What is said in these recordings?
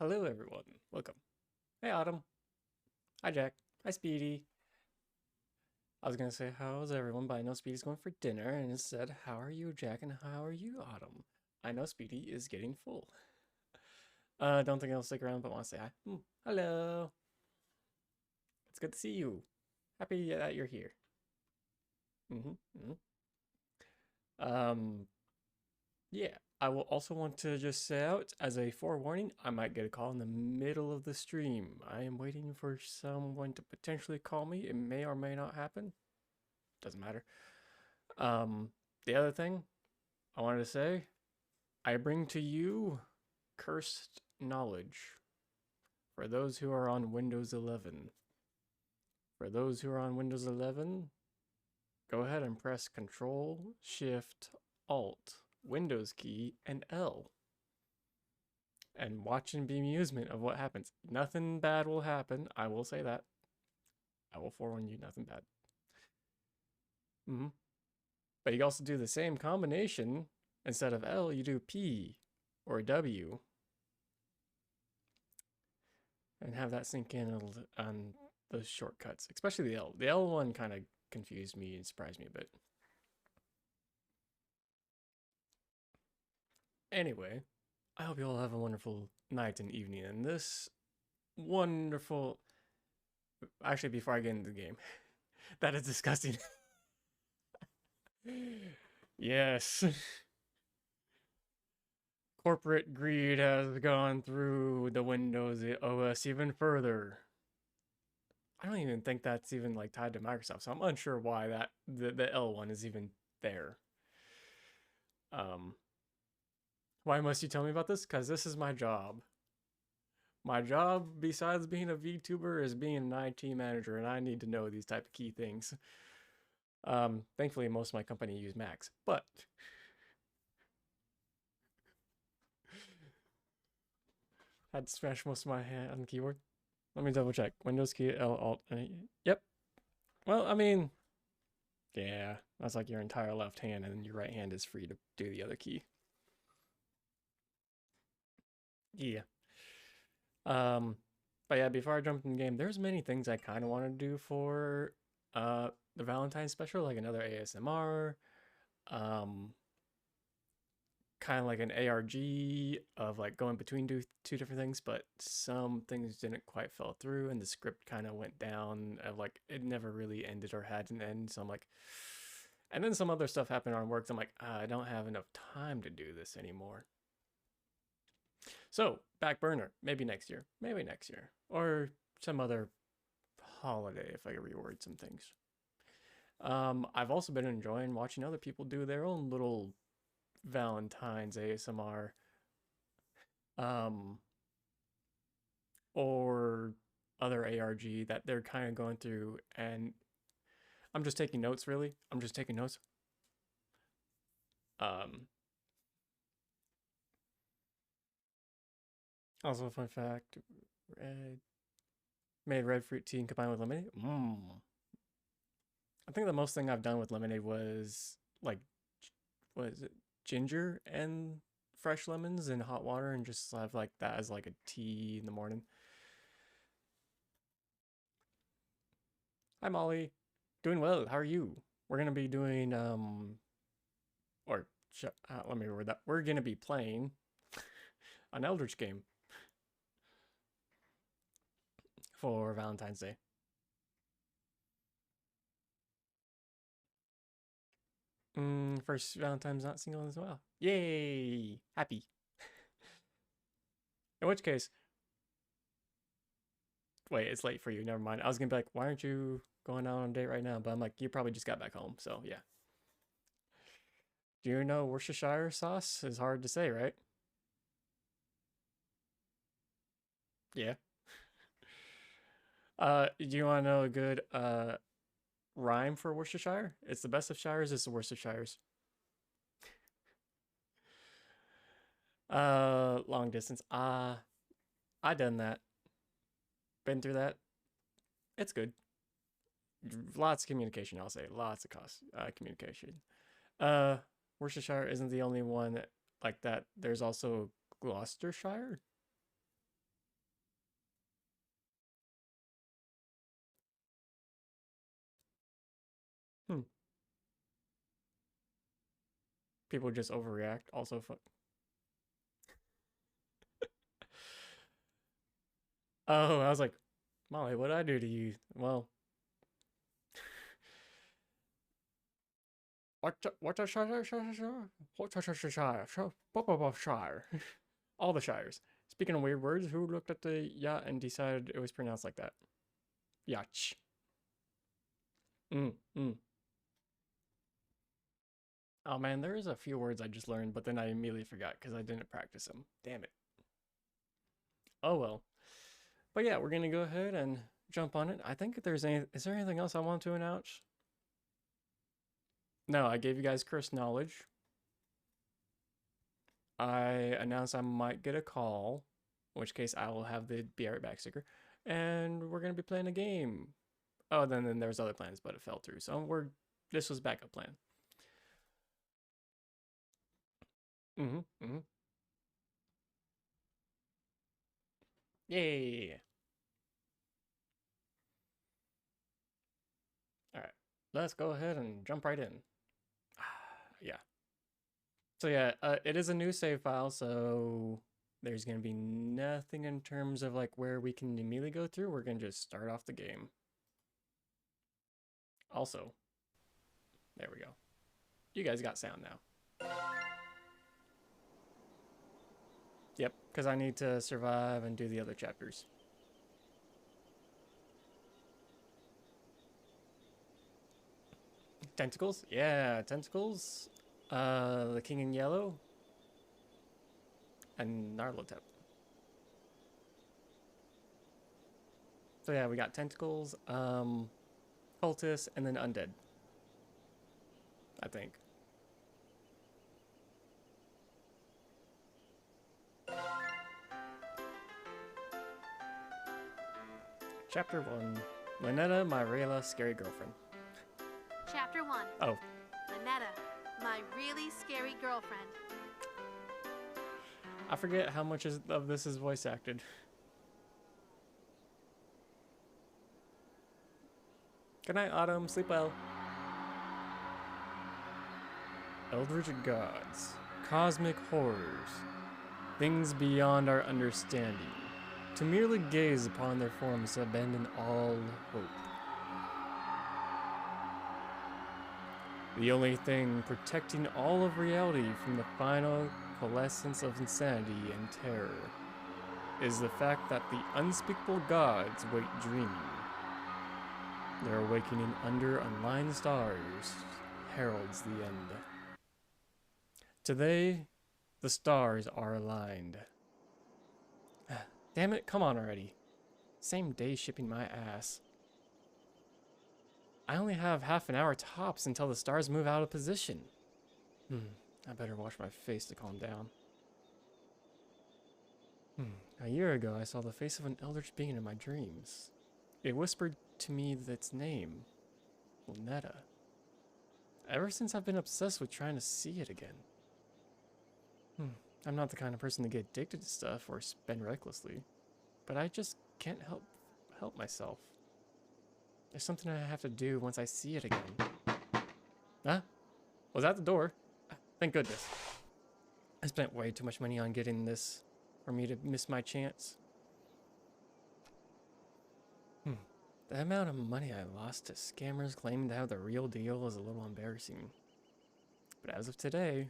Hello, everyone. Welcome. Hey, Autumn. Hi, Jack. Hi, Speedy. I was gonna say, how's everyone? But I know Speedy's going for dinner, and it said, how are you, Jack, and how are you, Autumn? I know Speedy is getting full. Don't think I'll stick around, but want to say hi. Hello. It's good to see you. Happy that you're here. Mm-hmm. Mm-hmm. Um, yeah. I will also want to just say out as a forewarning, I might get a call in the middle of the stream. I am waiting for someone to potentially call me. It may or may not happen. Doesn't matter. Um, the other thing I wanted to say, I bring to you cursed knowledge for those who are on Windows 11. For those who are on Windows 11, go ahead and press Control, Shift, Alt, Windows key, and L. And watch and be amusement of what happens. Nothing bad will happen. I will say that. I will forewarn you, nothing bad. But you can also do the same combination. Instead of L, you do P or W and have that sink in on those shortcuts, especially the L. The L one kind of confused me and surprised me a bit. Anyway, I hope you all have a wonderful night and evening. And this wonderful. Actually, before I get into the game, that is disgusting. Yes. Corporate greed has gone through the Windows OS even further. I don't even think that's even like tied to Microsoft, so I'm unsure why that the L one is even there. Um, why must you tell me about this? Because this is my job. My job, besides being a VTuber, is being an IT manager, and I need to know these type of key things. Thankfully, most of my company use Macs, but I had to smash most of my hand on the keyboard. Let me double check. Windows key, L, Alt, yep. Well, I mean, yeah, that's like your entire left hand, and your right hand is free to do the other key. Yeah. Um, but yeah, before I jump in the game, there's many things I kind of want to do for the Valentine's special, like another ASMR, um, kind of like an ARG of like going between two different things, but some things didn't quite fall through, and the script kind of went down. Like it never really ended or had an end, so I'm like, and then some other stuff happened on work. So I'm like, I don't have enough time to do this anymore. So back burner, maybe next year, or some other holiday if I could reword some things. I've also been enjoying watching other people do their own little Valentine's ASMR, um, or other ARG that they're kind of going through, and I'm just taking notes. Really, I'm just taking notes. Um, Also, a fun fact: red, made red fruit tea and combined with lemonade. I think the most thing I've done with lemonade was like, what is it, ginger and fresh lemons in hot water, and just have like that as like a tea in the morning. Hi Molly, doing well. How are you? We're gonna be doing or let me reword that. We're gonna be playing an Eldritch game for Valentine's Day. First Valentine's not single as well. Yay! Happy. In which case, wait, it's late for you. Never mind. I was gonna be like, why aren't you going out on a date right now? But I'm like, you probably just got back home. So yeah. Do you know Worcestershire sauce is hard to say, right? Yeah. Do you want to know a good rhyme for Worcestershire? It's the best of shires. It's the worst of shires. Long distance. I done that. Been through that. It's good. Lots of communication. I'll say lots of communication. Uh, Worcestershire isn't the only one like that. There's also Gloucestershire. People just overreact. Also, oh, I was like, Molly, what did I do to you? Well, what a shire. All the shires. Speaking of weird words, who looked at the yacht and decided it was pronounced like that? Yacht. Mm, mm. Oh man, there is a few words I just learned, but then I immediately forgot because I didn't practice them. Damn it. Oh well. But yeah, we're gonna go ahead and jump on it. I think if there's any, is there anything else I want to announce? No, I gave you guys cursed knowledge. I announced I might get a call, in which case I will have the Be Right Back sticker, and we're gonna be playing a game. Oh, then there was other plans, but it fell through. So this was backup plan. Mm-hmm. Mm-hmm. Yay! All right, let's go ahead and jump right in. Yeah. So yeah, it is a new save file, so there's gonna be nothing in terms of like where we can immediately go through. We're gonna just start off the game. Also, there we go. You guys got sound now. Yep, because I need to survive and do the other chapters. Tentacles? Yeah, tentacles. The King in Yellow. And Narlotep. So yeah, we got tentacles, cultists, and then undead. I think. Chapter 1. Lynetta, my Rayla, scary girlfriend. Chapter 1. Oh. Lynetta, my really scary girlfriend. I forget how much of this is voice acted. Good night, Autumn. Sleep well. Eldritch gods. Cosmic horrors. Things beyond our understanding. To merely gaze upon their forms to abandon all hope. The only thing protecting all of reality from the final coalescence of insanity and terror is the fact that the unspeakable gods wait dreaming. Their awakening under unlined stars heralds the end. Today, the stars are aligned. Damn it, come on already. Same day shipping my ass. I only have half an hour tops until the stars move out of position. I better wash my face to calm down. A year ago, I saw the face of an eldritch being in my dreams. It whispered to me its name, Lynetta. Ever since I've been obsessed with trying to see it again. I'm not the kind of person to get addicted to stuff or spend recklessly, but I just can't help myself. There's something I have to do once I see it again. Huh? Was that the door? Thank goodness. I spent way too much money on getting this for me to miss my chance. The amount of money I lost to scammers claiming to have the real deal is a little embarrassing. But as of today,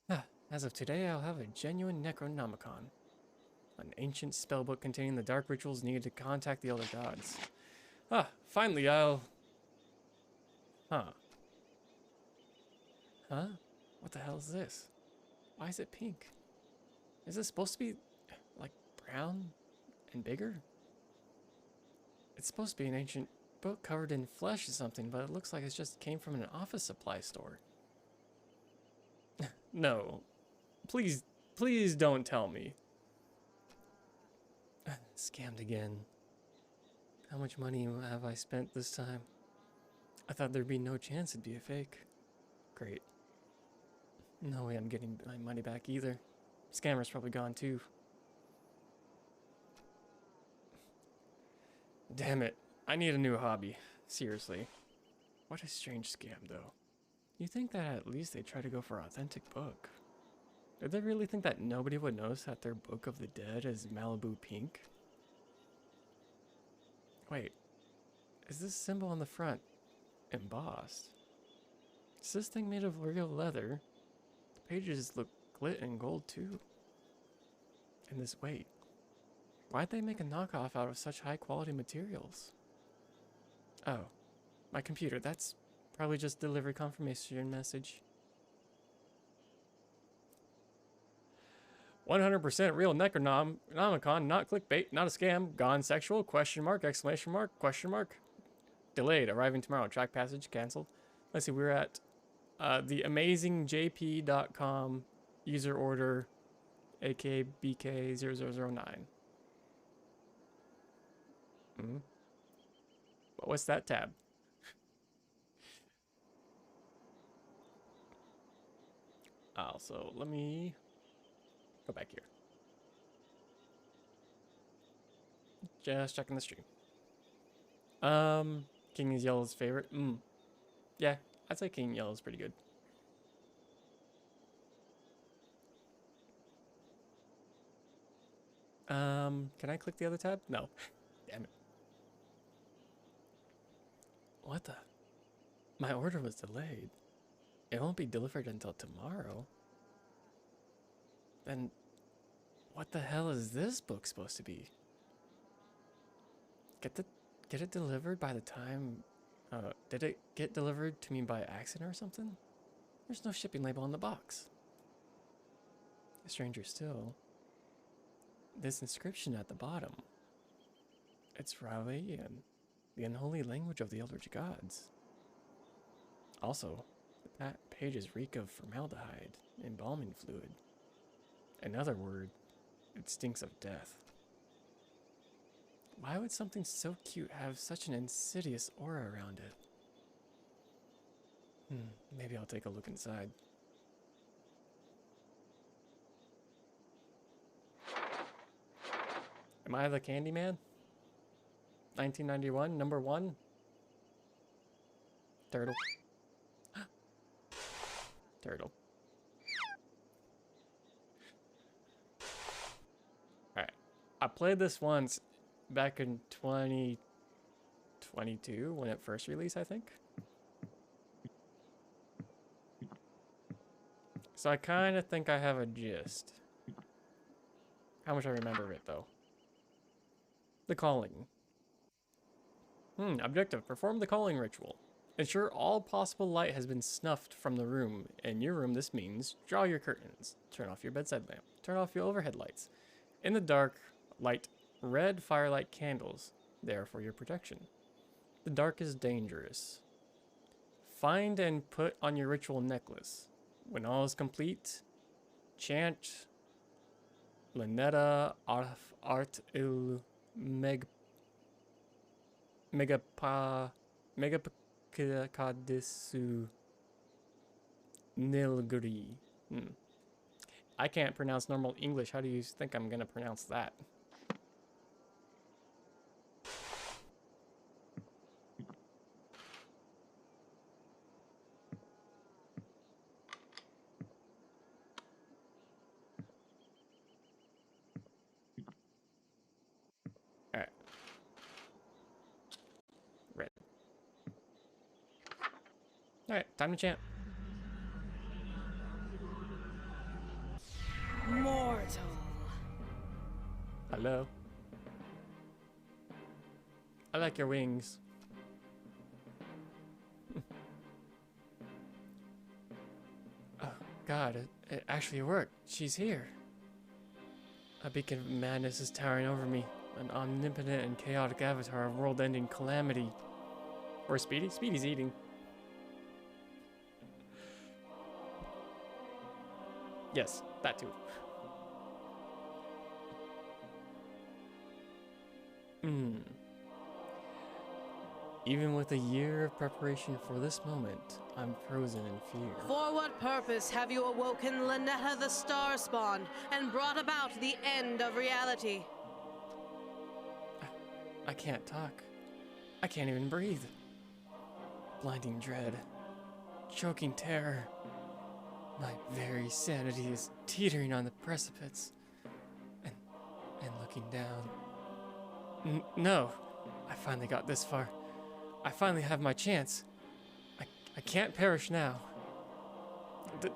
I'll have a genuine Necronomicon. An ancient spellbook containing the dark rituals needed to contact the elder gods. Finally I'll... Huh? What the hell is this? Why is it pink? Is this supposed to be, like, brown and bigger? It's supposed to be an ancient book covered in flesh or something, but it looks like it just came from an office supply store. No. Please don't tell me. Scammed again. How much money have I spent this time? I thought there'd be no chance it'd be a fake. Great. No way I'm getting my money back either. Scammer's probably gone too. Damn it. I need a new hobby. Seriously. What a strange scam though. You think that at least they try to go for authentic book. Did they really think that nobody would notice that their Book of the Dead is Malibu pink? Wait, is this symbol on the front embossed? Is this thing made of real leather? The pages look lit in gold too. And this weight. Why'd they make a knockoff out of such high quality materials? Oh, my computer. That's probably just delivery confirmation message. 100% real Necronomicon, not clickbait, not a scam, gone sexual, question mark, exclamation mark, question mark. Delayed, arriving tomorrow, track passage, cancelled. Let's see, we're at theamazingjp.com, user order, aka BK0009. What's that tab? Also, let me go back here. Just checking the stream. King is Yellow's favorite. Yeah, I'd say King Yellow's pretty good. Can I click the other tab? No. Damn it. What the? My order was delayed. It won't be delivered until tomorrow. Then, what the hell is this book supposed to be? Get it delivered by the time... did it get delivered to me by accident or something? There's no shipping label on the box. Stranger still, this inscription at the bottom. It's Ralian, the unholy language of the Eldritch gods. Also, the pages reek of formaldehyde, embalming fluid. Another word, it stinks of death. Why would something so cute have such an insidious aura around it? Maybe I'll take a look inside. Am I the Candyman? 1991, number 1? Turtle. Turtle. Alright. I played this once back in 2022 when it first released, I think. So I kind of think I have a gist. How much I remember of it, though. The calling. Objective. Perform the calling ritual. Ensure all possible light has been snuffed from the room. In your room, this means draw your curtains. Turn off your bedside lamp. Turn off your overhead lights. In the dark, light red firelight candles. They are for your protection. The dark is dangerous. Find and put on your ritual necklace. When all is complete, chant Lanetta Art Il Megapakadisu Nilgri. I can't pronounce normal English. How do you think I'm gonna pronounce that? Alright. Red. Alright, time to chant. Mortal. Hello. I like your wings. Oh, God, it actually worked. She's here. A beacon of madness is towering over me. An omnipotent and chaotic avatar of world-ending calamity. Or Speedy? Speedy's eating. Yes, that too. Even with a year of preparation for this moment, I'm frozen in fear. For what purpose have you awoken Lanetta the Starspawn and brought about the end of reality? I can't talk. I can't even breathe. Blinding dread. choking terror. My very sanity is teetering on the precipice. And looking down. No, I finally got this far. I finally have my chance. I can't perish now. The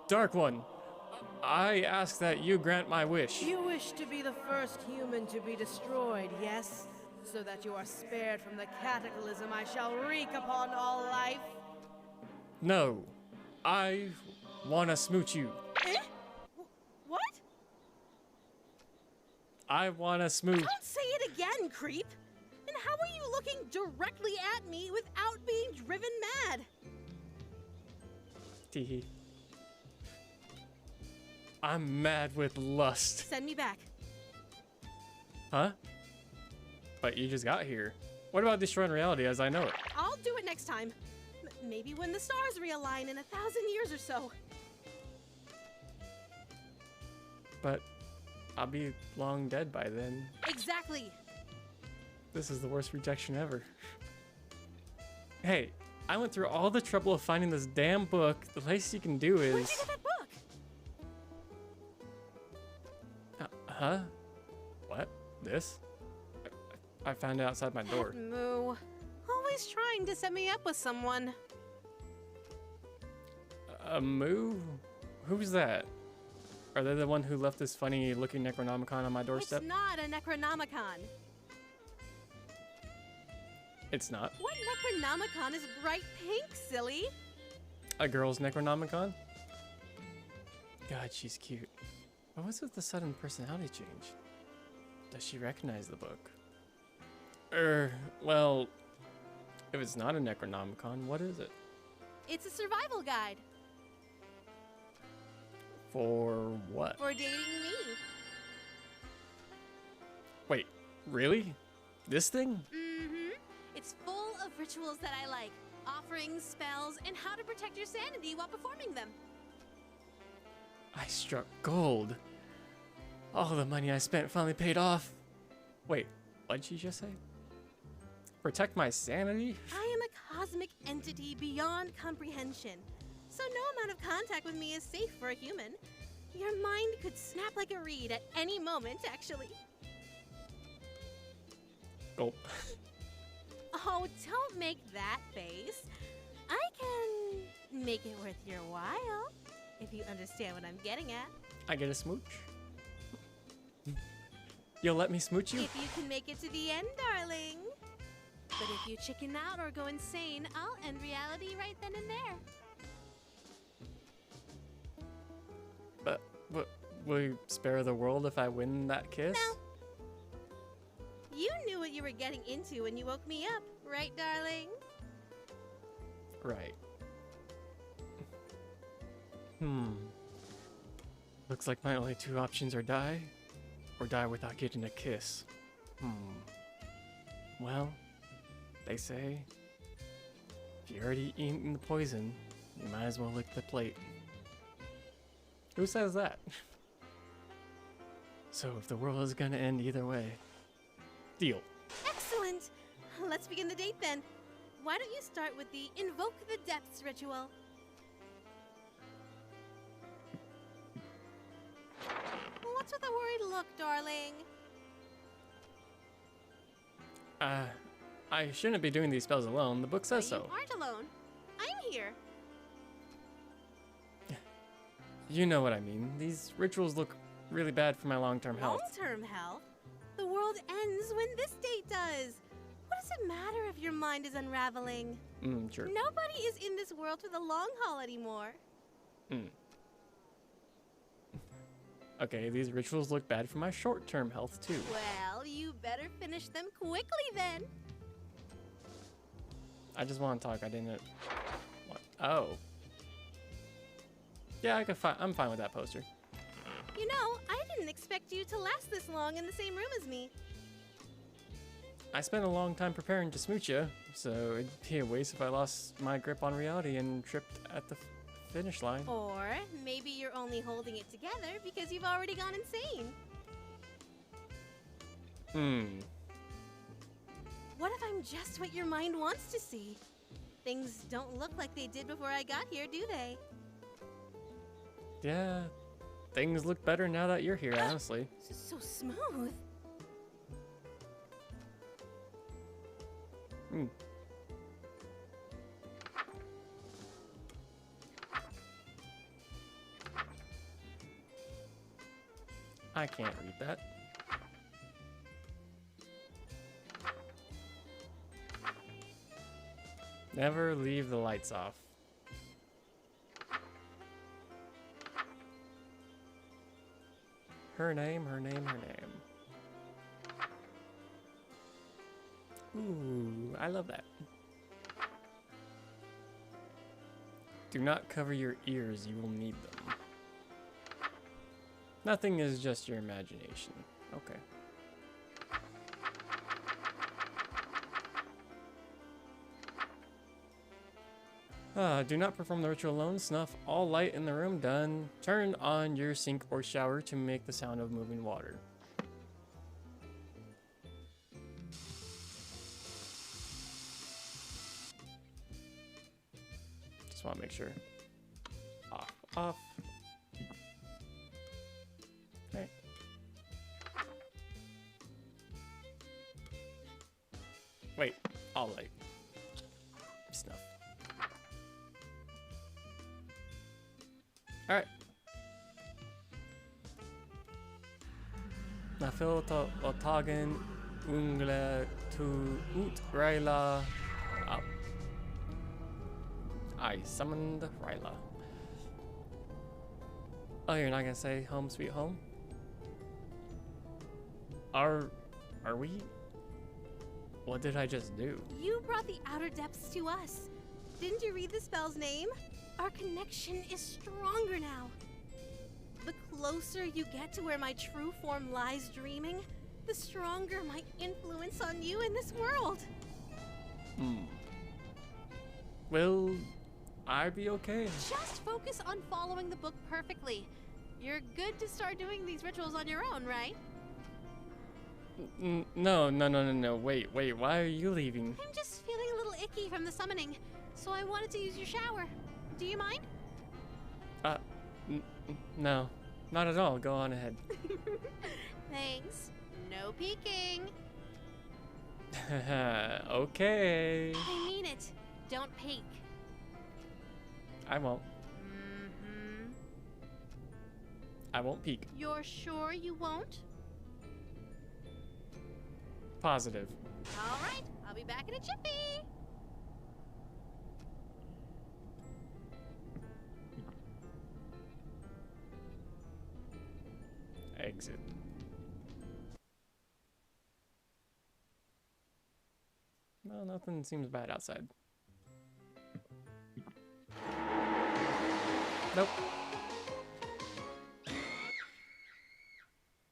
Dark One, I ask that you grant my wish. You wish to be the first human to be destroyed, yes? So that you are spared from the cataclysm I shall wreak upon all life? No, I wanna smooch you. Eh? What? I wanna smooch. Don't say it again, creep! And how are you looking directly at me without being driven mad? Teehee. I'm mad with lust. Send me back. Huh? But you just got here. What about destroying reality as I know it? I'll do it next time. Maybe when the stars realign in 1,000 years or so. But I'll be long dead by then. Exactly. This is the worst rejection ever. Hey, I went through all the trouble of finding this damn book. The least you can do is... Where'd you get that book? Huh? What? This? I found it outside my door. That moo. Always trying to set me up with someone. A moo? Who's that? Are they the one who left this funny looking Necronomicon on my doorstep? It's not a Necronomicon. It's not. What Necronomicon is bright pink, silly? A girl's Necronomicon? God, she's cute. What was with the sudden personality change? Does she recognize the book? Well, if it's not a Necronomicon, what is it? It's a survival guide. For what? For dating me. Wait, really? This thing? Mm-hmm. It's full of rituals that I like. Offerings, spells, and how to protect your sanity while performing them. I struck gold. All the money I spent finally paid off. Wait, what'd she just say? Protect my sanity? I am a cosmic entity beyond comprehension. So no amount of contact with me is safe for a human. Your mind could snap like a reed at any moment, actually. Gulp. Oh, don't make that face. I can make it worth your while, if you understand what I'm getting at. I get a smooch? You'll let me smooch you? If you can make it to the end, darling. But if you chicken out or go insane, I'll end reality right then and there. But will you spare the world if I win that kiss? No. You knew what you were getting into when you woke me up, right, darling? Right. Looks like my only two options are die, or die without getting a kiss. Well, they say, if you already eaten the poison, you might as well lick the plate. Who says that? So if the world is gonna end either way, deal. Excellent. Let's begin the date then. Why don't you start with the Invoke the Depths ritual? What's with the worried look, darling? I shouldn't be doing these spells alone. The book says But so. you aren't alone. I'm here. You know what I mean. These rituals look really bad for my long-term health. Long-term health? The world ends when this date does. What does it matter if your mind is unraveling? Sure. Nobody is in this world for the long haul anymore. Okay, these rituals look bad for my short-term health too. Well, you better finish them quickly then. I just want to talk. I didn't. What? Oh. Yeah, I'm fine with that poster. You know, I didn't expect you to last this long in the same room as me. I spent a long time preparing to smooch you, so it'd be a waste if I lost my grip on reality and tripped at the finish line. Or maybe you're only holding it together because you've already gone insane. Hmm. What if I'm just what your mind wants to see? Things don't look like they did before I got here, do they? Yeah, things look better now that you're here, honestly. So smooth. Hmm. I can't read that. Never leave the lights off. Her name, her name, her name. Ooh, I love that. Do not cover your ears, you will need them. Nothing is just your imagination. Okay. Do not perform the ritual alone. Snuff all light in the room. Done. Turn on your sink or shower to make the sound of moving water. Just want to make sure. Off, off. Okay. Wait, all light. Snuff. Alright. Nafil Otagen Ungle to Ut Ryla up. I summoned Ryla. Oh, you're not gonna say home sweet home? Are we? What did I just do? You brought the outer depths to us. Didn't you read the spell's name? Our connection is stronger now. The closer you get to where my true form lies dreaming, the stronger my influence on you in this world. Will I be okay? Just focus on following the book perfectly. You're good to start doing these rituals on your own, right? No. Wait. Why are you leaving? I'm just feeling a little icky from the summoning, so I wanted to use your shower. Do you mind? No. Not at all. Go on ahead. Thanks. No peeking. Okay. I mean it. Don't peek. I won't. Mm-hmm. I won't peek. You're sure you won't? Positive. All right. I'll be back in a jiffy. Exit. Well, nothing seems bad outside. Nope.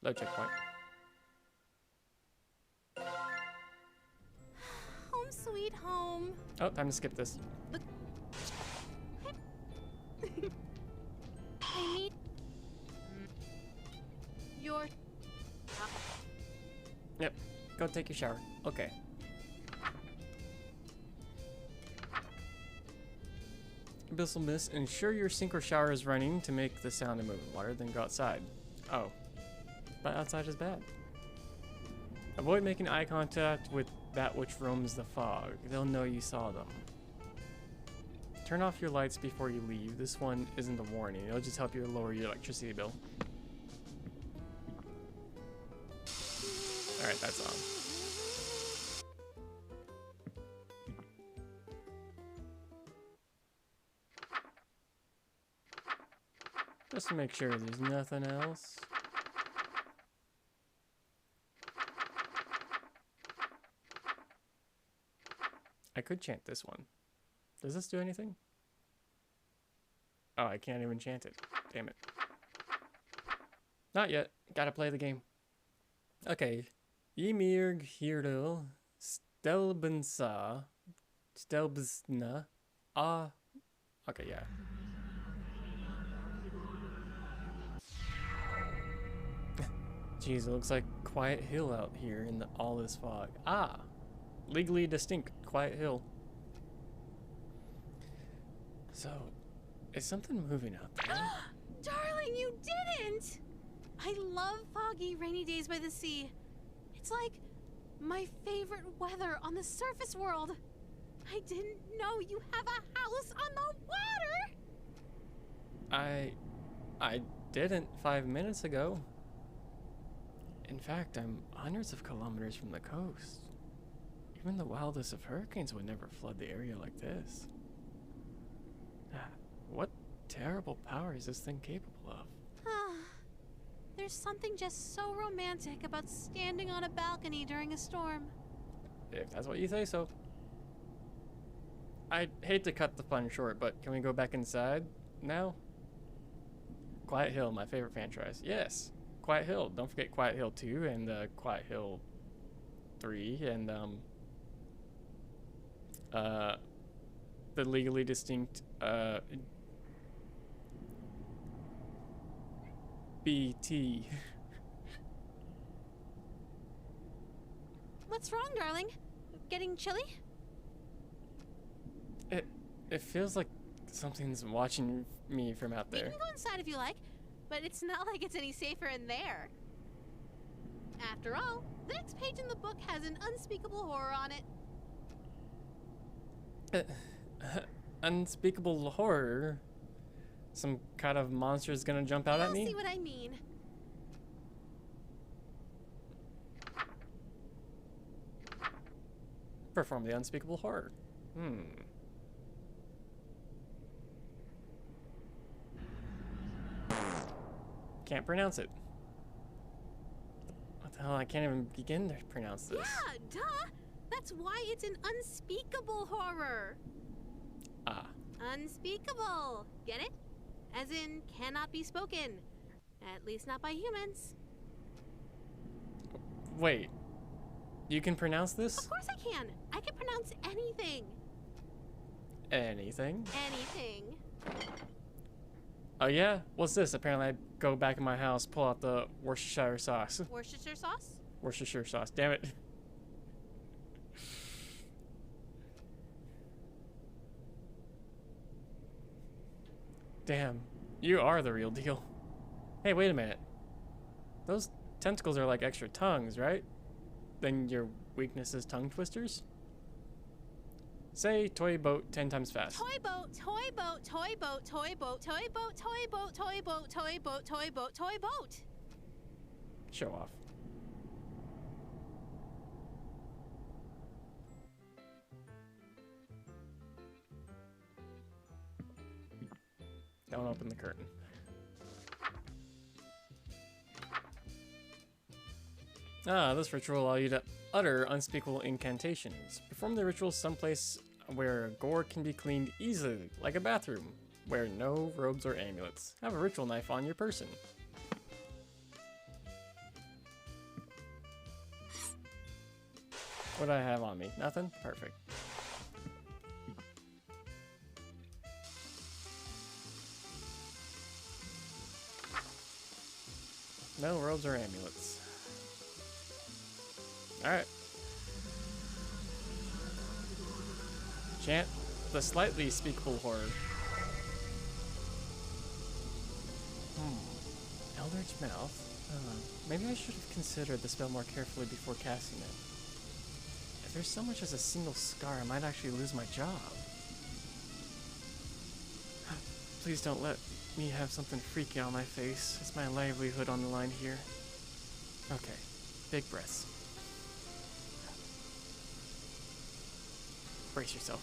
Low checkpoint. Home sweet home. Oh, time to skip this. I need your... Yep. Go take your shower. Okay. Abyssal Mist. Ensure your sink or shower is running to make the sound of moving water, then go outside. Oh. But outside is bad. Avoid making eye contact with that which roams the fog. They'll know you saw them. Turn off your lights before you leave. This one isn't a warning. It'll just help you lower your electricity bill. Alright, that's on. Just to make sure there's nothing else. I could chant this one. Does this do anything? Oh, I can't even chant it. Damn it. Not yet. Gotta play the game. Okay. Ymir Hirdil Stelbensa Stelbsna Okay, yeah. Jeez, it looks like Quiet Hill out here in all this fog. Ah! Legally distinct Quiet Hill. So, is something moving out there? Darling, you didn't! I love foggy, rainy days by the sea. It's like my favorite weather on the surface world. I didn't know you have a house on the water! I didn't 5 minutes ago. In fact, I'm hundreds of kilometers from the coast. Even the wildest of hurricanes would never flood the area like this. What terrible power is this thing capable of? There's something just so romantic about standing on a balcony during a storm. If that's what you say so. I'd hate to cut the fun short, but can we go back inside now? Quiet Hill, my favorite franchise. Yes, Quiet Hill. Don't forget Quiet Hill 2 and Quiet Hill 3 and the legally distinct BT. What's wrong, darling? Getting chilly? It feels like something's watching me from out there. You can go inside if you like, but it's not like it's any safer in there. After all, the next page in the book has an unspeakable horror on it. Unspeakable horror? Some kind of monster is gonna jump out at me? You'll see what I mean. Perform the unspeakable horror. Can't pronounce it. What the hell? I can't even begin to pronounce this. Yeah, duh! That's why it's an unspeakable horror. Ah. Unspeakable. Get it? As in, cannot be spoken. At least not by humans. Wait. You can pronounce this? Of course I can. I can pronounce anything. Anything? Anything. Oh yeah? What's this? Apparently I go back in my house, pull out the Worcestershire sauce. Worcestershire sauce? Worcestershire sauce. Damn it. Damn. You are the real deal. Hey, wait a minute. Those tentacles are like extra tongues, right? Then your weakness is tongue twisters? Say toy boat 10 times fast. Toy boat, toy boat, toy boat, toy boat, toy boat, toy boat, toy boat, toy boat, toy boat, toy boat. Show off. Don't open the curtain. This ritual will allow you to utter unspeakable incantations. Perform the ritual someplace where gore can be cleaned easily, like a bathroom. Wear no robes or amulets. Have a ritual knife on your person. What do I have on me? Nothing? Perfect. No robes or amulets. Alright. Chant the slightly speakable horror. Eldritch Mouth? Maybe I should have considered the spell more carefully before casting it. If there's so much as a single scar, I might actually lose my job. Please don't let me have something freaky on my face. It's my livelihood on the line here. Okay, big breaths. Brace yourself.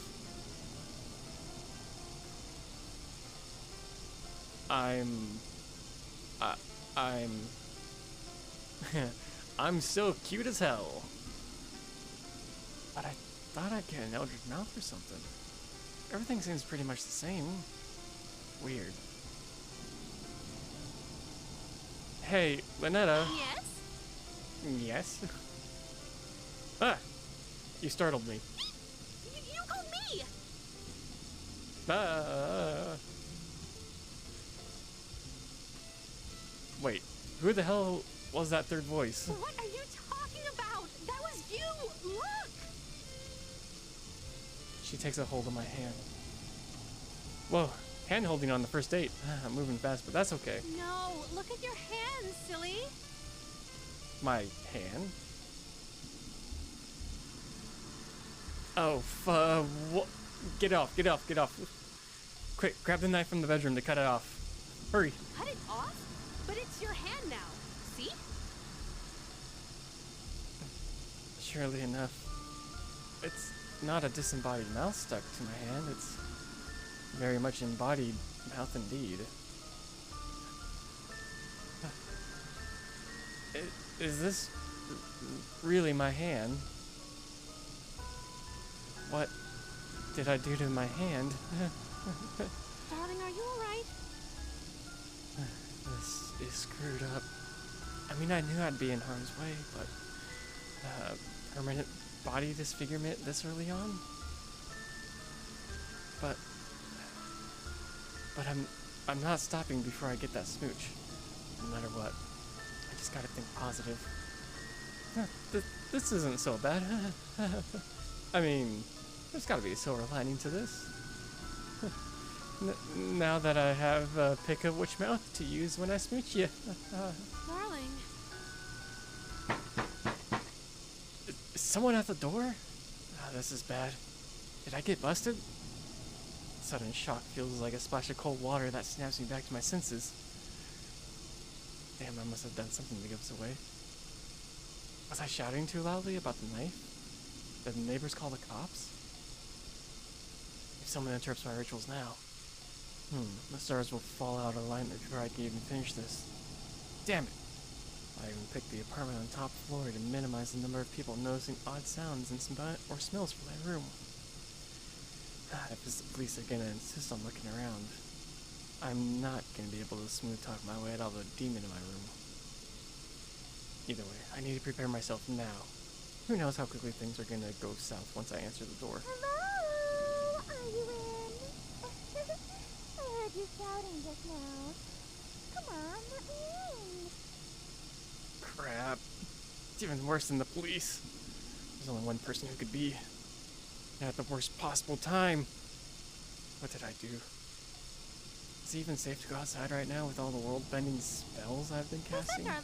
I'm still cute as hell. But I thought I'd get an Eldritch Mouth or something. Everything seems pretty much the same. Weird. Hey, Lynetta. Yes? Yes? Ah! You startled me. You called me! Wait, who the hell was that third voice? What are you talking about? That was you! Look! She takes a hold of my hand. Whoa, hand holding on the first date. I'm moving fast, but that's okay. No, look at your hands, silly. My hand? Oh, get off, get off, get off. Quick, grab the knife from the bedroom to cut it off. Hurry. Cut it off? But it's your hand now. See? Surely enough. It's not a disembodied mouth stuck to my hand, it's very much embodied mouth indeed. Is this really my hand? What did I do to my hand? Darling, are you alright? This is screwed up. I mean, I knew I'd be in harm's way, but permanent body disfigurement this early on? But I'm not stopping before I get that smooch. No matter what. I just gotta think positive. This isn't so bad. I mean, there's gotta be a silver lining to this. Now that I have a pick of which mouth to use when I smooch you. Darling. Is someone at the door? Oh, this is bad. Did I get busted? Sudden shock feels like a splash of cold water that snaps me back to my senses. Damn, I must have done something to give us away. Was I shouting too loudly about the knife? Did the neighbors call the cops? If someone interrupts my rituals now, the stars will fall out of alignment before I can even finish this. Damn it! I even picked the apartment on top floor to minimize the number of people noticing odd sounds and or smells from my room. If the police are gonna insist on looking around, I'm not gonna be able to smooth talk my way out of the demon in my room. Either way, I need to prepare myself now. Who knows how quickly things are gonna go south once I answer the door. Hello? Are you in? I heard you shouting just now. Come on, let me in. Crap. It's even worse than the police. There's only one person who could be. At the worst possible time. What did I do? Is it even safe to go outside right now with all the world-bending spells I've been casting? Who's that,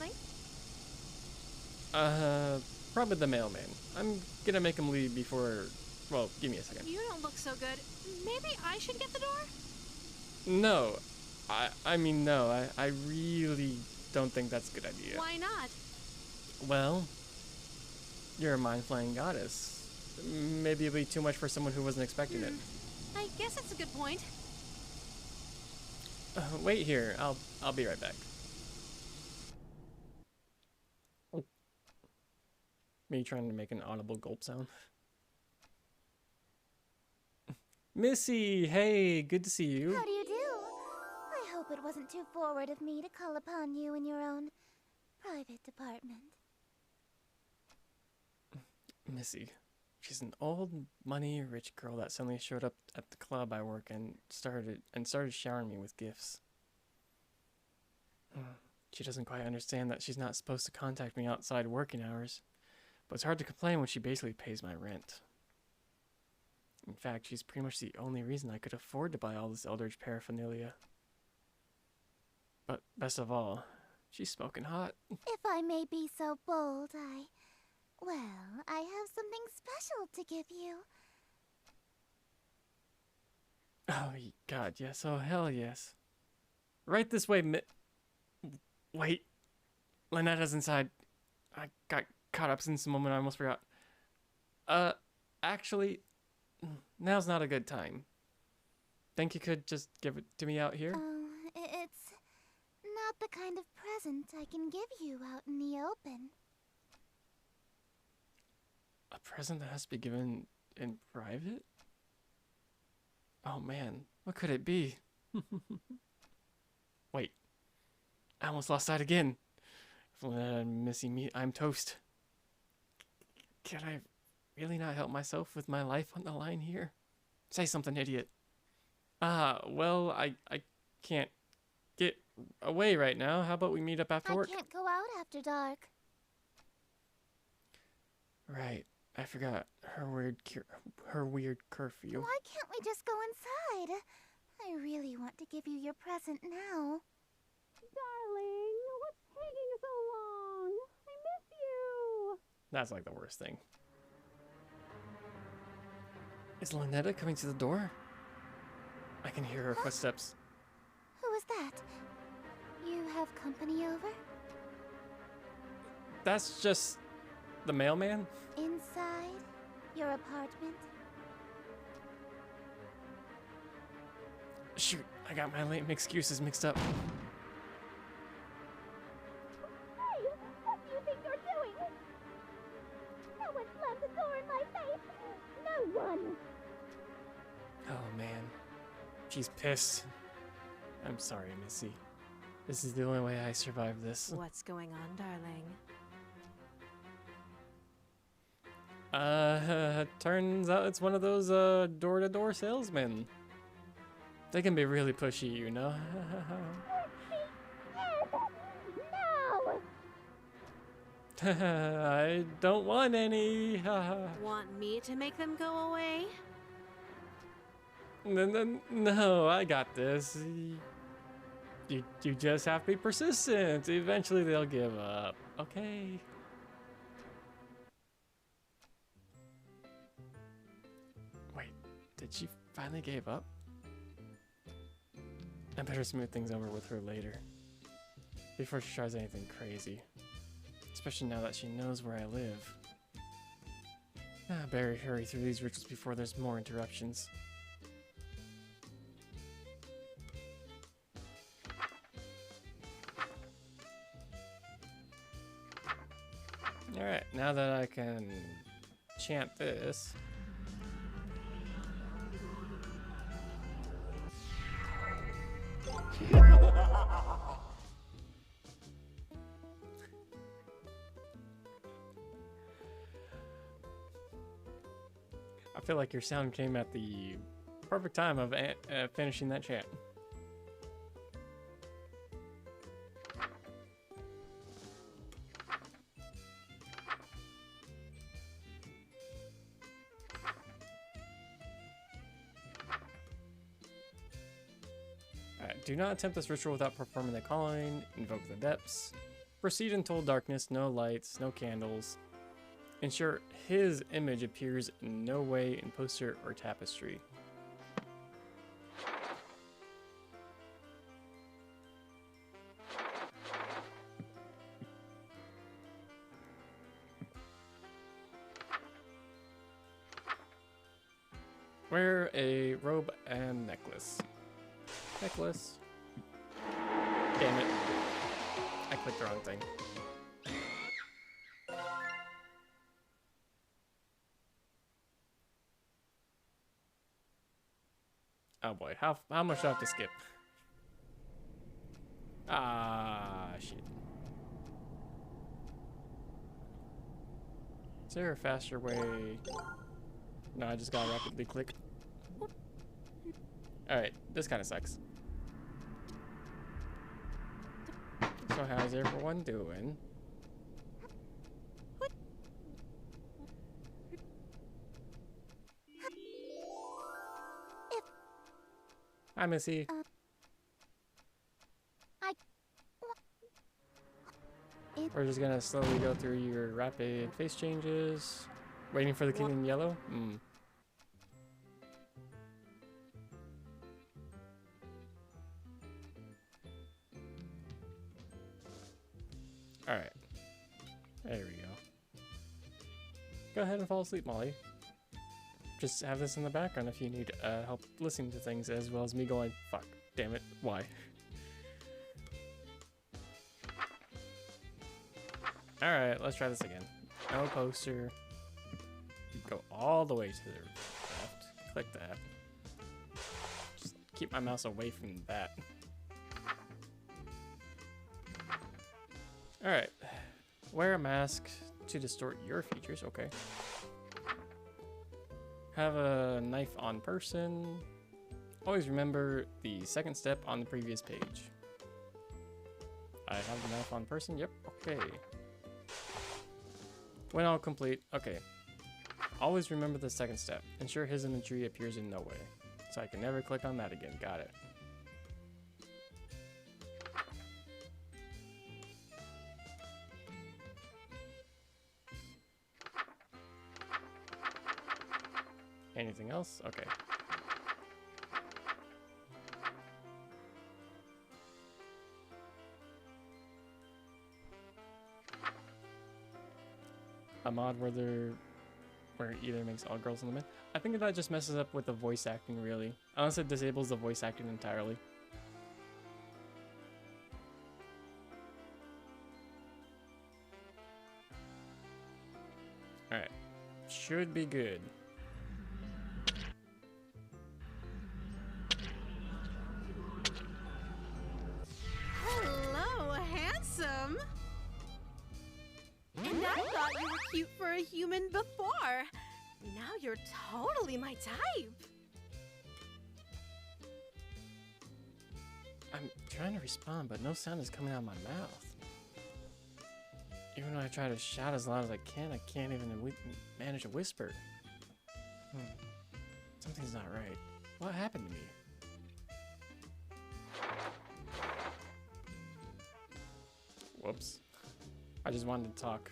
darling? Probably the mailman. I'm gonna make him leave before... Well, give me a second. You don't look so good. Maybe I should get the door? No. I mean, no. I really don't think that's a good idea. Why not? Well, you're a mind-flaying goddess. Maybe it'll be too much for someone who wasn't expecting it. I guess that's a good point. Wait here. I'll be right back. Me trying to make an audible gulp sound. Missy, hey, good to see you. How do you do? I hope it wasn't too forward of me to call upon you in your own private department. Missy. She's an old, money, rich girl that suddenly showed up at the club I work and started showering me with gifts. She doesn't quite understand that she's not supposed to contact me outside working hours, but it's hard to complain when she basically pays my rent. In fact, she's pretty much the only reason I could afford to buy all this Eldritch paraphernalia. But best of all, she's smoking hot. If I may be so bold, I have something special to give you. Oh, God, yes. Oh, hell yes. Right this way, Wait. Lynetta's inside. I got caught up since the moment I almost forgot. Actually, now's not a good time. Think you could just give it to me out here? It's not the kind of present I can give you out in the open. A present that has to be given in private? Oh man, what could it be? Wait, I almost lost sight again. If Lynetta and Missy meet, I'm toast. Can I really not help myself with my life on the line here? Say something, idiot. Well, I can't get away right now. How about we meet up after work? I can't go out after dark. Right. I forgot her weird curfew. Why can't we just go inside? I really want to give you your present now. Darling, what's taking so long? I miss you. That's like the worst thing. Is Lynetta coming to the door? I can hear her footsteps. Who is that? You have company over? That's just the mailman? Inside your apartment? Shoot, I got my lame excuses mixed up. Hey, what do you think you're doing? No one slammed the door in my face. No one. Oh man, she's pissed. I'm sorry, Missy. This is the only way I survived this. What's going on, darling? Turns out it's one of those door-to-door salesmen. They can be really pushy, you know. No. I don't want any. Want me to make them go away? No, I got this. You just have to be persistent. Eventually they'll give up. Okay. Wait, did she finally give up? I better smooth things over with her later. Before she tries anything crazy. Especially now that she knows where I live. I better hurry through these rituals before there's more interruptions. Alright, now that I can chant this. I feel like your sound came at the perfect time of finishing that chant. Do not attempt this ritual without performing the calling. Invoke the depths. Proceed in total darkness, no lights, no candles. Ensure his image appears in no way in poster or tapestry. Wear a robe and necklace. Necklace. Damn it. I clicked the wrong thing. Oh boy, how much do I have to skip? Ah, shit. Is there a faster way? No, I just gotta rapidly click. Alright, this kind of sucks. So how's everyone doing? Hi, Missy. We're just gonna slowly go through your rapid face changes. Waiting for the king in yellow? Alright. There we go. Go ahead and fall asleep, Molly. Just have this in the background if you need help listening to things, as well as me going, fuck, damn it, why? Alright, let's try this again. No poster. Go all the way to the left. Click that. Just keep my mouse away from that. Alright. Wear a mask to distort your features. Okay. Have a knife on person. Always remember the second step on the previous page. I have the knife on person. Yep. Okay. When all complete. Okay. Always remember the second step. Ensure his imagery appears in no way. So I can never click on that again. Got it. Anything else? Okay. A mod where it either makes all girls and women. I think that just messes up with the voice acting, really. Unless it disables the voice acting entirely. Alright. Should be good. Hello, handsome. And I thought you were cute for a human before. Now you're totally my type. I'm trying to respond, but no sound is coming out of my mouth. Even when I try to shout as loud as I can't even manage a whisper. Something's not right. What happened to me? Whoops. I just wanted to talk.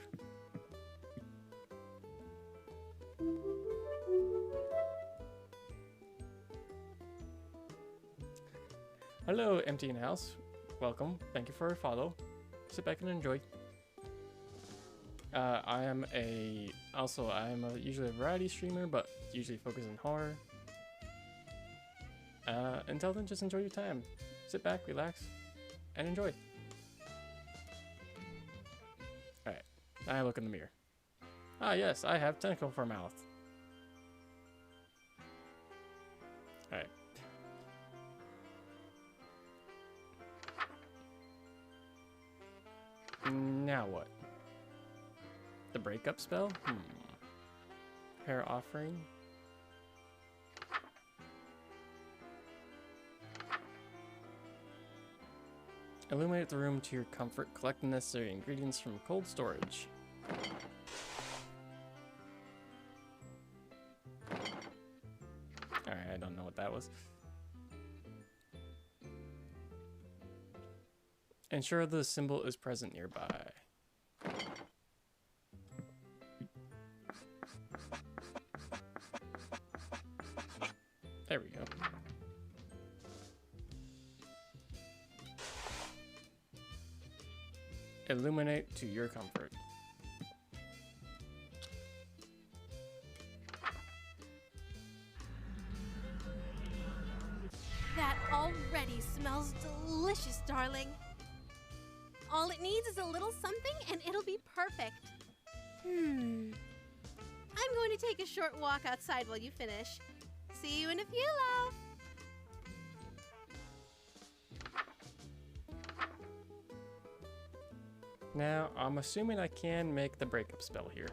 Hello, empty in house. Welcome. Thank you for a follow. Sit back and enjoy. I am usually a variety streamer, but usually focus on horror. Until then, just enjoy your time. Sit back, relax, and enjoy. Alright, I look in the mirror. Ah yes, I have tentacle for a mouth. Alright. Now what? The breakup spell? Prayer offering? Illuminate the room to your comfort. Collect the necessary ingredients from cold storage. Alright, I don't know what that was. Ensure the symbol is present nearby. There we go. Illuminate to your comfort. That already smells delicious, darling. All it needs is a little something and it'll be perfect. I'm going to take a short walk outside while you finish. See you in a few, love. Now, I'm assuming I can make the breakup spell here.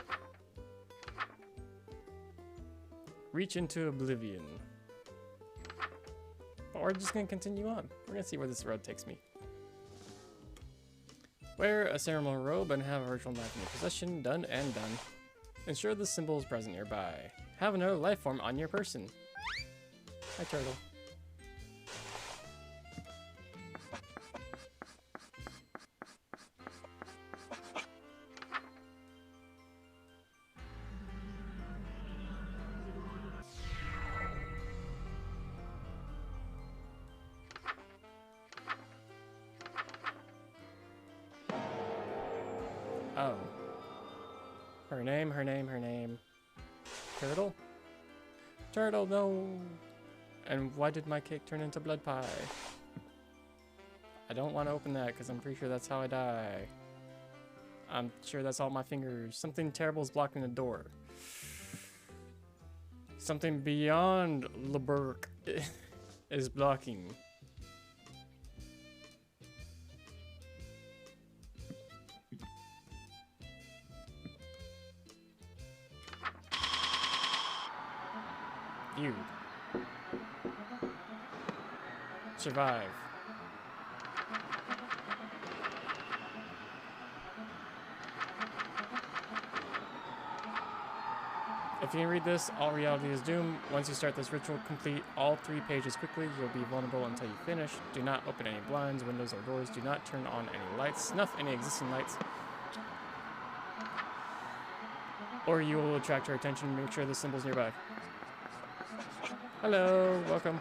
Reach into oblivion. But we're just gonna continue on. We're gonna see where this road takes me. Wear a ceremonial robe and have a virtual knife in your possession. Done and done. Ensure the symbol is present nearby. Have another life form on your person. Hi, turtle. Oh. Her name. Turtle? Turtle, no! And why did my cake turn into blood pie? I don't want to open that because I'm pretty sure that's how I die. I'm sure that's all my fingers. Something terrible is blocking the door. Something beyond LeBurk is blocking. You. Survive. If you can read this, all reality is doomed. Once you start this ritual, complete all 3 pages quickly. You'll be vulnerable until you finish. Do not open any blinds, windows, or doors. Do not turn on any lights. Snuff any existing lights, or you will attract her attention. Make sure the symbol's nearby. Hello, welcome.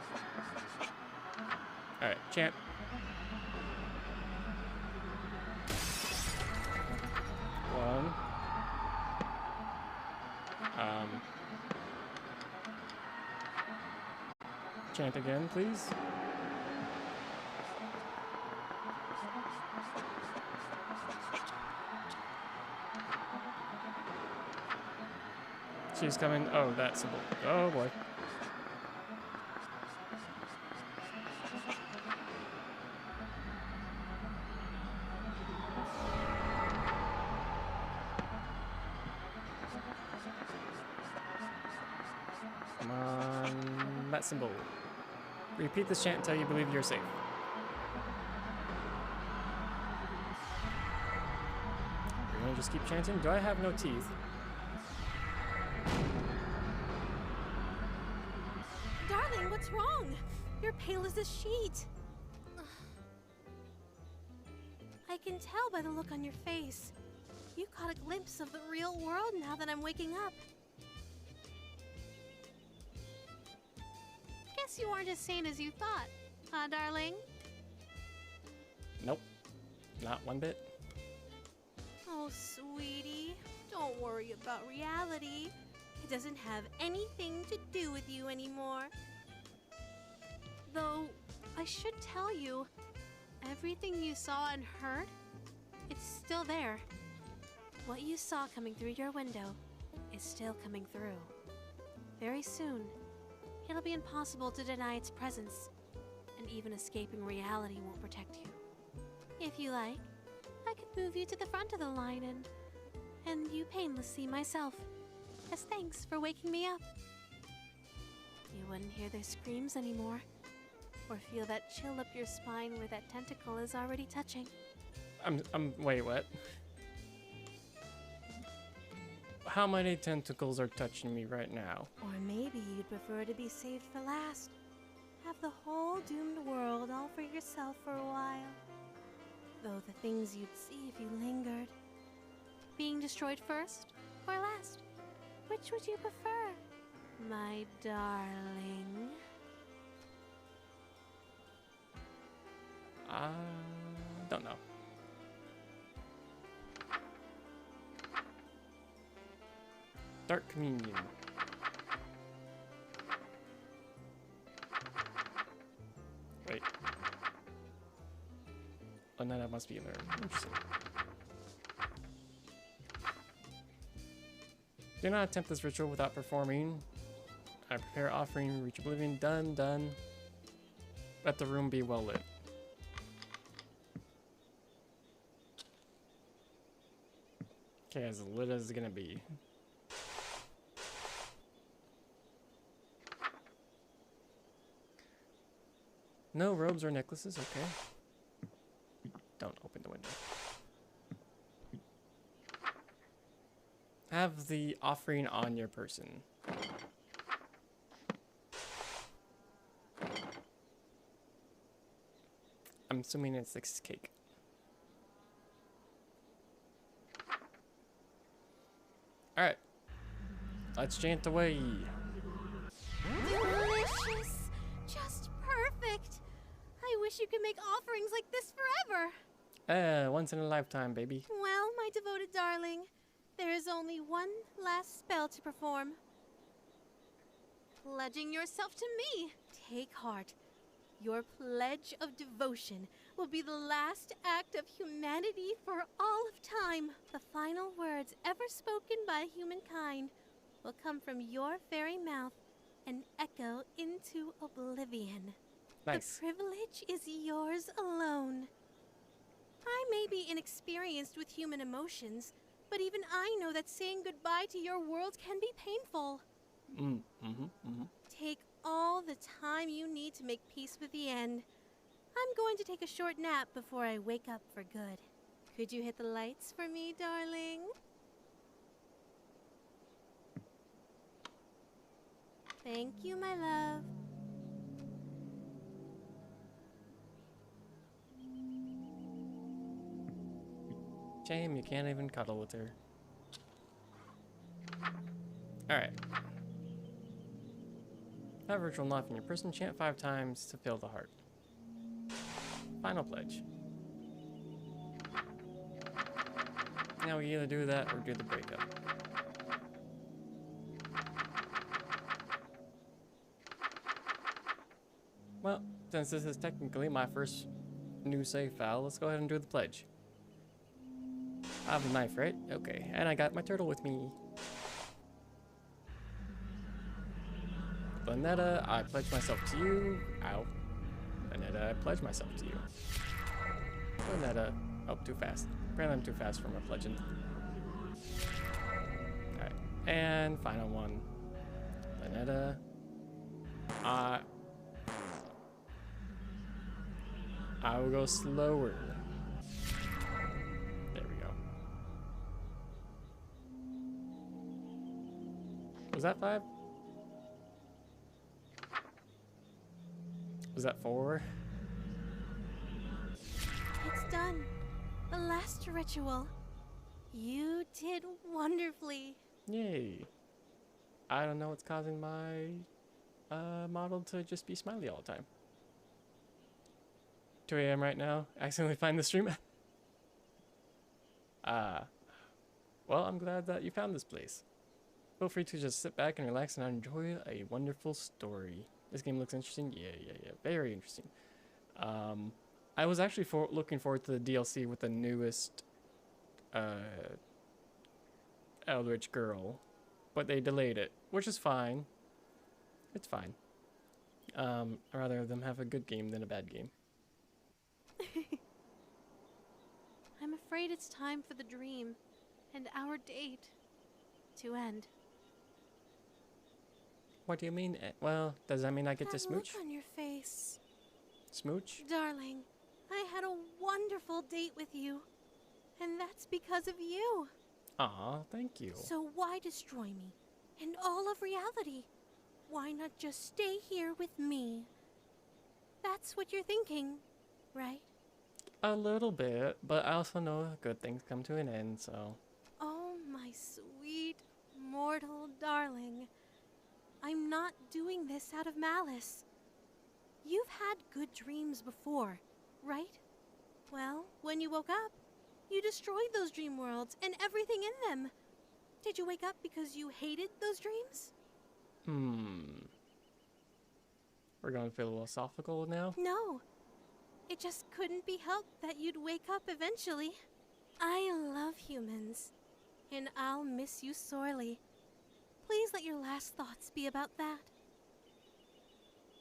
Alright, chant. One. Chant again, please. She's coming. Oh, that symbol. Oh boy. Come on, that symbol. Repeat this chant until you believe you're safe. We're gonna just keep chanting. Do I have no teeth? Darling, what's wrong? You're pale as a sheet. I can tell by the look on your face. You caught a glimpse of the real world now that I'm waking up. Guess you aren't as sane as you thought, huh, darling? Nope. Not one bit. Oh, sweetie, don't worry about reality. It doesn't have anything to do with you anymore. Though, I should tell you, everything you saw and heard, it's still there. What you saw coming through your window is still coming through. Very soon, it'll be impossible to deny its presence, and even escaping reality won't protect you. If you like, I could move you to the front of the line and you painless see myself, as thanks for waking me up. You wouldn't hear their screams anymore, or feel that chill up your spine where that tentacle is already touching. Wait, what? How many tentacles are touching me right now? Or maybe you'd prefer to be saved for last. Have the whole doomed world all for yourself for a while. Though the things you'd see if you lingered. Being destroyed first or last? Which would you prefer, my darling? Don't know. Dark Communion. Wait. Oh, no, that must be in there. Interesting. Do not attempt this ritual without performing. I prepare offering, reach oblivion. Done, done. Let the room be well lit. Okay, as lit as it's gonna be. No robes or necklaces, okay. Don't open the window. Have the offering on your person. I'm assuming it's this cake. Alright. Let's chant away. Delicious! Just perfect! I wish you could make offerings like this forever! Once in a lifetime, baby. Well, my devoted darling, there is only one last spell to perform. Pledging yourself to me. Take heart. Your pledge of devotion will be the last act of humanity for all of time. The final words ever spoken by humankind will come from your very mouth and echo into oblivion. Nice. The privilege is yours alone. I may be inexperienced with human emotions, but even I know that saying goodbye to your world can be painful. Take all the time you need to make peace with the end. I'm going to take a short nap before I wake up for good. Could you hit the lights for me, darling? Thank you, my love. Shame you can't even cuddle with her. Alright. Have ritual knife in your person. Chant 5 times to fill the heart. Final pledge. Now we either do that or do the breakup. Well, since this is technically my first new save file, let's go ahead and do the pledge. I have a knife, right? Okay, and I got my turtle with me. Lynetta, I pledge myself to you. Ow. Lynetta, I pledge myself to you. Lynetta. Oh, too fast. Apparently I'm too fast for my pledging. Alright, and final one. Lynetta. I will go slower. There we go. Was that 5? Was that 4? It's done. The last ritual. You did wonderfully. Yay. I don't know what's causing my model to just be smiley all the time. 2 a.m. right now. Accidentally find the stream. Well, I'm glad that you found this place. Feel free to just sit back and relax and enjoy a wonderful story. This game looks interesting. Yeah. Very interesting. I was actually looking forward to the DLC with the newest Eldritch Girl, but they delayed it, which is fine. It's fine. I'd rather them have a good game than a bad game. I'm afraid it's time for the dream and our date to end. What do you mean? Well, does that mean I get to That smooch? look on your face. Smooch? Darling, I had a wonderful date with you. And that's because of you. Aw, thank you. So why destroy me and all of reality? Why not just stay here with me? That's what you're thinking, right? A little bit, but I also know good things come to an end, so... Oh, my sweet, mortal darling. I'm not doing this out of malice. You've had good dreams before, right? Well, when you woke up, you destroyed those dream worlds and everything in them. Did you wake up because you hated those dreams? We're going to feel philosophical now? No. It just couldn't be helped that you'd wake up eventually. I love humans, and I'll miss you sorely. Please let your last thoughts be about that.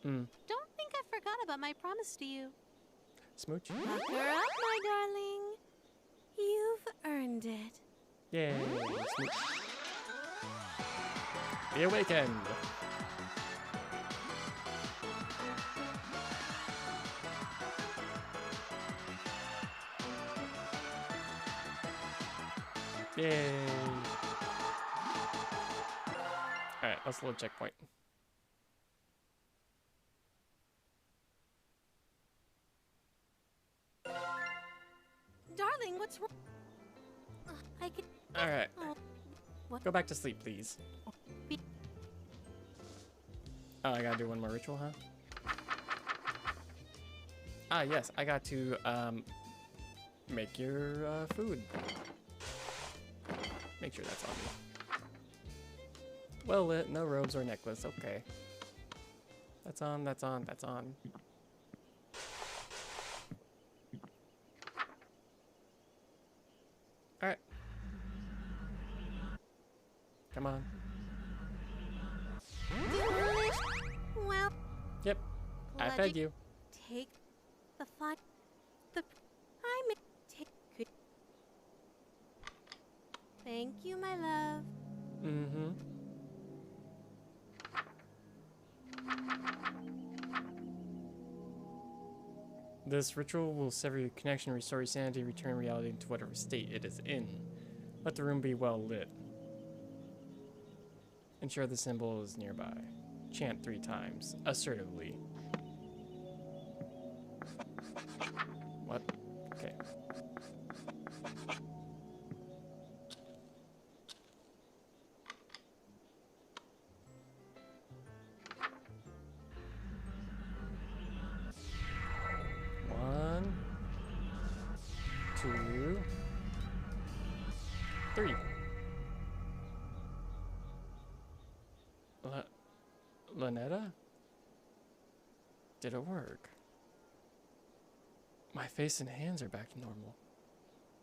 Don't think I forgot about my promise to you. Smooch? Buck her up, my darling. You've earned it. Yay, smooch. Be awakened! Yay! Alright, let's load checkpoint. Darling, what's wrong? I could... Alright. Oh, what? Go back to sleep, please. Oh, I gotta do one more ritual, huh? Ah, yes, I got to, make your, food. Make sure that's on me. Well lit, no robes or necklace, okay. That's on, that's on, that's on. Alright. Come on. Delish. Well, Yep, I fed pledge- you. take the fun. I'm take good. Thank you, my love. Mm-hmm. This ritual will sever your connection, restore your sanity, return reality into whatever state it is in. Let the room be well lit. Ensure the symbol is nearby. chant 3 times, assertively. What? Okay. One, two, three. Lynetta? Did it work? My face and hands are back to normal.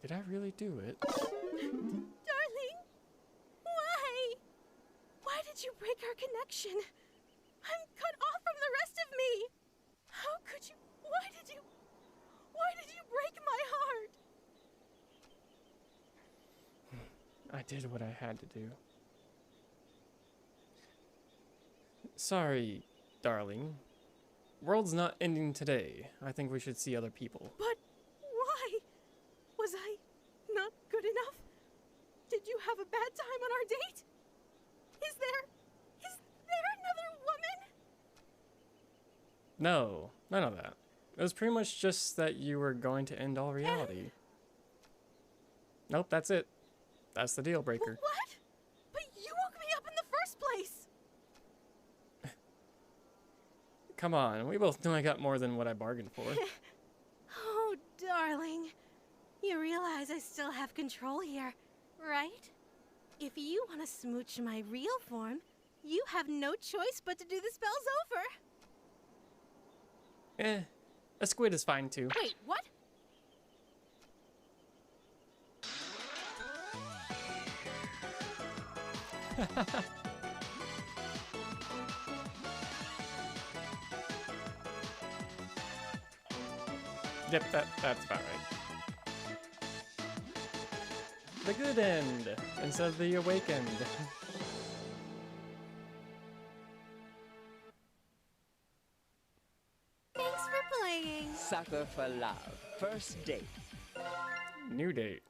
Did I really do it? Darling, why? Why did you break our connection? I'm cut off from the rest of me. How could you? Why did you break my heart? I did what I had to do. Sorry, darling. World's not ending today. I think we should see other people. But why? Was I not good enough? Did you have a bad time on our date? Is there another woman? No, none of that. It was pretty much just that you were going to end all reality. Nope, that's it. That's the deal breaker. What? But you woke me up in the first place. Come on, we both know I got more than what I bargained for. Oh, darling. You realize I still have control here, right? If you want to smooch my real form, you have no choice but to do the spells over. A squid is fine too. Wait, what? Yep, that's about right. The good end instead of the awakened. Thanks for playing. Sucker for love. First date. New date.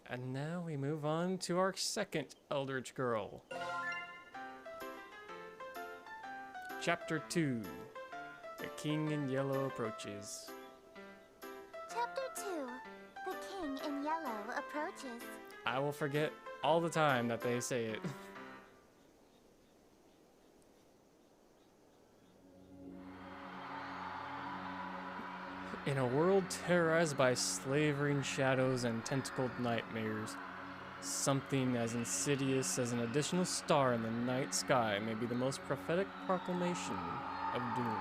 And now we move on to our second Eldritch Girl. Chapter 2. The King in Yellow approaches. Chapter 2. The King in Yellow approaches. I will forget all the time that they say it. In a world terrorized by slavering shadows and tentacled nightmares, something as insidious as an additional star in the night sky may be the most prophetic proclamation of doom.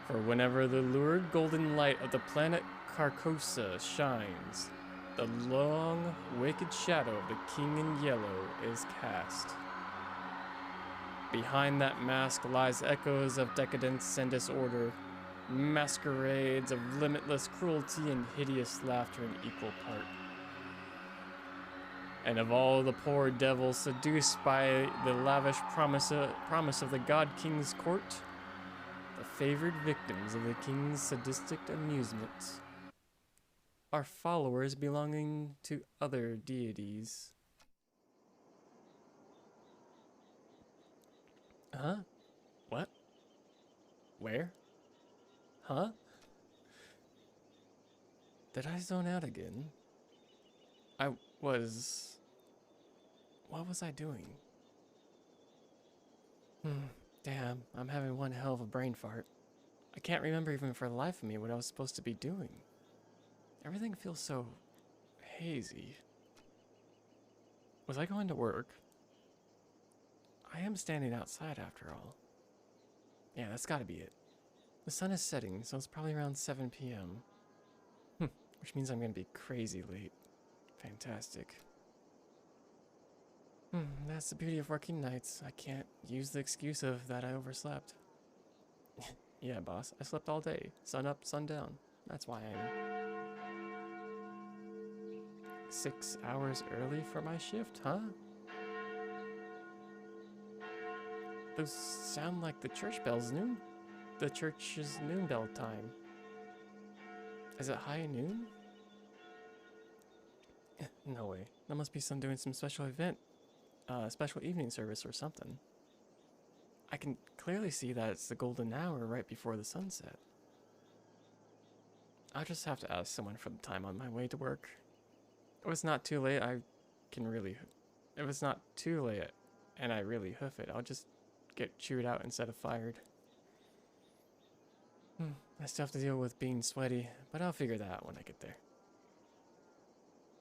For whenever the lurid golden light of the planet Carcosa shines, the long, wicked shadow of the King in Yellow is cast. Behind that mask lies echoes of decadence and disorder, masquerades of limitless cruelty and hideous laughter in equal part. And of all the poor devils seduced by the lavish promise of the God King's court, the favored victims of the King's sadistic amusements are followers belonging to other deities. Huh? What? Where? Huh? Did I zone out again? What was I doing? Damn, I'm having one hell of a brain fart. I can't remember even for the life of me what I was supposed to be doing. Everything feels so hazy. Was I going to work? I am standing outside after all. Yeah, that's gotta be it. The sun is setting, so it's probably around 7 p.m. Which means I'm gonna be crazy late. Fantastic. That's the beauty of working nights. I can't use the excuse of that I overslept. Yeah, boss, I slept all day. Sun up, sun down. That's why I'm 6 hours early for my shift, huh? Those sound like the church bells noon. The church's noon bell time. Is it high noon? No way. That must be doing some special event. special evening service or something. I can clearly see that it's the golden hour right before the sunset. I'll just have to ask someone for the time on my way to work. If it's not too late, if it's not too late and I really hoof it, I'll just get chewed out instead of fired. I still have to deal with being sweaty, but I'll figure that out when I get there.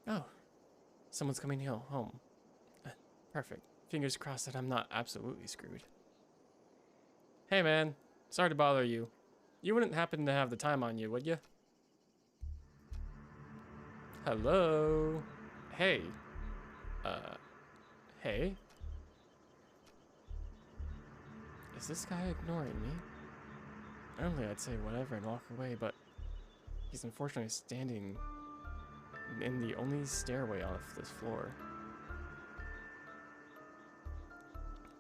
Oh, someone's coming home. Perfect. Fingers crossed that I'm not absolutely screwed. Hey man, sorry to bother you. You wouldn't happen to have the time on you, would you? Hello? Hey. Hey? Is this guy ignoring me? Normally I'd say whatever and walk away, but he's unfortunately standing in the only stairway off this floor.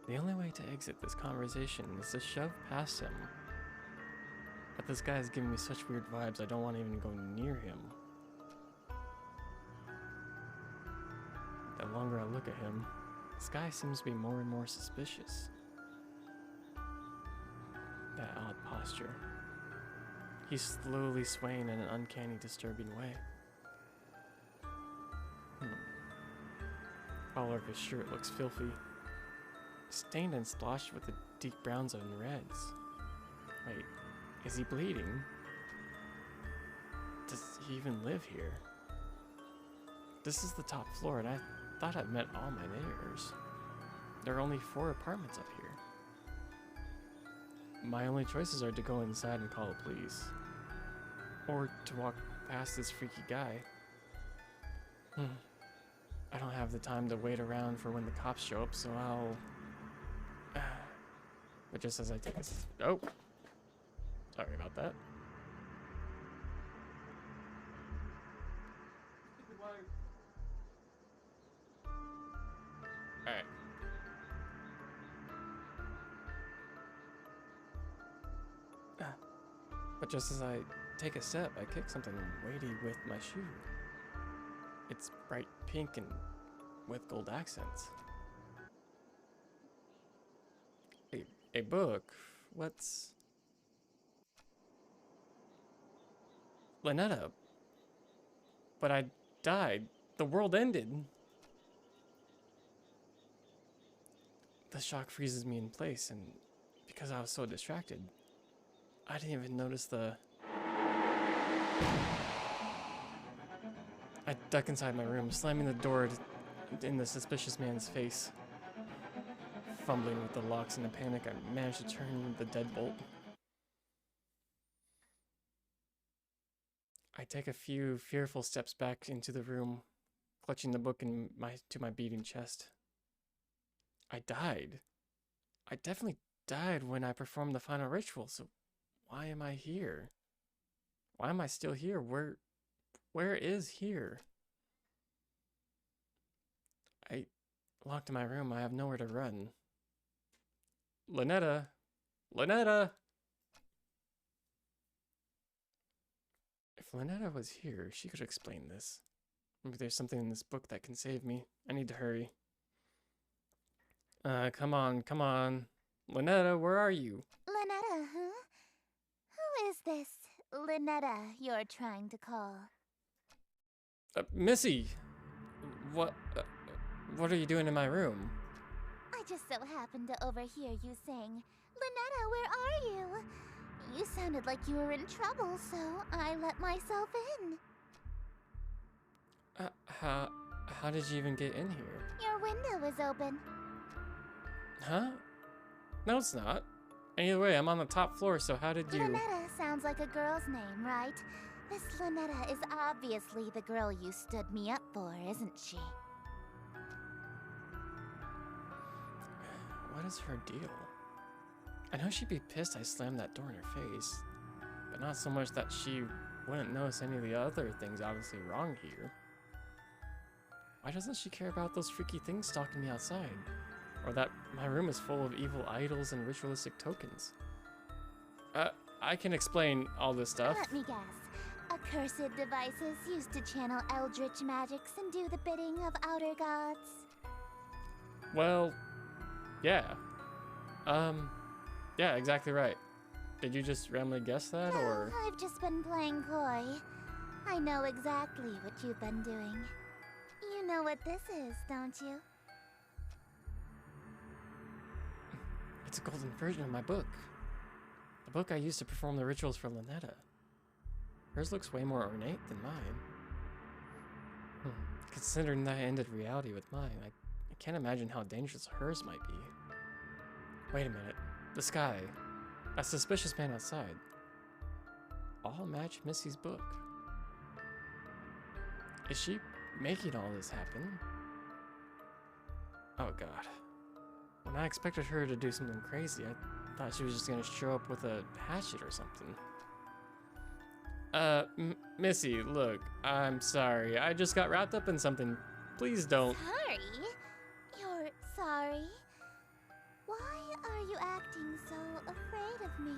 The only way to exit this conversation is to shove past him. But this guy is giving me such weird vibes, I don't want to even go near him. The longer I look at him, this guy seems to be more and more suspicious. That odd posture. He's slowly swaying in an uncanny, disturbing way. Collar of his shirt looks filthy, stained and splotched with the deep browns and reds. Wait, is he bleeding? Does he even live here? This is the top floor, and I thought I'd met all my neighbors. There are only 4 apartments up here. My only choices are to go inside and call the police, or to walk past this freaky guy. I don't have the time to wait around for when the cops show up, so I'll... But just as I take this... Oh! Sorry about that. Alright. But just as I take a step, I kick something weighty with my shoe. It's bright pink and with gold accents. A book? What's... Lynetta. But I died. The world ended. The shock freezes me in place, and because I was so distracted, I didn't even notice the... I duck inside my room, slamming the door in the suspicious man's face. Fumbling with the locks in a panic, I managed to turn the deadbolt. I take a few fearful steps back into the room, clutching the book to my beating chest. I died. I definitely died when I performed the final ritual, so why am I here? Why am I still here? Where is here? I locked in my room. I have nowhere to run. Lynetta! Lynetta! If Lynetta was here, she could explain this. Maybe there's something in this book that can save me. I need to hurry. Come on, come on. Lynetta, where are you? Lynetta, huh? Who is this Lynetta you're trying to call? Missy! What are you doing in my room? I just so happened to overhear you saying, Lynetta, where are you? You sounded like you were in trouble, so I let myself in. How did you even get in here? Your window was open. Huh? No, it's not. Either way, I'm on the top floor, so how did you... Lynetta sounds like a girl's name, right? This Lynetta is obviously the girl you stood me up for, isn't she? What is her deal? I know she'd be pissed I slammed that door in her face, but not so much that she wouldn't notice any of the other things obviously wrong here. Why doesn't she care about those freaky things stalking me outside? Or that my room is full of evil idols and ritualistic tokens? I can explain all this stuff. Let me guess. Accursed devices used to channel eldritch magics and do the bidding of outer gods. Well, yeah. Yeah, exactly right. Did you just randomly guess that, No, or? I've just been playing coy. I know exactly what you've been doing. You know what this is, don't you? It's a golden version of my book. The book I used to perform the rituals for Lynetta. Hers looks way more ornate than mine. Considering that I ended reality with mine, I can't imagine how dangerous hers might be. Wait a minute. The sky. A suspicious man outside. All match Missy's book. Is she making all this happen? Oh god. When I expected her to do something crazy, I thought she was just gonna show up with a hatchet or something. Missy, look, I'm sorry. I just got wrapped up in something. Please don't. Sorry? You're sorry? Why are you acting so afraid of me?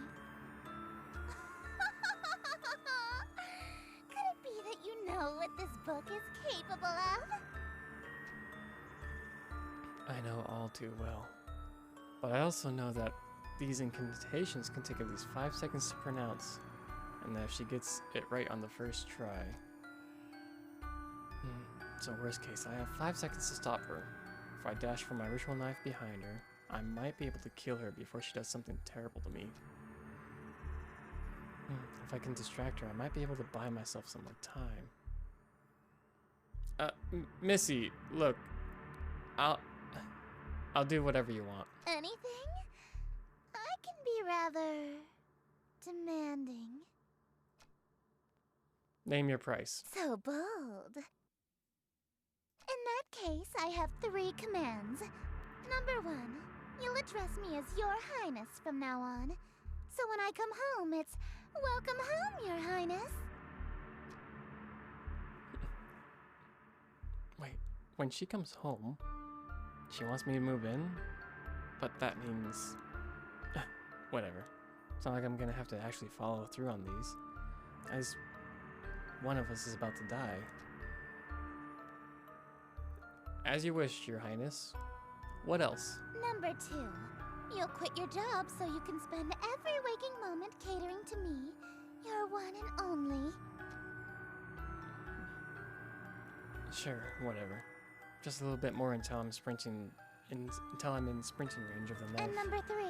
Could it be that you know what this book is capable of? I know all too well. But I also know that these incantations can take at least 5 seconds to pronounce, and that if she gets it right on the first try. So worst case, I have 5 seconds to stop her. If I dash for my ritual knife behind her, I might be able to kill her before she does something terrible to me. If I can distract her, I might be able to buy myself some more time. Missy, look, I'll do whatever you want. Anything? I can be rather demanding. Name your price. So bold. In that case, I have 3 commands. Number 1, you'll address me as Your Highness from now on. So when I come home, it's welcome home, Your Highness. Wait, when she comes home, she wants me to move in? But that means... whatever. It's not like I'm gonna have to actually follow through on these. As one of us is about to die. As you wish, Your Highness. What else? Number 2, you'll quit your job so you can spend every waking moment catering to me, your one and only. Sure, whatever. Just a little bit more until I'm until I'm in sprinting range of the knife. And number 3,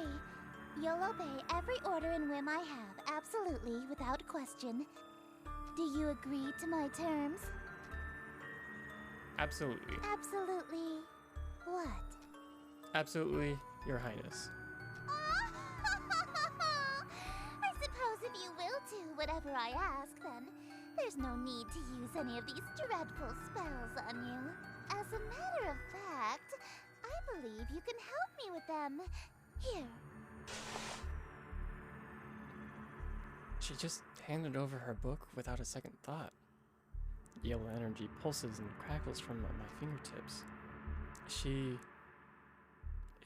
you'll obey every order and whim I have, absolutely, without question. Do you agree to my terms? Absolutely. Absolutely. What? Absolutely, Your Highness. I suppose if you will do whatever I ask, then there's no need to use any of these dreadful spells on you. As a matter of fact, I believe you can help me with them. Here. She just handed over her book without a second thought. Yellow energy pulses and crackles from my fingertips. Is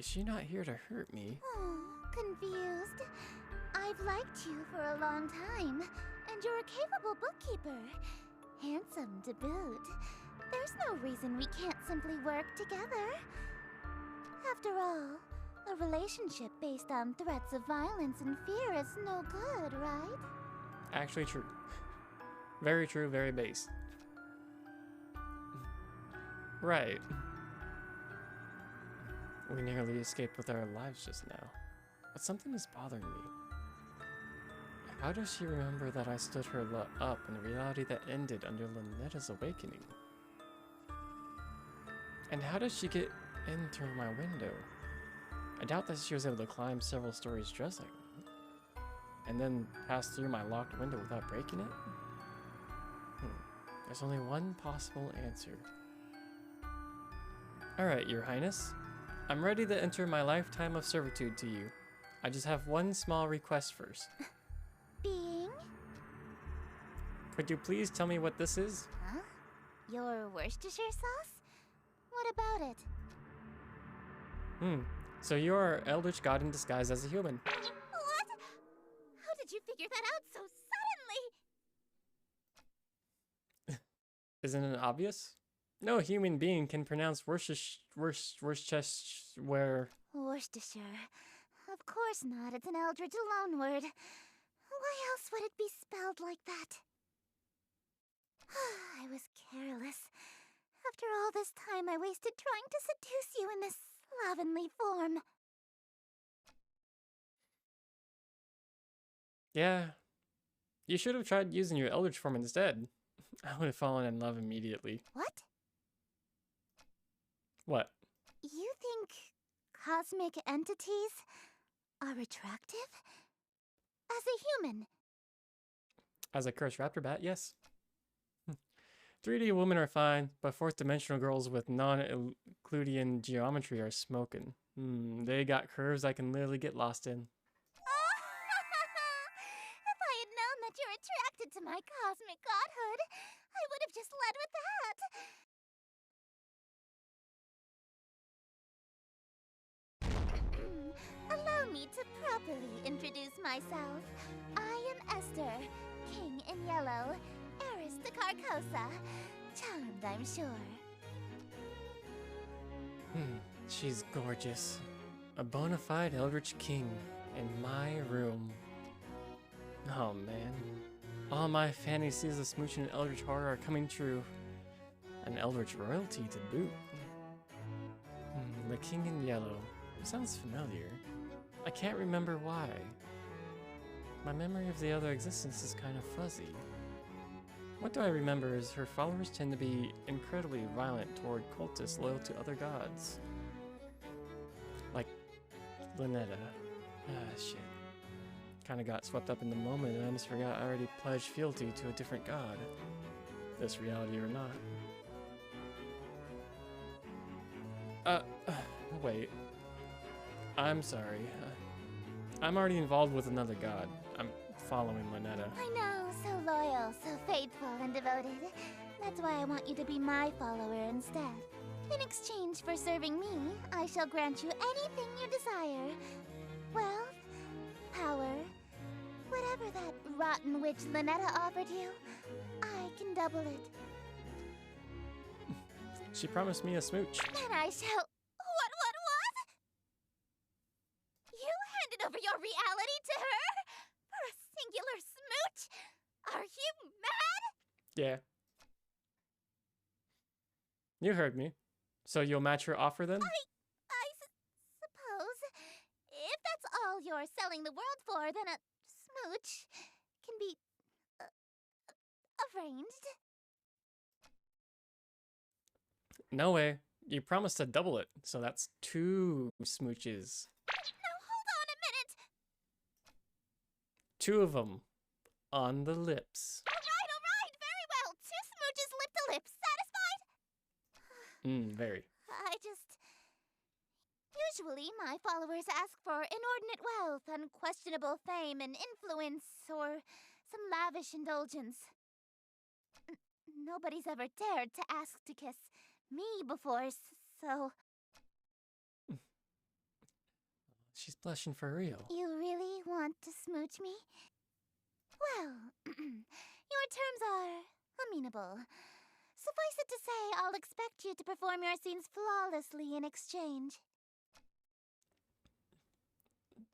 she not here to hurt me? Oh, confused. I've liked you for a long time, and you're a capable bookkeeper. Handsome to boot. There's no reason we can't simply work together. After all, a relationship based on threats of violence and fear is no good, right? Actually true. Very true, very base. Right. We nearly escaped with our lives just now. But something is bothering me. How does she remember that I stood her up in a reality that ended under Lynetta's awakening? And how does she get in through my window? I doubt that she was able to climb several stories dressing. And then pass through my locked window without breaking it? There's only one possible answer. Alright, Your Highness. I'm ready to enter my lifetime of servitude to you. I just have one small request first. Being? Could you please tell me what this is? Huh? Your Worcestershire sauce? What about it? So you're an eldritch god in disguise as a human. What? How did you figure that out so suddenly? Isn't it obvious? No human being can pronounce Worcestershire. Worcestershire. Of course not. It's an Eldritch loan word. Why else would it be spelled like that? I was careless. After all this time I wasted trying to seduce you in this slovenly form. Yeah, you should have tried using your Eldritch form instead. I would have fallen in love immediately. What? What? You think cosmic entities are attractive? As a human? As a cursed raptor bat, yes. 3D women are fine, but fourth dimensional girls with non-Euclidean geometry are smoking. They got curves I can literally get lost in. If I had known that you're attracted to my cosmic godhood, I would have just led with that. Allow me to properly introduce myself. I am Esther, King in Yellow, heiress to Carcosa. Charmed, I'm sure. She's gorgeous. A bona fide Eldritch King in my room. Oh man. All my fantasies of smooching and Eldritch horror are coming true. An Eldritch royalty to boot. The King in Yellow. Sounds familiar. I can't remember why. My memory of the other existence is kind of fuzzy. What do I remember is her followers tend to be incredibly violent toward cultists loyal to other gods. Like Lynetta. Shit. Kinda got swept up in the moment and I almost forgot I already pledged fealty to a different god. This reality or not. Wait. I'm sorry. I'm already involved with another god. I'm following Lynetta. I know, so loyal, so faithful and devoted. That's why I want you to be my follower instead. In exchange for serving me, I shall grant you anything you desire. Wealth, power, whatever that rotten witch Lynetta offered you, I can double it. She promised me a smooch. Then I shall... What? You handed over your reality to her? For a singular smooch? Are you mad? Yeah. You heard me. So you'll match her offer then? I suppose. If that's all you're selling the world for, then a smooch can be... arranged. No way. You promised to double it, so that's 2 smooches. Now hold on a minute. 2 of them. On the lips. Alright, very well. 2 smooches lip to lip. Satisfied? Very. Usually, my followers ask for inordinate wealth, unquestionable fame and influence, or some lavish indulgence. Nobody's ever dared to ask to kiss me before, so... She's blushing for real. You really want to smooch me? Well, your terms are amenable. Suffice it to say, I'll expect you to perform your scenes flawlessly in exchange.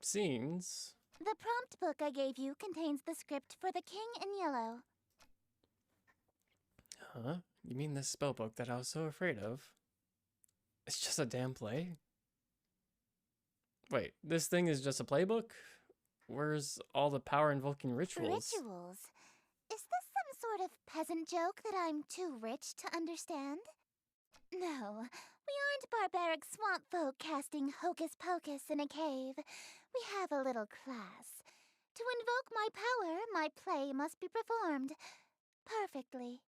Scenes? The prompt book I gave you contains the script for The King in Yellow. Huh? You mean this spellbook that I was so afraid of? It's just a damn play? Wait, this thing is just a playbook? Where's all the power invoking rituals? Rituals? Is this some sort of peasant joke that I'm too rich to understand? No, we aren't barbaric swamp folk casting hocus pocus in a cave. We have a little class. To invoke my power, my play must be performed perfectly.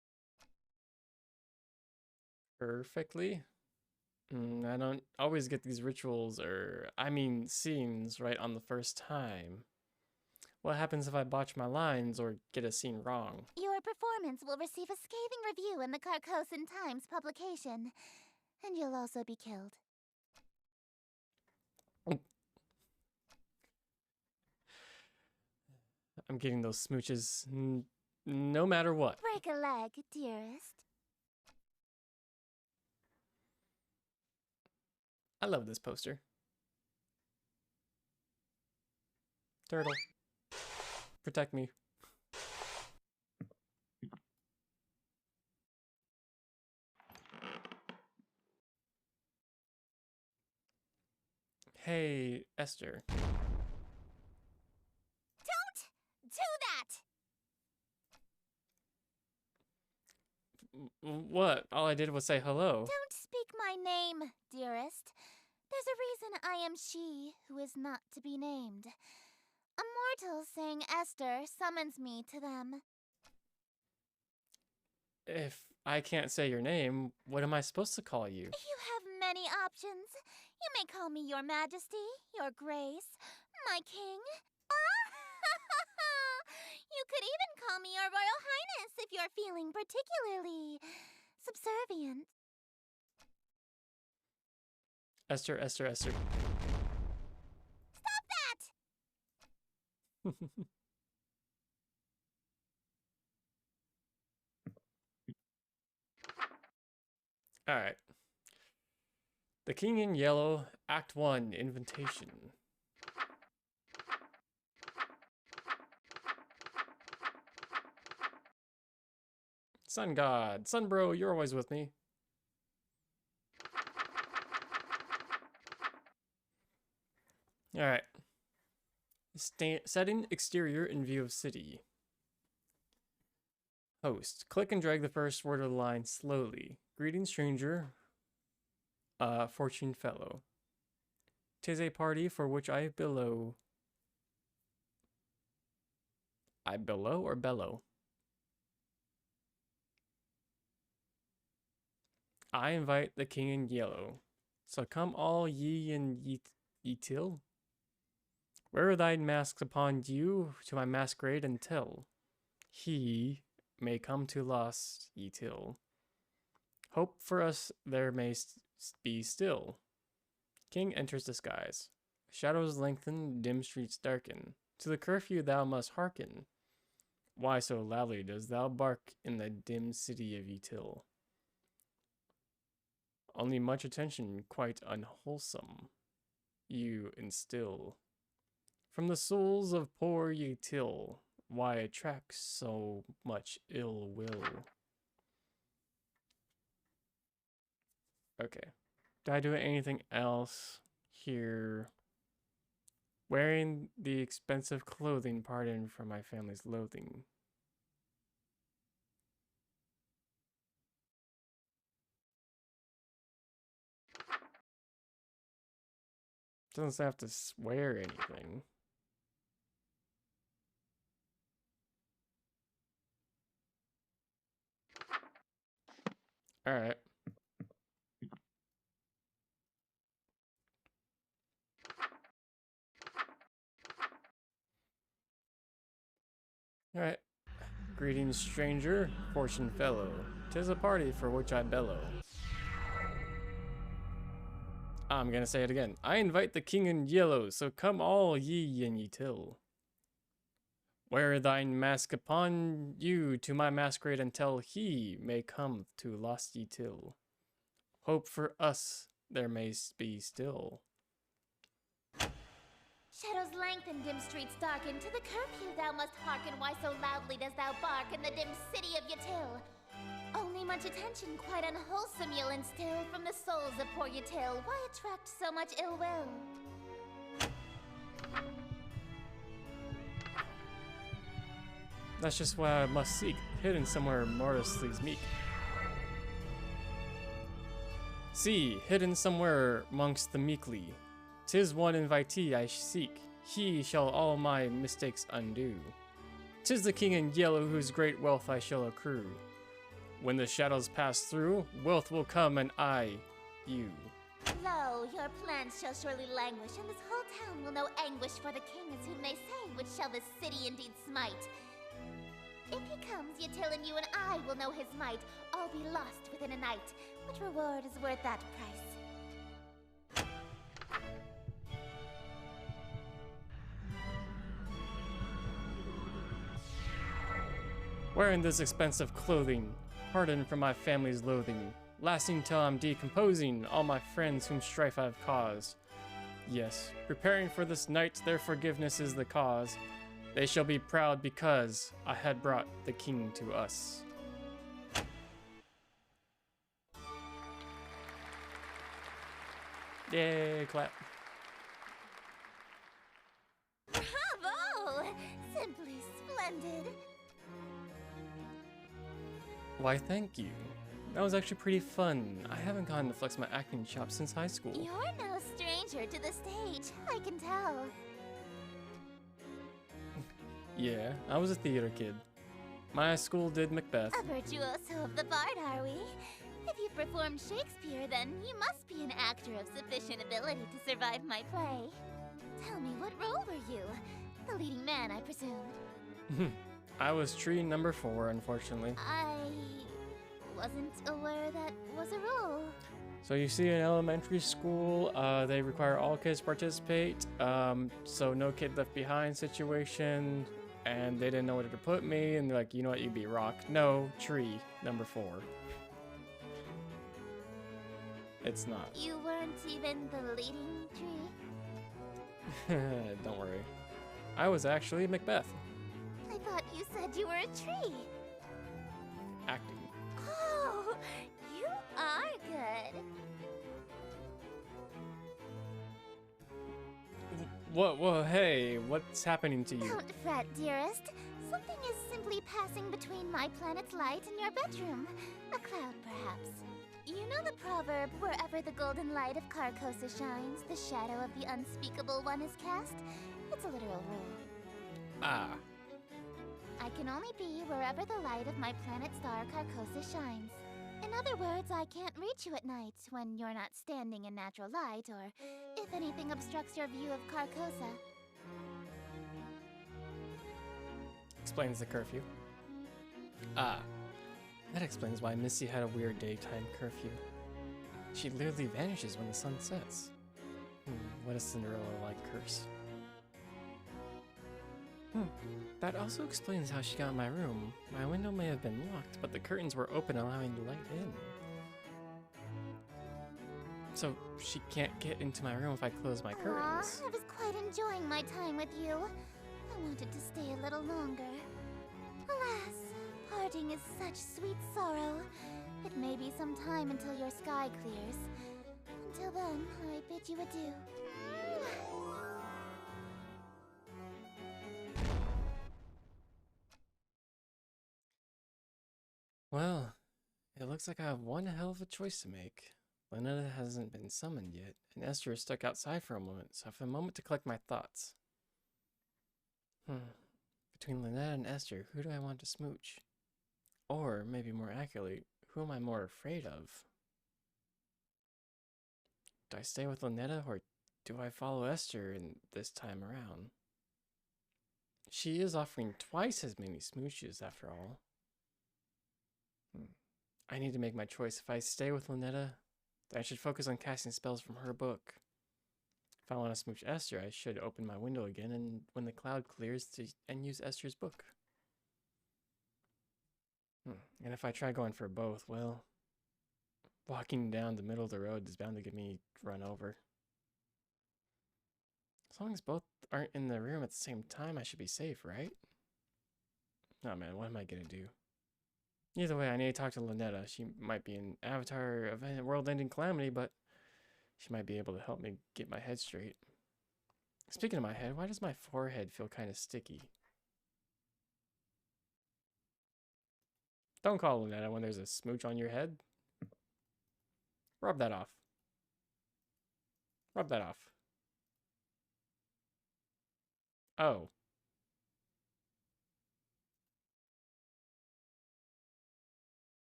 Perfectly? I don't always get these rituals, scenes right on the first time. What happens if I botch my lines or get a scene wrong? Your performance will receive a scathing review in the Carcosan Times publication, and you'll also be killed. I'm getting those smooches no matter what. Break a leg, dearest. I love this poster. Turtle. Protect me. Hey, Esther. Don't do that! What? All I did was say hello. Don't speak my name, dearest. There's a reason I am she who is not to be named. A mortal saying Esther summons me to them. If I can't say your name, what am I supposed to call you? You have many options. You may call me your majesty, your grace, my king. You could even call me your royal highness if you're feeling particularly subservient. Esther, Esther, Esther. Stop that! Alright. The King in Yellow, Act 1, Invitation. Sun God, Sun Bro, you're always with me. Alright. Setting exterior in view of city. Host. Click and drag the first word of the line slowly. Greeting stranger. Fortune fellow. 'Tis a party for which I bellow. I bellow or bellow? I invite the king in yellow. So come all ye and ye till. Wear thine masks upon you to my masquerade until he may come to lost ye till. Hope for us there may be still. King enters disguise. Shadows lengthen, dim streets darken. To the curfew thou must hearken. Why so loudly dost thou bark in the dim city of Ytil? Only much attention, quite unwholesome, you instill. From the souls of poor Ytil, why attract so much ill will? Okay. Did I do anything else here? Wearing the expensive clothing, pardon from my family's loathing. Doesn't have to swear anything. Alright. Alright. Greetings, stranger, fortune fellow. 'Tis a party for which I bellow. I'm gonna say it again. I invite the king in yellow, so come all ye and ye till. Wear thine mask upon you to my masquerade until he may come to lost ye till. Hope for us there may be still. Shadows lengthen, dim streets darken. To the curfew thou must hearken. Why so loudly dost thou bark in the dim city of Ytil? Only much attention, quite unwholesome, you'll instill from the souls of poor Ytil. Why attract so much ill will? That's just what I must seek, hidden somewhere modestly meek. See, hidden somewhere amongst the meekly. 'Tis one invitee I seek, he shall all my mistakes undo. 'Tis the king in yellow whose great wealth I shall accrue. When the shadows pass through, wealth will come and I, you. Lo, your plans shall surely languish, and this whole town will know anguish for the king, as whom they say, which shall this city indeed smite. If he comes, Ytil and you and I will know his might, all be lost within a night. What reward is worth that price? Wearing this expensive clothing, pardon for my family's loathing. lasting till I'm decomposing all my friends whom strife I've caused. Yes, preparing for this night, their forgiveness is the cause. They shall be proud because I had brought the king to us. Yay, clap. Bravo! Simply splendid. Why, thank you. That was actually pretty fun. I haven't gotten to flex my acting chops since high school. You're no stranger to the stage, I can tell. Yeah, I was a theater kid. My school did Macbeth. A virtuoso of the bard, are we? If you've performed Shakespeare, then you must be an actor of sufficient ability to survive my play. Tell me, what role were you? The leading man, I presume. I was tree number 4, unfortunately. I wasn't aware that was a role. So you see, in elementary school, they require all kids to participate. So no kid left behind situation, and they didn't know where to put me, and they're like, you know what, you'd be rock. No, tree number 4. It's not. You weren't even the leading tree? Don't worry. I was actually Macbeth. I thought you said you were a tree. Acting. Oh, you are good. Whoa, hey, what's happening to you? Don't fret, dearest. Something is simply passing between my planet's light and your bedroom. A cloud, perhaps. You know the proverb, wherever the golden light of Carcosa shines, the shadow of the unspeakable one is cast? It's a literal rule. Ah. I can only be wherever the light of my planet star Carcosa shines. In other words, I can't reach you at night when you're not standing in natural light, or if anything obstructs your view of Carcosa. Explains the curfew. Ah. That explains why Missy had a weird daytime curfew. She literally vanishes when the sun sets. What a Cinderella-like curse. That also explains how she got in my room. My window may have been locked, but the curtains were open, allowing light in. So she can't get into my room if I close my curtains. I was quite enjoying my time with you. I wanted to stay a little longer. Alas, parting is such sweet sorrow. It may be some time until your sky clears. Until then, I bid you adieu. Well, it looks like I have one hell of a choice to make. Lynetta hasn't been summoned yet, and Esther is stuck outside for a moment, so I have a moment to collect my thoughts. Between Lynetta and Esther, who do I want to smooch? Or, maybe more accurately, who am I more afraid of? Do I stay with Lynetta, or do I follow Esther in this time around? She is offering twice as many smooches, after all. I need to make my choice. If I stay with Lynetta, then I should focus on casting spells from her book. If I want to smooch Esther, I should open my window again and when the cloud clears and use Esther's book. And if I try going for both, well, walking down the middle of the road is bound to get me run over. As long as both aren't in the room at the same time, I should be safe, right? Oh man, what am I gonna do? Either way, I need to talk to Lynetta. She might be an avatar of a world-ending calamity, but she might be able to help me get my head straight. Speaking of my head, why does my forehead feel kind of sticky? Don't call Lynetta when there's a smooch on your head. Rub that off. Rub that off. Oh.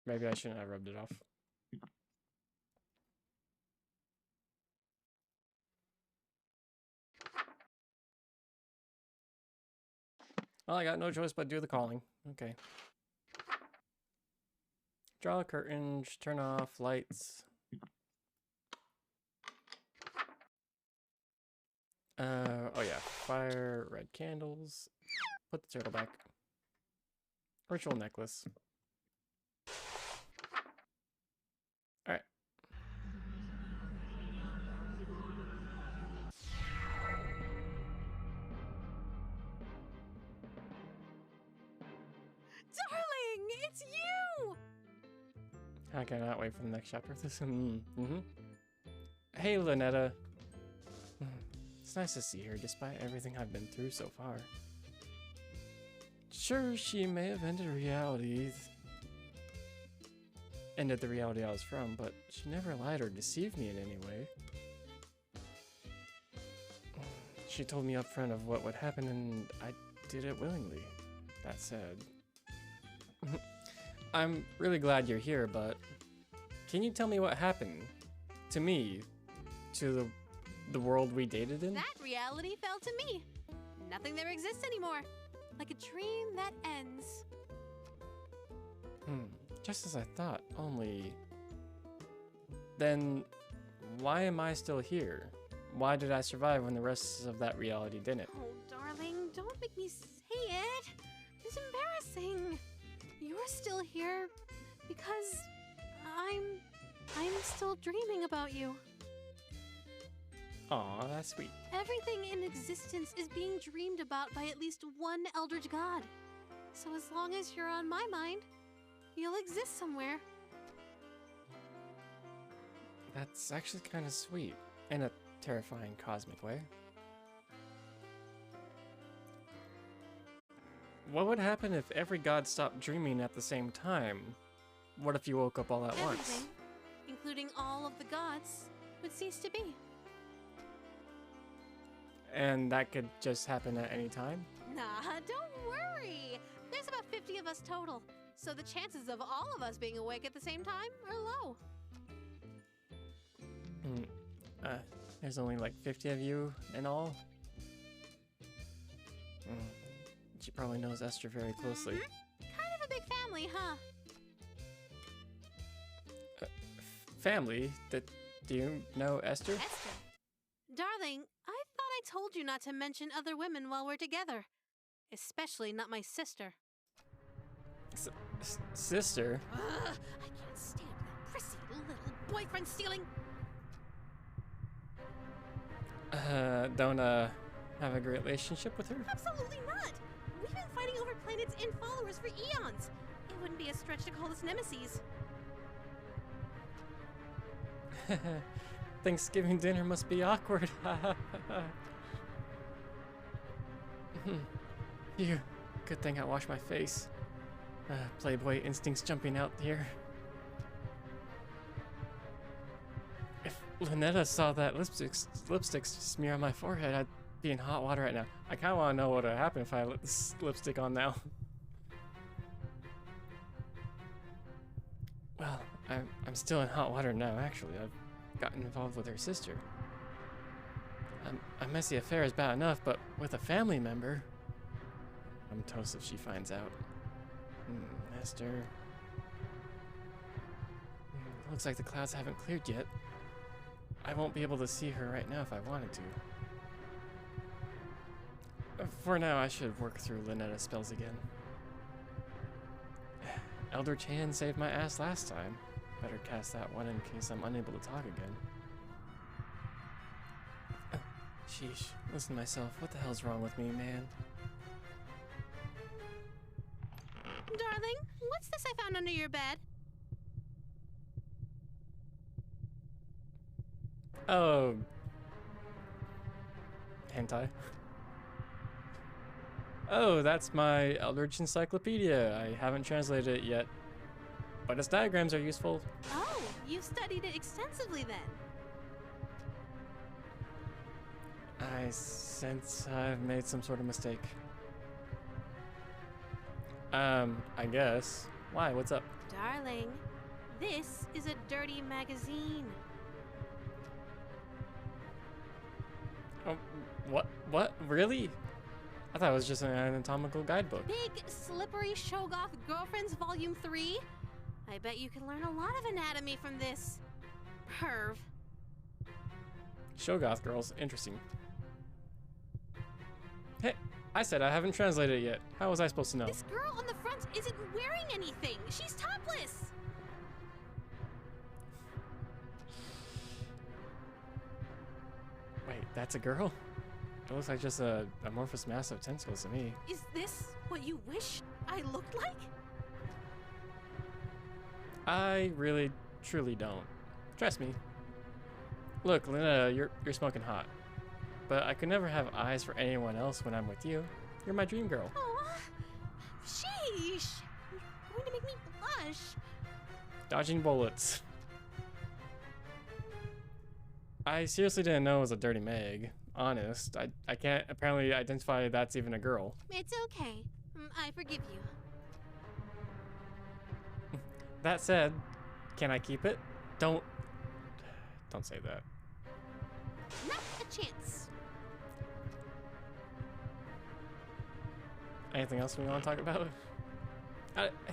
Maybe I shouldn't have rubbed it off. Well, I got no choice but do the calling. Okay. Draw curtains, turn off lights. Oh yeah, fire red candles. Put the turtle back. Ritual necklace. Alright. Darling, it's you! I cannot wait for the next chapter of this. Hey, Lynetta. It's nice to see her, despite everything I've been through so far. Sure, she may have ended the reality I was from, but she never lied or deceived me in any way. She told me up front of what would happen, and I did it willingly. That said, I'm really glad you're here, but can you tell me what happened to me, to the world we dated in? That reality fell to me. Nothing there exists anymore. Like a dream that ends. Just as I thought, only... Then, why am I still here? Why did I survive when the rest of that reality didn't? Oh, darling, don't make me say it. It's embarrassing. You're still here because I'm still dreaming about you. Aw, that's sweet. Everything in existence is being dreamed about by at least one Eldritch God. So as long as you're on my mind, you'll exist somewhere. That's actually kind of sweet, in a terrifying cosmic way. What would happen if every god stopped dreaming at the same time? What if you woke up all at once? Everything, including all of the gods, would cease to be. And that could just happen at any time? Nah, don't worry. There's about 50 of us total, so the chances of all of us being awake at the same time are low. There's only like 50 of you in all? She probably knows Esther very closely. Kind of a big family, huh? Family? Do you know Esther? Esther. Darling, I thought I told you not to mention other women while we're together. Especially not my sister. Sister? Ugh, I can't stand that prissy little boyfriend stealing. Don't, have a great relationship with her? Absolutely not. We've been fighting over planets and followers for eons. It wouldn't be a stretch to call us nemesis. Thanksgiving dinner must be awkward. Phew. Good thing I washed my face. Playboy instincts jumping out here. If Lynetta saw that lipstick smear on my forehead, I'd be in hot water right now. I kind of want to know what would happen if I let this lipstick on now. Well, I'm still in hot water now, actually. I've gotten involved with her sister. A messy affair is bad enough, but with a family member... I'm toast if she finds out. Esther... Looks like the clouds haven't cleared yet. I won't be able to see her right now if I wanted to. For now, I should work through Lynetta's spells again. Elder Chan saved my ass last time. Better cast that one in case I'm unable to talk again. Sheesh, listen to myself. What the hell's wrong with me, man? Darling, what's this I found under your bed? Oh. Hentai. Oh, that's my Eldritch Encyclopedia. I haven't translated it yet, but its diagrams are useful. Oh, you've studied it extensively then. I sense I've made some sort of mistake. I guess. Why? What's up? Darling, this is a dirty magazine. Oh, what? What? Really? I thought it was just an anatomical guidebook. Big, slippery Shoggoth Girlfriends Volume 3? I bet you can learn a lot of anatomy from this. Perv. Shoggoth girls, interesting. Hey, I said I haven't translated it yet. How was I supposed to know? This girl on the front isn't wearing anything. She's topless. Wait, that's a girl? It looks like just a amorphous mass of tentacles to me. Is this what you wish I looked like? I really, truly don't. Trust me. Look, Lena, you're smoking hot. But I could never have eyes for anyone else when I'm with you. You're my dream girl. Oh, sheesh. You're going to make me blush. Dodging bullets. I seriously didn't know it was a dirty Meg. Honest. I can't apparently identify that's even a girl. It's okay. I forgive you. That said, can I keep it? Don't say that. Not a chance. Anything else we want to talk about?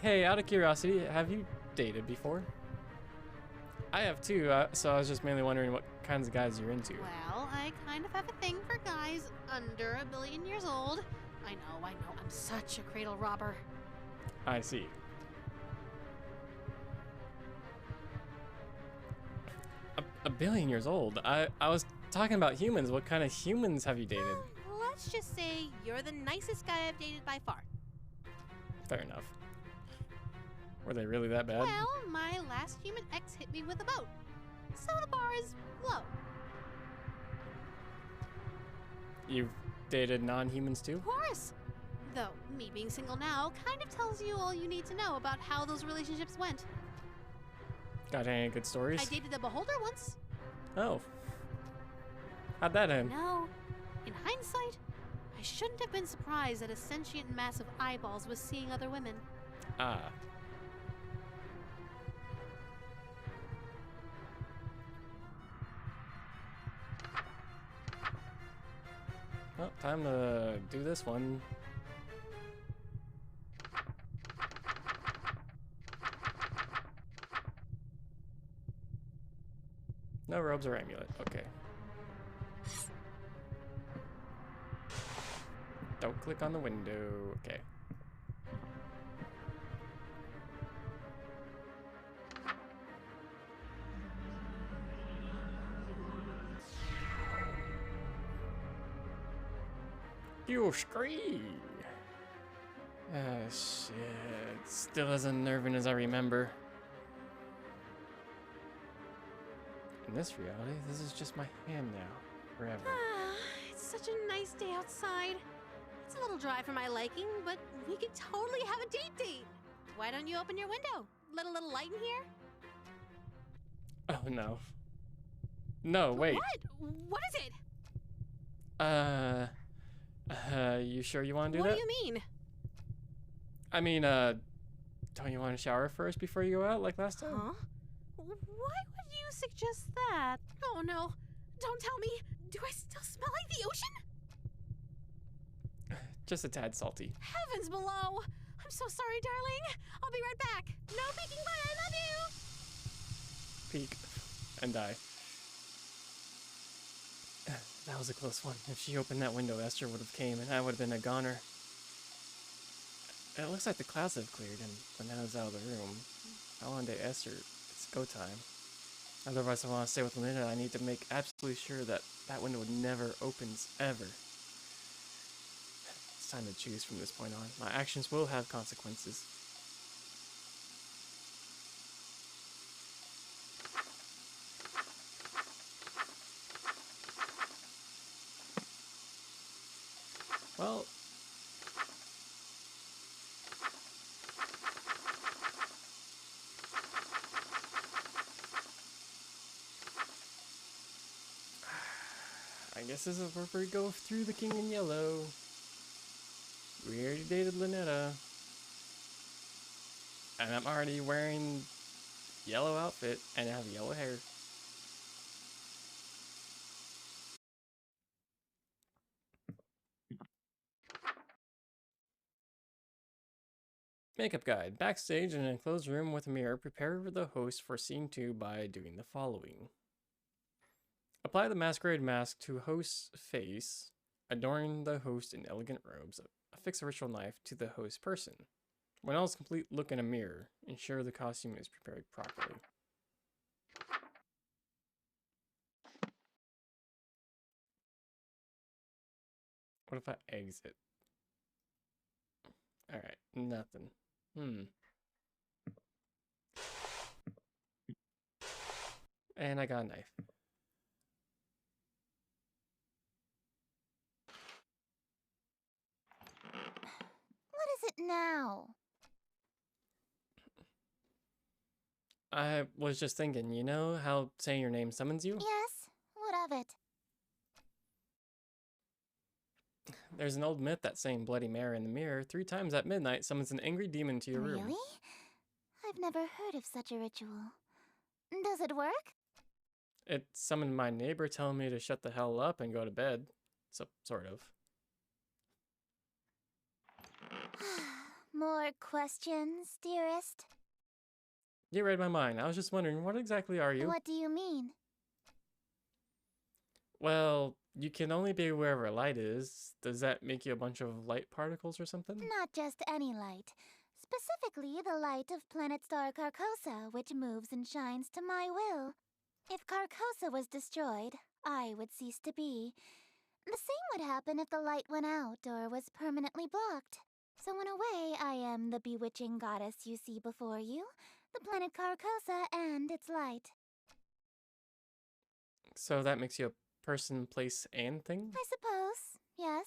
Hey, out of curiosity, have you dated before? I have too, so I was just mainly wondering what kinds of guys you're into. Well, I kind of have a thing for guys under 1 billion years old. I know, I'm such a cradle robber. I see. A billion years old? I was talking about humans. What kind of humans have you dated? Well, let's just say you're the nicest guy I've dated by far. Fair enough. Were they really that bad? Well, my last human ex hit me with a boat. So the bar is low. You've dated non-humans too? Of course. Though, me being single now kind of tells you all you need to know about how those relationships went. Got any good stories? I dated a beholder once. Oh. How'd that end? No. In hindsight, I shouldn't have been surprised that a sentient mass of eyeballs was seeing other women. Ah. Well, time to do this one. No robes or amulet. Okay. Don't click on the window. Okay. You scream. Ah, shit. Still as unnerving as I remember. In this reality, this is just my hand now. Forever. It's such a nice day outside. It's a little dry for my liking, but we could totally have a date. Why don't you open your window? Let a little light in here? Oh, no. No, wait. What? What is it? You sure you want to do What that? do you mean? I mean, don't you want to shower first before you go out like last time? Huh? Why would you suggest that? Oh no. Don't tell me. Do I still smell like the ocean? Just a tad salty. Heavens below. I'm so sorry, darling. I'll be right back. No peeking, but I love you. Peek and die. That was a close one. If she opened that window, Esther would have came and I would have been a goner. It looks like the clouds have cleared and Banana's out of the room. I want to date Esther. It's go time. Otherwise, I want to stay with Linda. I need to make absolutely sure that that window never opens, ever. It's time to choose from this point on. My actions will have consequences. Well, I guess this is where we go through the King in Yellow. We already dated Lynetta. And I'm already wearing yellow outfit and I have yellow hair. Makeup guide. Backstage in an enclosed room with a mirror, prepare the host for scene 2 by doing the following. Apply the masquerade mask to host's face. Adorn the host in elegant robes. Affix a ritual knife to the host person. When all is complete, look in a mirror. Ensure the costume is prepared properly. What if I exit? Alright, nothing. And I got a knife. What is it now? I was just thinking, you know how saying your name summons you? Yes? What of it? There's an old myth that saying Bloody Mary in the mirror 3 times at midnight summons an angry demon to your room. Really? I've never heard of such a ritual. Does it work? It summoned my neighbor telling me to shut the hell up and go to bed. So, sort of. More questions, dearest? You read my mind. I was just wondering, what exactly are you? What do you mean? Well, you can only be wherever light is. Does that make you a bunch of light particles or something? Not just any light. Specifically, the light of planet star Carcosa, which moves and shines to my will. If Carcosa was destroyed, I would cease to be. The same would happen if the light went out or was permanently blocked. So in a way, I am the bewitching goddess you see before you, the planet Carcosa and its light. So that makes you a person, place, and thing? I suppose, yes.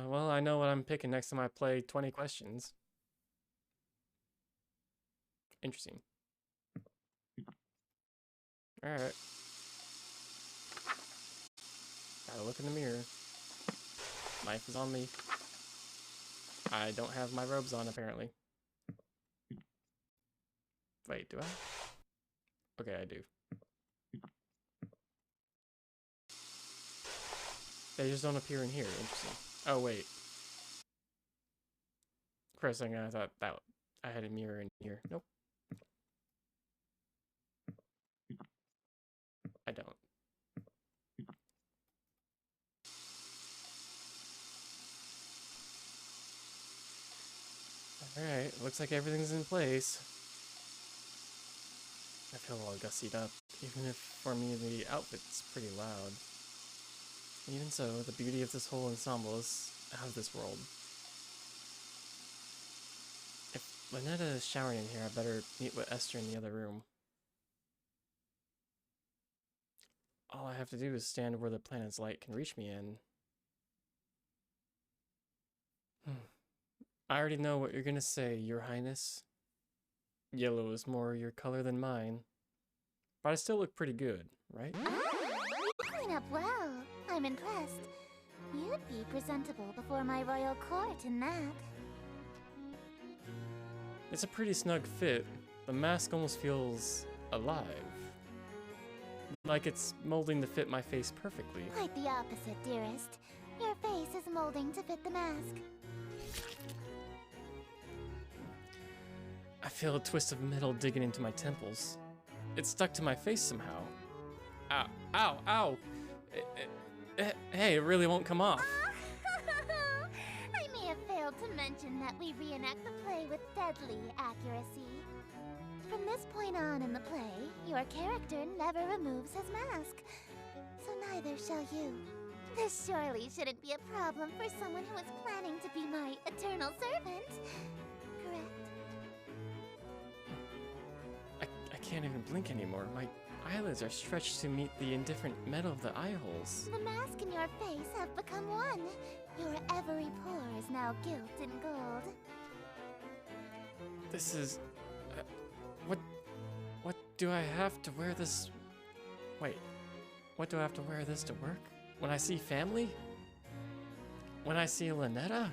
Well, I know what I'm picking next time I play 20 questions. Interesting. Alright. Gotta look in the mirror. Knife is on me. I don't have my robes on, apparently. Wait, do I? Okay, I do. They just don't appear in here. Interesting. Oh, wait. For a second, I thought that I had a mirror in here. Nope. I don't. Alright, looks like everything's in place. I feel all gussied up, even if for me the outfit's pretty loud. Even so, the beauty of this whole ensemble is out of this world. If Lynetta is showering in here, I better meet with Esther in the other room. All I have to do is stand where the planet's light can reach me in. I already know what you're gonna say, Your Highness. Yellow is more your color than mine. But I still look pretty good, right? You clean up well. I'm impressed. You'd be presentable before my royal court in that. It's a pretty snug fit. The mask almost feels alive. Like it's molding to fit my face perfectly. Quite the opposite, dearest. Your face is molding to fit the mask. I feel a twist of metal digging into my temples. It's stuck to my face somehow. Ow, ow, ow! Hey, it really won't come off. I may have failed to mention that we reenact the play with deadly accuracy. From this point on in the play, your character never removes his mask. So neither shall you. This surely shouldn't be a problem for someone who is planning to be my eternal servant. Correct? I can't even blink anymore. My eyelids are stretched to meet the indifferent metal of the eye holes. The mask and your face have become one. Your every pore is now gilt in gold. This is... What do I have to wear this... Wait. What do I have to wear this to work? When I see family? When I see Lynetta?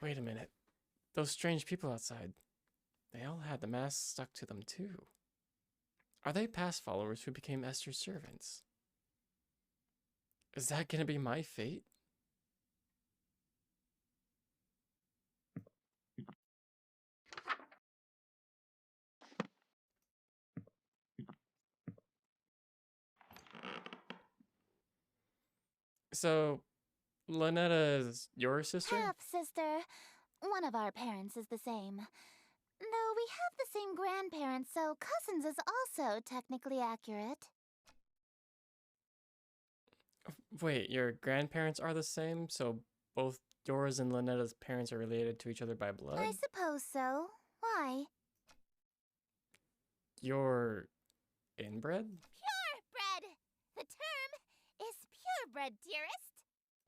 Wait a minute. Those strange people outside. They all had the masks stuck to them too. Are they past followers who became Esther's servants? Is that gonna be my fate? So, Lynetta is your sister? Half sister. One of our parents is the same. Though we have the same grandparents, so cousins is also technically accurate. Wait, your grandparents are the same? So both yours and Lynetta's parents are related to each other by blood? I suppose so. Why? You're inbred? Purebred! The term is purebred, dearest.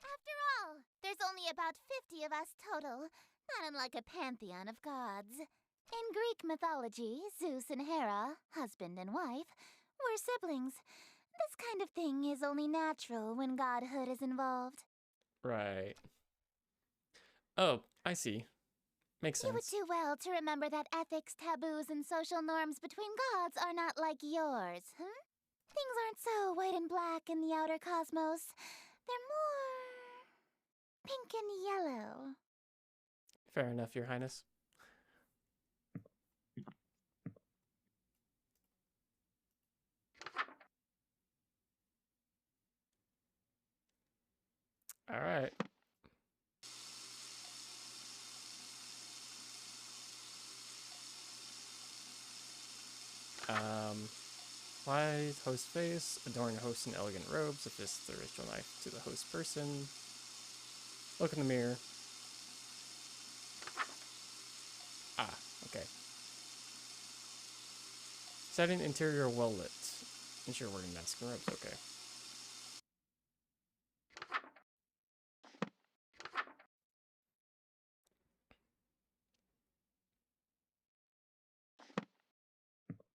After all, there's only about 50 of us total, not unlike a pantheon of gods. In Greek mythology, Zeus and Hera, husband and wife, were siblings. This kind of thing is only natural when godhood is involved. Right. Oh, I see. Makes sense. You would do well to remember that ethics, taboos, and social norms between gods are not like yours, huh? Things aren't so white and black in the outer cosmos. They're more pink and yellow. Fair enough, Your Highness. All right. Apply host face, adorn your host in elegant robes, assist the ritual knife to the host person. Look in the mirror. Ah, okay. Setting interior well lit. Ensure wearing mask and robes, okay.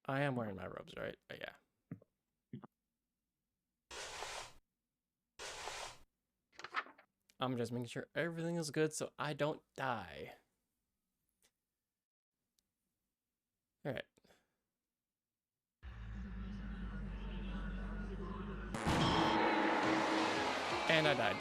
I am wearing my robes, right? Oh, yeah. I'm just making sure everything is good so I don't die. Alright. And I died.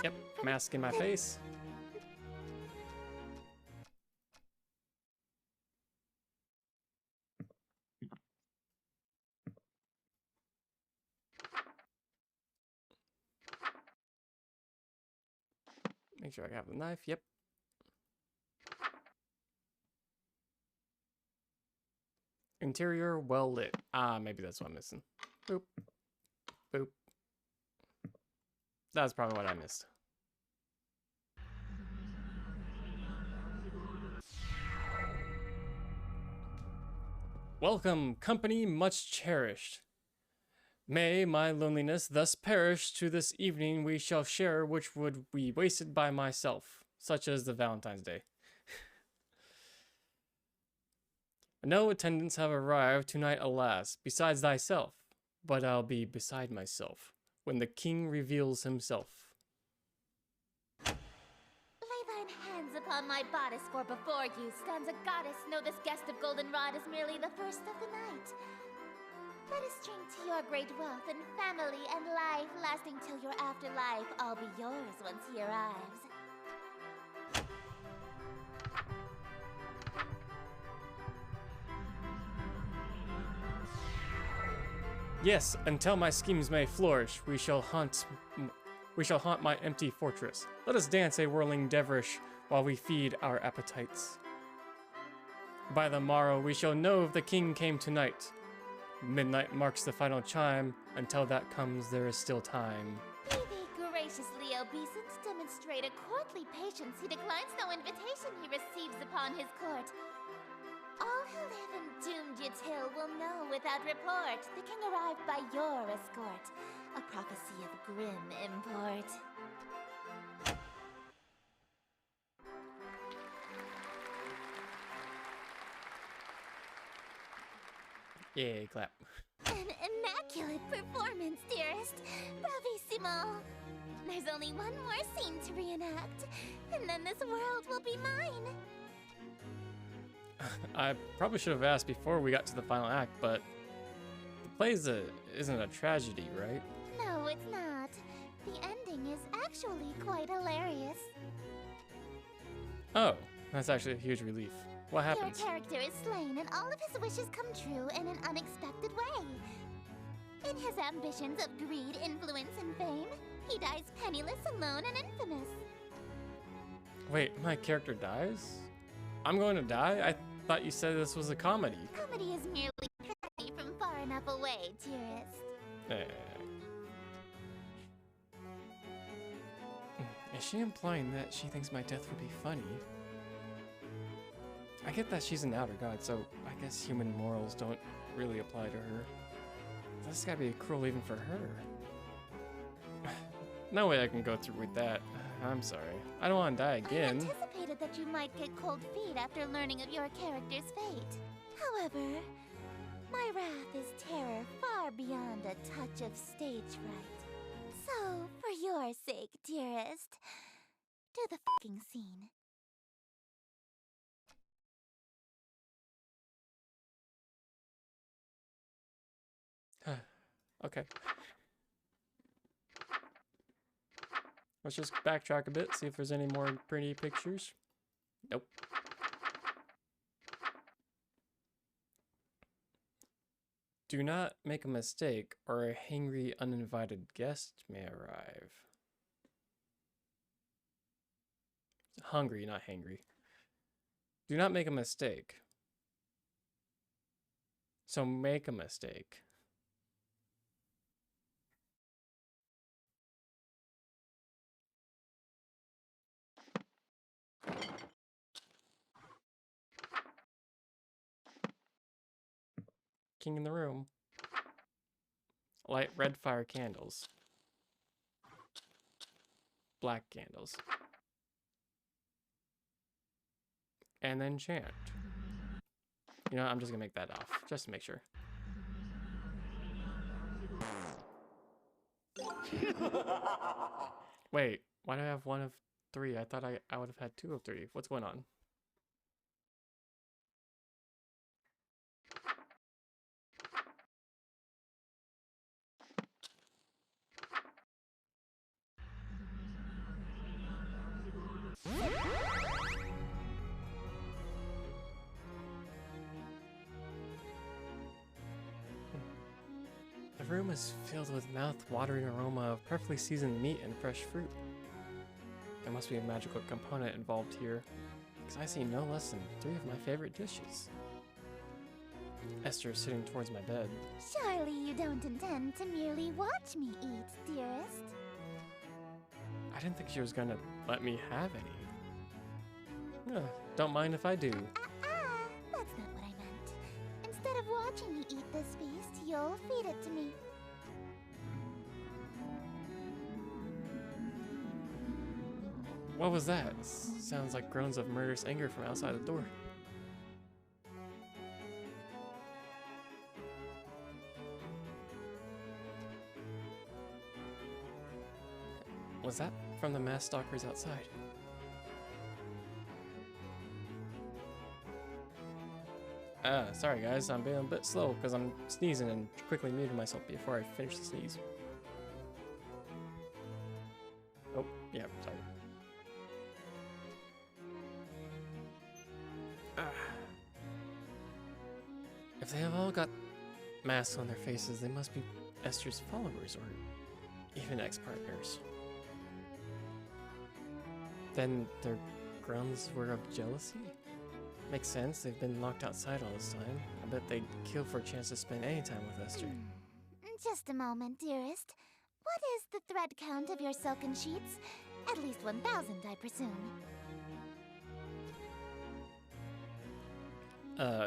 Yep, mask in my face. Make sure I have the knife, yep. Interior well lit. Ah, maybe that's what I'm missing. Boop. Boop. That's probably what I missed. Welcome, company much cherished. May my loneliness thus perish to this evening we shall share which would be wasted by myself, such as the Valentine's Day. No attendants have arrived tonight, alas, besides thyself, but I'll be beside myself when the king reveals himself. Lay thine hands upon my bodice, for before you stands a goddess. Know this guest of goldenrod is merely the first of the night. Let us drink to your great wealth and family and life, lasting till your afterlife. All be yours once he arrives. Yes, until my schemes may flourish, we shall haunt my empty fortress. Let us dance a whirling dervish while we feed our appetites. By the morrow we shall know if the king came tonight. Midnight marks the final chime. Until that comes, there is still time. Be thee graciously obeisant, demonstrate a courtly patience. He declines no invitation he receives upon his court. All who live in doomed Yatil will know without report. The king arrived by your escort, a prophecy of grim import. Yay, clap. An immaculate performance, dearest. Bravissimo. There's only one more scene to reenact, and then this world will be mine. I probably should have asked before we got to the final act, but play isn't a tragedy, right? No, it's not. The ending is actually quite hilarious. Oh, that's actually a huge relief. What Your happens? character is slain and all of his wishes come true in an unexpected way. In his ambitions of greed, influence, and fame, he dies penniless, alone, and infamous. Wait, my character dies? I'm going to die? I thought you said this was a comedy. Comedy is merely tragedy from far enough away, dearest. Eh. Is she implying that she thinks my death would be funny? I get that she's an outer god, so I guess human morals don't really apply to her. This gotta be cruel even for her. No way I can go through with that. I'm sorry. I don't want to die I again. anticipated that you might get cold feet after learning of your character's fate. However, my wrath is terror far beyond a touch of stage fright. So, for your sake, dearest, do the fucking scene. Okay. Let's just backtrack a bit, see if there's any more pretty pictures. Nope. Do not make a mistake, or a hangry, uninvited guest may arrive. Hungry, not hangry. Do not make a mistake. So make a mistake. King in the room. Light red fire candles. Black candles. And then chant. You know, I'm just gonna make that off, just to make sure. Wait, why do I have 1 of 3? I thought I would have had 2 of 3. What's going on? The room is filled with mouth-watering aroma of perfectly seasoned meat and fresh fruit. There must be a magical component involved here, because I see no less than 3 of my favorite dishes. Esther is sitting towards my bed. Surely you don't intend to merely watch me eat, dearest. I didn't think she was gonna let me have any. Don't mind if I do. That's not what I meant. Instead of watching me eat this feast, you'll feed it to me. What was that? Sounds like groans of murderous anger from outside the door. Was that from the masked stalkers outside? Sorry guys, I'm being a bit slow because I'm sneezing and quickly muted myself before I finish the sneeze. Oh, yeah, sorry. If they have all got masks on their faces, they must be Esther's followers or even ex-partners. Then their grounds were of jealousy? Makes sense, they've been locked outside all this time. I bet they'd kill for a chance to spend any time with Esther. Just a moment, dearest. What is the thread count of your silken sheets? At least 1,000, I presume.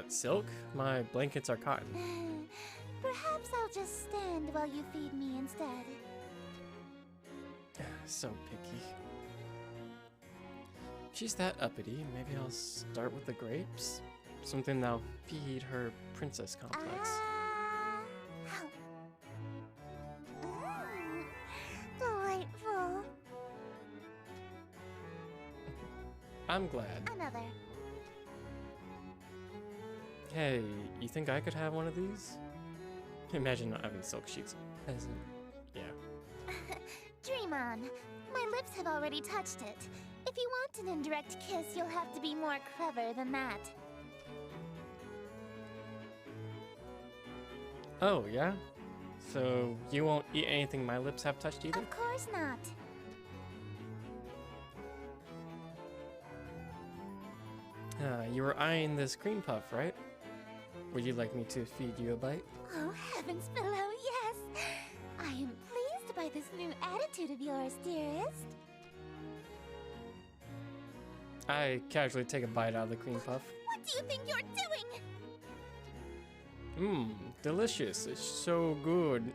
Silk? My blankets are cotton. Perhaps I'll just stand while you feed me instead. So picky. If she's that uppity, maybe I'll start with the grapes? Something that'll feed her princess complex. Delightful. I'm glad. Another. Hey, you think I could have one of these? Imagine not having silk sheets. Yeah. Dream on. My lips have already touched it. If you want an indirect kiss, you'll have to be more clever than that. Oh, yeah? So you won't eat anything my lips have touched either? Of course not. You were eyeing this cream puff, right? Would you like me to feed you a bite? Oh, heavens below, yes! I am pleased by this new attitude of yours, dearest. I casually take a bite out of the cream puff. What do you think you're doing? Mmm, delicious. It's so good.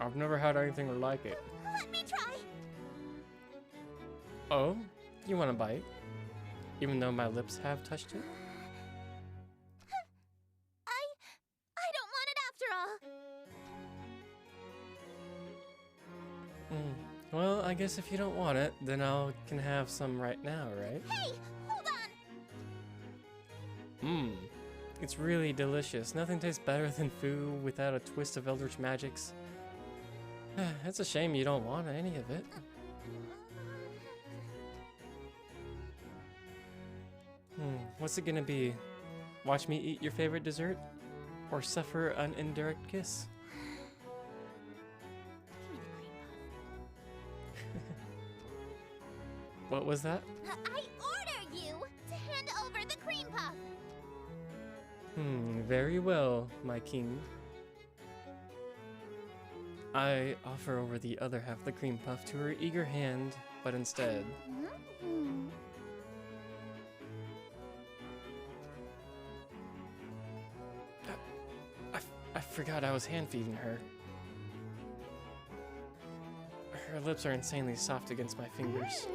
I've never had anything like it. Let me try. Oh, you want a bite? Even though my lips have touched it? I don't want it after all. Well, I guess if you don't want it, then I can have some right now, right? Hey, hold on. It's really delicious. Nothing tastes better than food without a twist of eldritch magics. It's a shame you don't want any of it. What's it gonna be? Watch me eat your favorite dessert? Or suffer an indirect kiss? What was that? I order you to hand over the cream puff. Very well, my king. I offer over the other half of the cream puff to her eager hand, but instead... I forgot I was hand feeding her. Her lips are insanely soft against my fingers.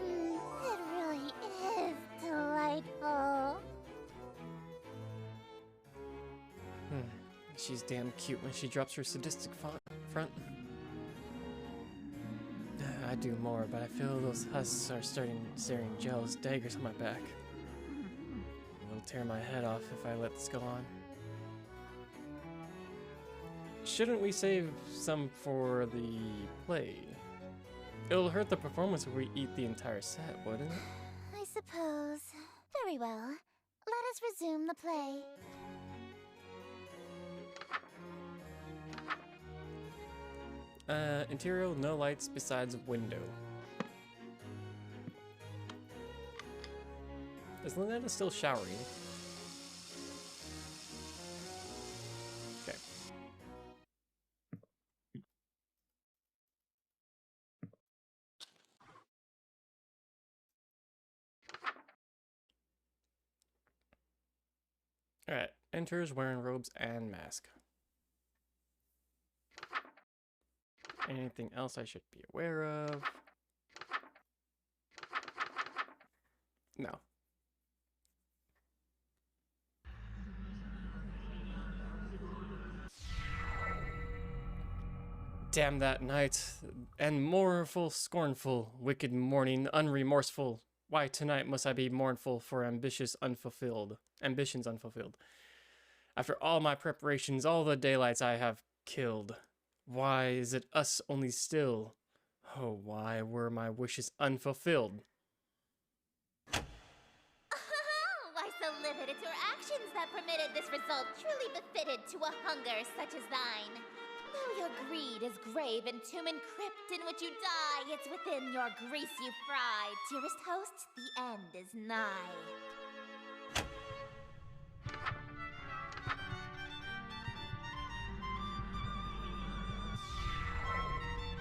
It really is delightful. She's damn cute when she drops her sadistic front. I do more, but I feel those husks are staring jealous daggers on my back. It'll tear my head off if I let this go on. Shouldn't we save some for the play? It'll hurt the performance if we eat the entire set, wouldn't it? I suppose. Very well. Let us resume the play. Interior, no lights besides window. Is Lynetta still showering? Okay. Alright, enters wearing robes and mask. Anything else I should be aware of? No. Damn that night, and mournful, scornful, wicked morning, unremorseful. Why tonight must I be mournful for ambitions unfulfilled? After all my preparations, all the daylights I have killed. Why is it us only still? Oh, why were my wishes unfulfilled? Why so livid? It's your actions that permitted this result, truly befitted to a hunger such as thine. Though your greed is grave and tomb and crypt in which you die, it's within your grease you fry. Dearest host, the end is nigh.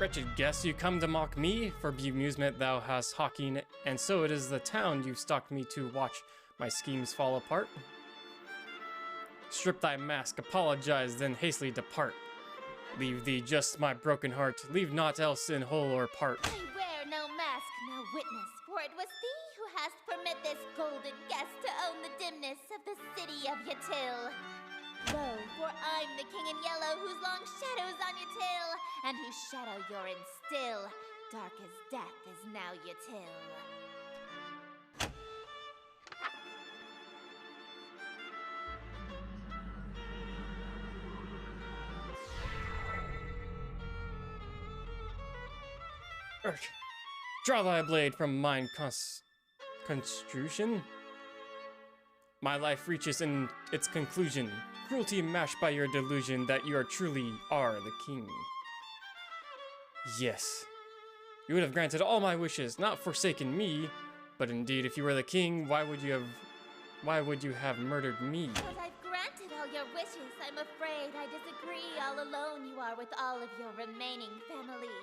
Wretched guest, you come to mock me for bemusement thou hast hawking, and so it is the town you stalked me to watch my schemes fall apart. Strip thy mask, apologize, then hastily depart. Leave thee just my broken heart, leave naught else in whole or part. I wear no mask, no witness, for it was thee who hast permit this golden guest to own the dimness of the city of Yatil. Lo, for I'm the king in yellow whose long shadow's on your tail, and whose shadow you're in still. Dark as death is now Yatil. Urgh. Draw thy blade from mine construction. My life reaches in its conclusion. Cruelty matched by your delusion that you truly are the king. Yes, you would have granted all my wishes, not forsaken me. But indeed, if you were the king, why would you have murdered me? Because I've granted all your wishes, I'm afraid I disagree. All alone you are with all of your remaining family.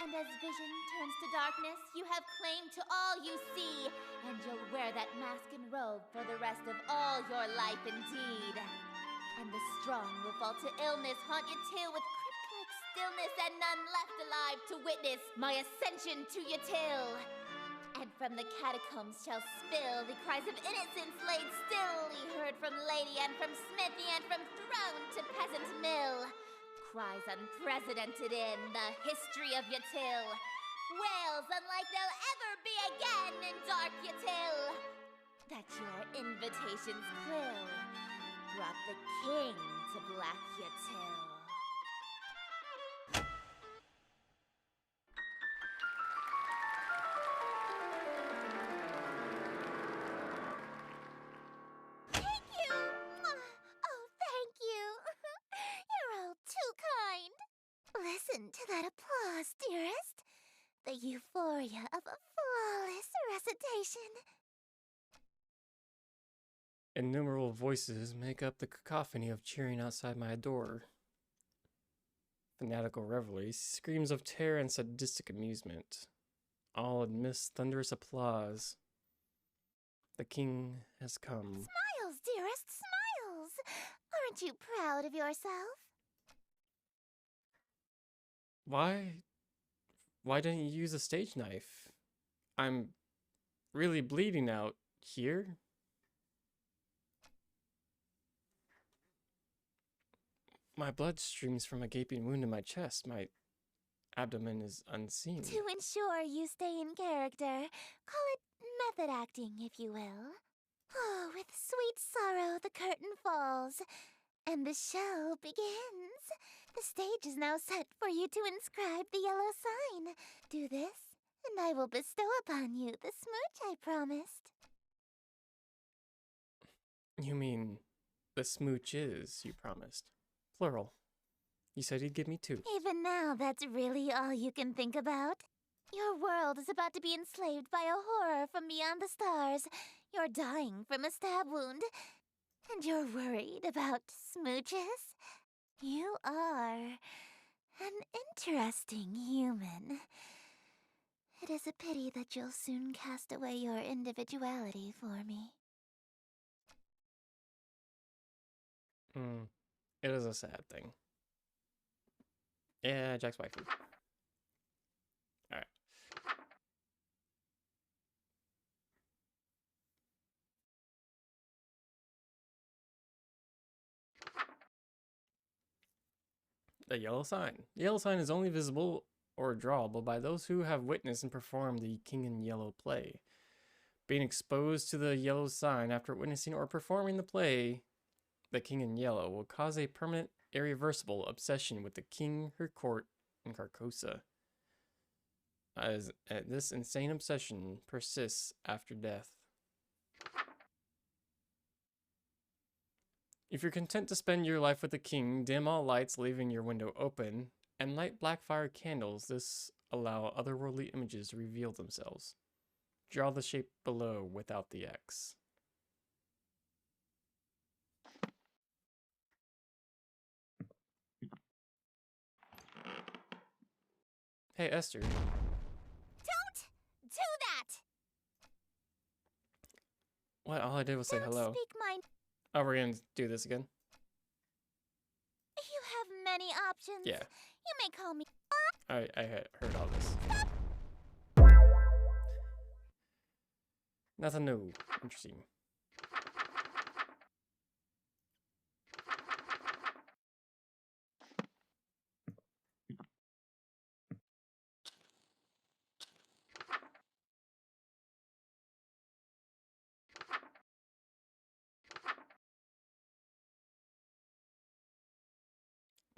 And as vision turns to darkness, you have claim to all you see. And you'll wear that mask and robe for the rest of all your life indeed. And the strong will fall to illness, haunt you too with crypt-like stillness, and none left alive to witness my ascension to your till. And from the catacombs shall spill the cries of innocence laid stilly heard from lady and from smithy and from throne to peasant mill. Cries unprecedented in the history of your till. Wails unlike they'll ever be again in dark your till. That your invitations quill brought the king to black your till. Thank you! Oh, thank you! You're all too kind. Listen to that applause, dearest. The euphoria of a flawless recitation. Innumerable voices make up the cacophony of cheering outside my door. Fanatical revelry, screams of terror and sadistic amusement, all amidst thunderous applause. The king has come. Smiles, dearest, smiles! Aren't you proud of yourself? Why didn't you use a stage knife? I'm really bleeding out here. My blood streams from a gaping wound in my chest. My abdomen is unseen. To ensure you stay in character, call it method acting, if you will. Oh, with sweet sorrow the curtain falls, and the show begins. The stage is now set for you to inscribe the yellow sign. Do this, and I will bestow upon you the smooch I promised. You mean the smooches you promised? Plural. You said you'd give me 2. Even now, that's really all you can think about? Your world is about to be enslaved by a horror from beyond the stars. You're dying from a stab wound. And you're worried about smooches? You are an interesting human. It is a pity that you'll soon cast away your individuality for me. It is a sad thing. Yeah, Jack's wifey. Alright. The yellow sign. The yellow sign is only visible or drawable by those who have witnessed and performed the King in Yellow play. Being exposed to the yellow sign after witnessing or performing the play, The King in Yellow, will cause a permanent, irreversible obsession with the king, her court, and Carcosa. As this insane obsession persists after death. If you're content to spend your life with the king, dim all lights, leaving your window open, and light black fire candles. This allow otherworldly images to reveal themselves. Draw the shape below without the X. Hey, Esther. Don't do that! What? All I did was say Don't hello. speak my... Oh, we're gonna do this again? You have many options. Yeah. You may call me... I had heard all this. Nothing new. Interesting.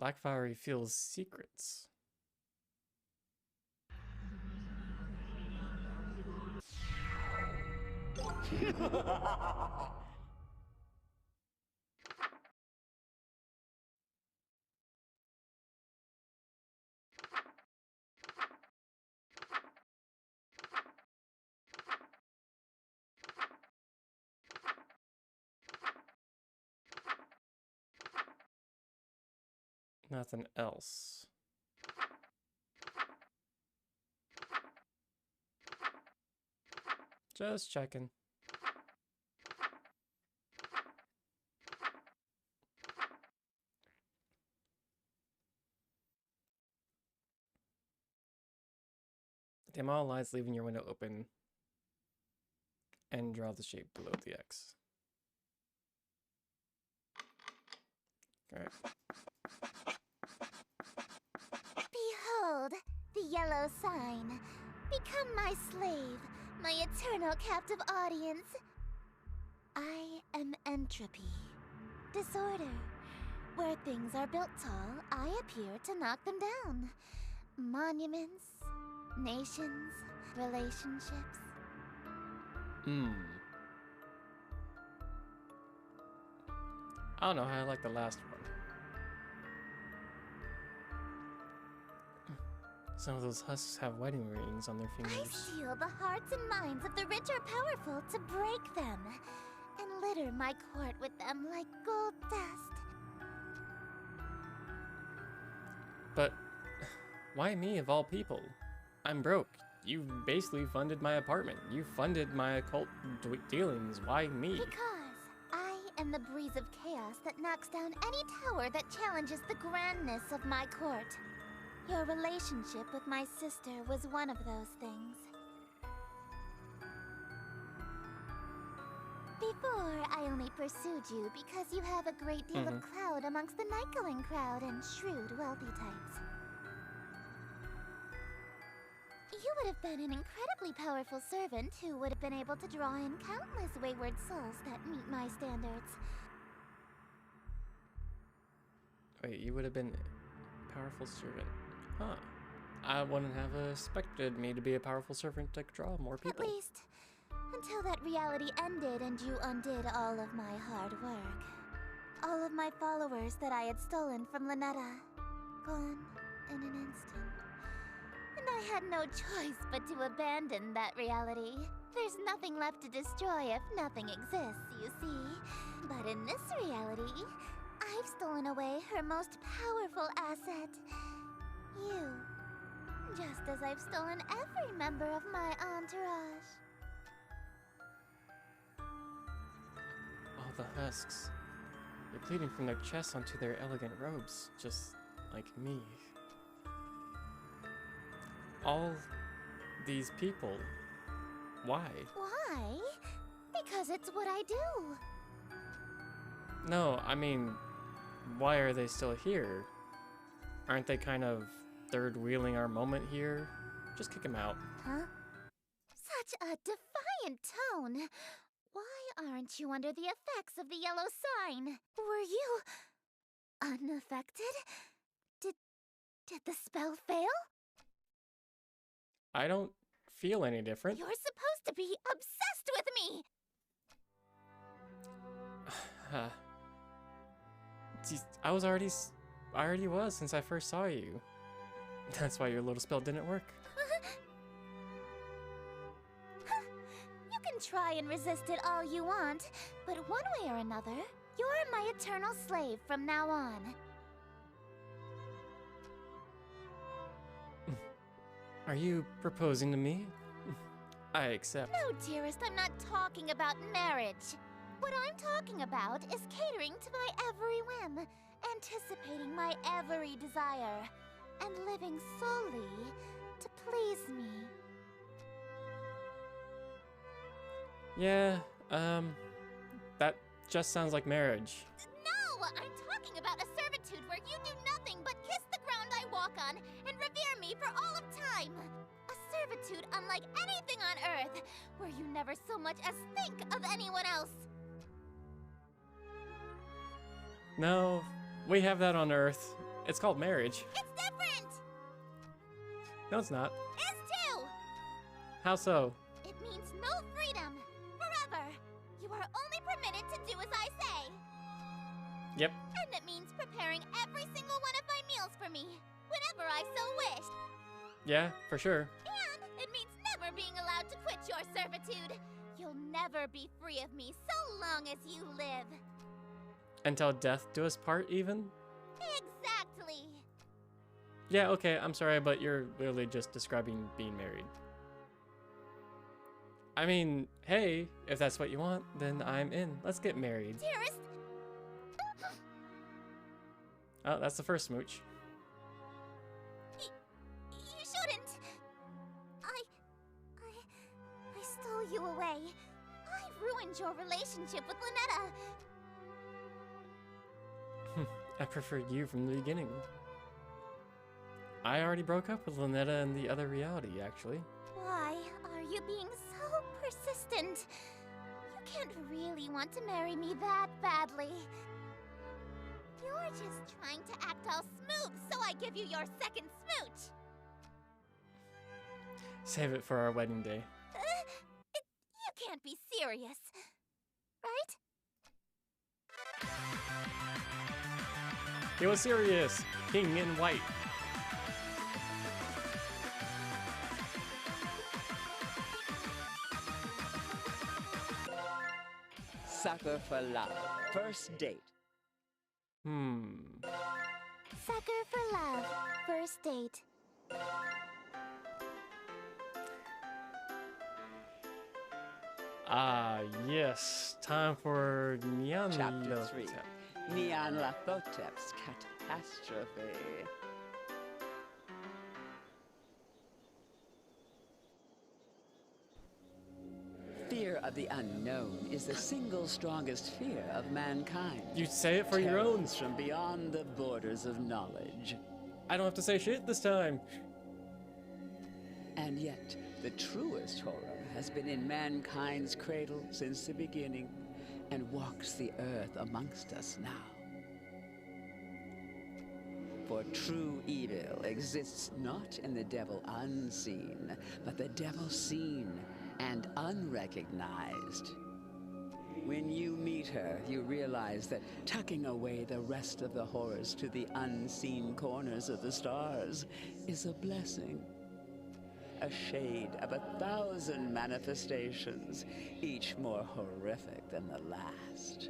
Blackfire reveals secrets. Nothing else. Just checking. Dim all lights, leaving your window open. And draw the shape below the X. Alright. Behold, the yellow sign. Become my slave, my eternal captive audience. I am entropy. Disorder. Where things are built tall, I appear to knock them down. Monuments, nations, relationships. I don't know how I like the last one. Some of those husks have wedding rings on their I fingers. steal the hearts and minds of the rich or powerful to break them, and litter my court with them like gold dust. But why me of all people? I'm broke. You basically funded my apartment. You funded my occult dealings. Why me? Because I am the breeze of chaos that knocks down any tower that challenges the grandness of my court. Your relationship with my sister was one of those things. Before, I only pursued you because you have a great deal of clout amongst the night-going crowd and shrewd, wealthy types. You would have been an incredibly powerful servant who would have been able to draw in countless wayward souls that meet my standards. Wait, you would have been a powerful servant. Huh. I wouldn't have expected me to be a powerful servant to draw more people. At least, until that reality ended and you undid all of my hard work. All of my followers that I had stolen from Lynetta. Gone in an instant. And I had no choice but to abandon that reality. There's nothing left to destroy if nothing exists, you see. But in this reality, I've stolen away her most powerful asset. You. Just as I've stolen every member of my entourage. All the husks. They're bleeding from their chests onto their elegant robes, just like me. All these people. Why? Why? Because it's what I do. No, I mean, why are they still here? Aren't they kind of third-wheeling our moment here? Just kick them out. Huh? Such a defiant tone. Why aren't you under the effects of the yellow sign? Were you unaffected? Did the spell fail? I don't feel any different. You're supposed to be obsessed with me! Geez, I already was since I first saw you. That's why your little spell didn't work. You can try and resist it all you want, but one way or another, you're my eternal slave from now on. Are you proposing to me? I accept. No, dearest, I'm not talking about marriage. What I'm talking about is catering to my every whim, anticipating my every desire, and living solely to please me. Yeah, that just sounds like marriage. No! I'm talking about a servitude where you do nothing but kiss the ground I walk on and revere me for all of time. A servitude unlike anything on Earth, where you never so much as think of anyone else. No, we have that on Earth. It's called marriage. It's different! No, it's not. Is too! How so? It means no freedom. Forever. are only permitted to do as I say. Yep. And it means preparing every single one of my meals for me, whenever I so wish. Yeah, for sure. And it means never being allowed to quit your servitude. You'll never be free of me so long as you live. Until death do us part, even? Exactly. Yeah, okay, I'm sorry, but you're literally just describing being married. I mean, hey, if that's what you want, then I'm in. Let's get married. Dearest, Oh, that's the first smooch. you shouldn't. I stole you away. I ruined your relationship with Lynetta. I preferred you from the beginning. I already broke up with Lynetta in the other reality, actually. Why are you being so persistent? You can't really want to marry me that badly. You're just trying to act all smooth so I give you your second smooch. Save it for our wedding day. You can't be serious, right? He was serious! King in white. Sucker for love. First date. Sucker for love. First date. Ah, yes. Time for Chapter 3. Nyarlathotep's catastrophe. Fear of the unknown is the single strongest fear of mankind. You say it for your own. Terrors from beyond the borders of knowledge. I don't have to say shit this time. And yet, the truest horror has been in mankind's cradle since the beginning, and walks the earth amongst us now. For true evil exists not in the devil unseen, but the devil seen and unrecognized. When you meet her, you realize that tucking away the rest of the horrors to the unseen corners of the stars is a blessing. A shade of 1,000 manifestations, each more horrific than the last.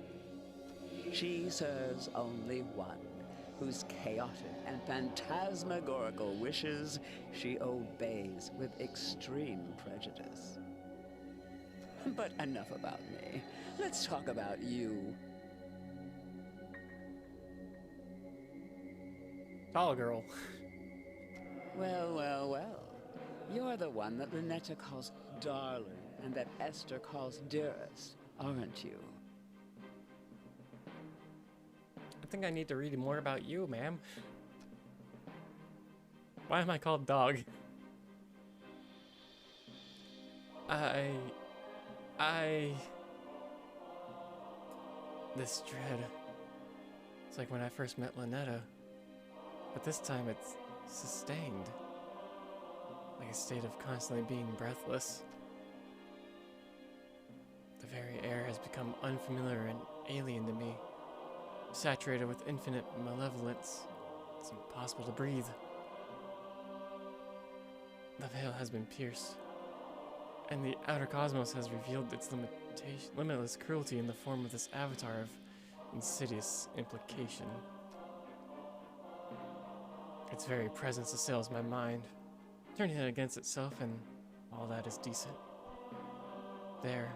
She serves only one, whose chaotic and phantasmagorical wishes she obeys with extreme prejudice. But enough about me. Let's talk about you. Tall girl. Well, well, well. You're the one that Lynetta calls darling and that Esther calls dearest, aren't you? I think I need to read more about you, ma'am. Why am I called dog? This dread. It's like when I first met Lynetta. But this time it's sustained. Like a state of constantly being breathless. The very air has become unfamiliar and alien to me. Saturated with infinite malevolence. It's impossible to breathe. The veil has been pierced, and the outer cosmos has revealed its limitless cruelty in the form of this avatar of insidious implication. Its very presence assails my mind, turning it against itself and all that is decent. There,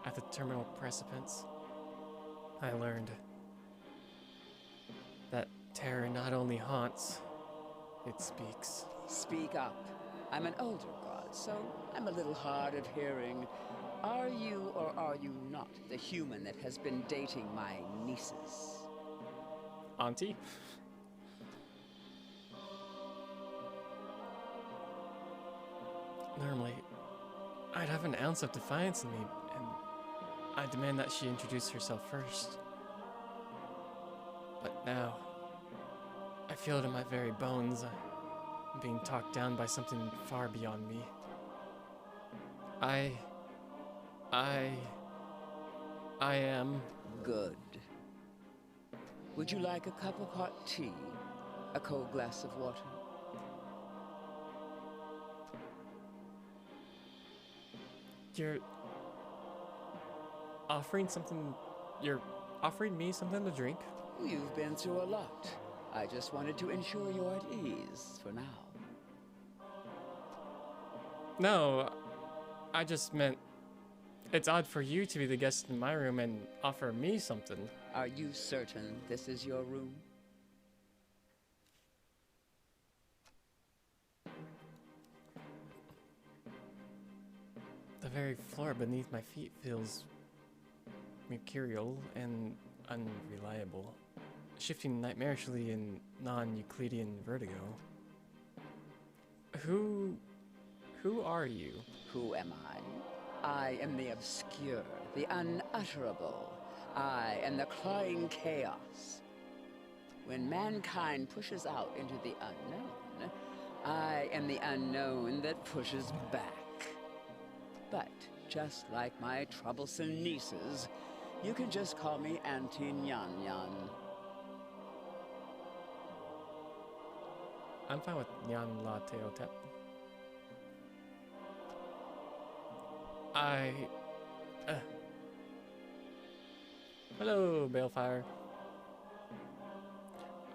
at the terminal precipice, I learned that terror not only haunts, it speaks. Speak up. I'm an older god, so I'm a little hard of hearing. Are you or are you not the human that has been dating my nieces? Auntie? Normally, I'd have an ounce of defiance in me, and I demand that she introduce herself first. But now, I feel it in my very bones. I'm being talked down by something far beyond me. I am. Good. Would you like a cup of hot tea? A cold glass of water? You're offering something. You're offering me something to drink? You've been through a lot. I just wanted to ensure you're at ease for now. No, I just meant it's odd for you to be the guest in my room and offer me something. Are you certain this is your room? The very floor beneath my feet feels mercurial and unreliable, shifting nightmarishly in non-Euclidean vertigo. Who are you? Who am I? I am the obscure, the unutterable. I am the clawing chaos. When mankind pushes out into the unknown, I am the unknown that pushes back. But, just like my troublesome nieces, you can just call me Auntie Nyan Nyan. I'm fine with Nyan La Teotep. Hello, Balefire.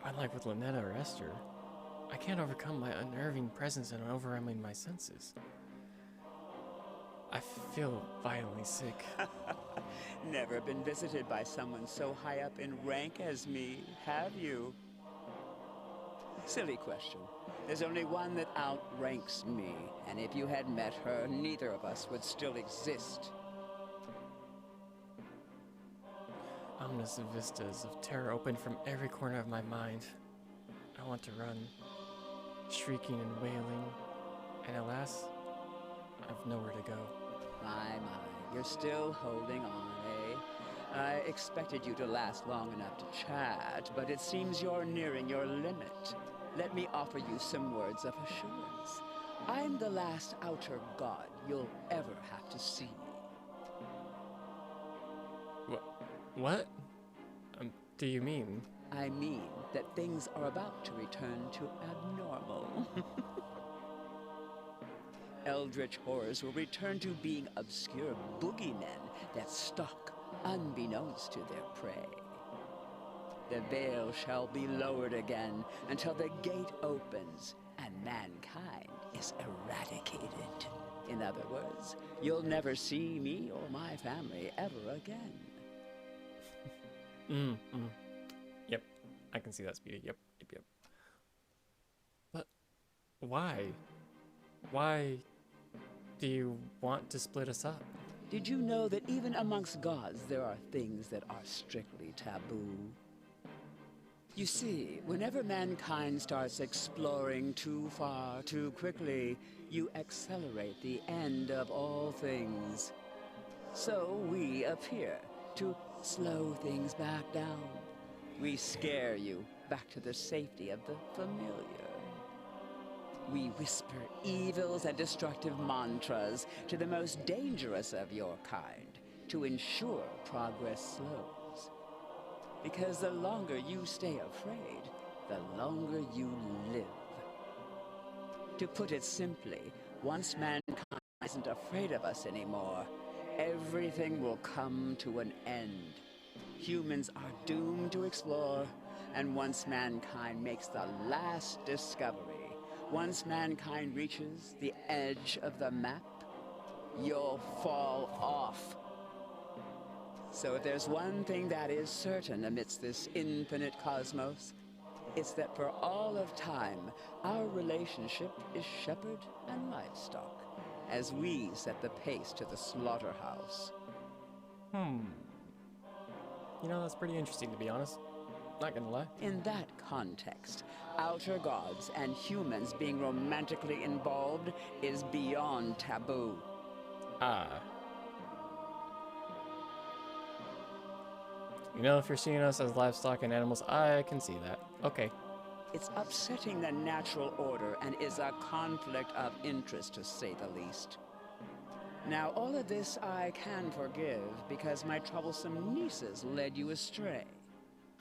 Unlike with Lynetta or Esther, I can't overcome my unnerving presence and overwhelming my senses. I feel violently sick. Never been visited by someone so high up in rank as me, have you? Silly question. There's only one that outranks me, and if you had met her, neither of us would still exist. Ominous vistas of terror open from every corner of my mind. I want to run, shrieking and wailing, and alas, I've nowhere to go. My, you're still holding on, eh? I expected you to last long enough to chat, but it seems you're nearing your limit. Let me offer you some words of assurance. I'm the last outer god you'll ever have to see. What? Do you mean? I mean that things are about to return to abnormal. Eldritch horrors will return to being obscure boogeymen that stalk unbeknownst to their prey. The veil shall be lowered again until the gate opens and mankind is eradicated. In other words, you'll never see me or my family ever again. Yep, I can see that, Speedy. Yep. But why? Why do you want to split us up? Did you know that even amongst gods there are things that are strictly taboo? You see, whenever mankind starts exploring too far, too quickly, you accelerate the end of all things. So we appear to slow things back down. We scare you back to the safety of the familiar. We whisper evils and destructive mantras to the most dangerous of your kind to ensure progress slows. Because the longer you stay afraid, the longer you live. To put it simply, once mankind isn't afraid of us anymore, everything will come to an end. Humans are doomed to explore, and once mankind makes the last discovery, once mankind reaches the edge of the map, you'll fall off. So if there's one thing that is certain amidst this infinite cosmos, it's that for all of time, our relationship is shepherd and livestock, as we set the pace to the slaughterhouse. You know, that's pretty interesting, to be honest. Not gonna lie. In that context, outer gods and humans being romantically involved is beyond taboo. You know, if you're seeing us as livestock and animals, I can see that. Okay. It's upsetting the natural order and is a conflict of interest, to say the least. Now, all of this I can forgive because my troublesome nieces led you astray.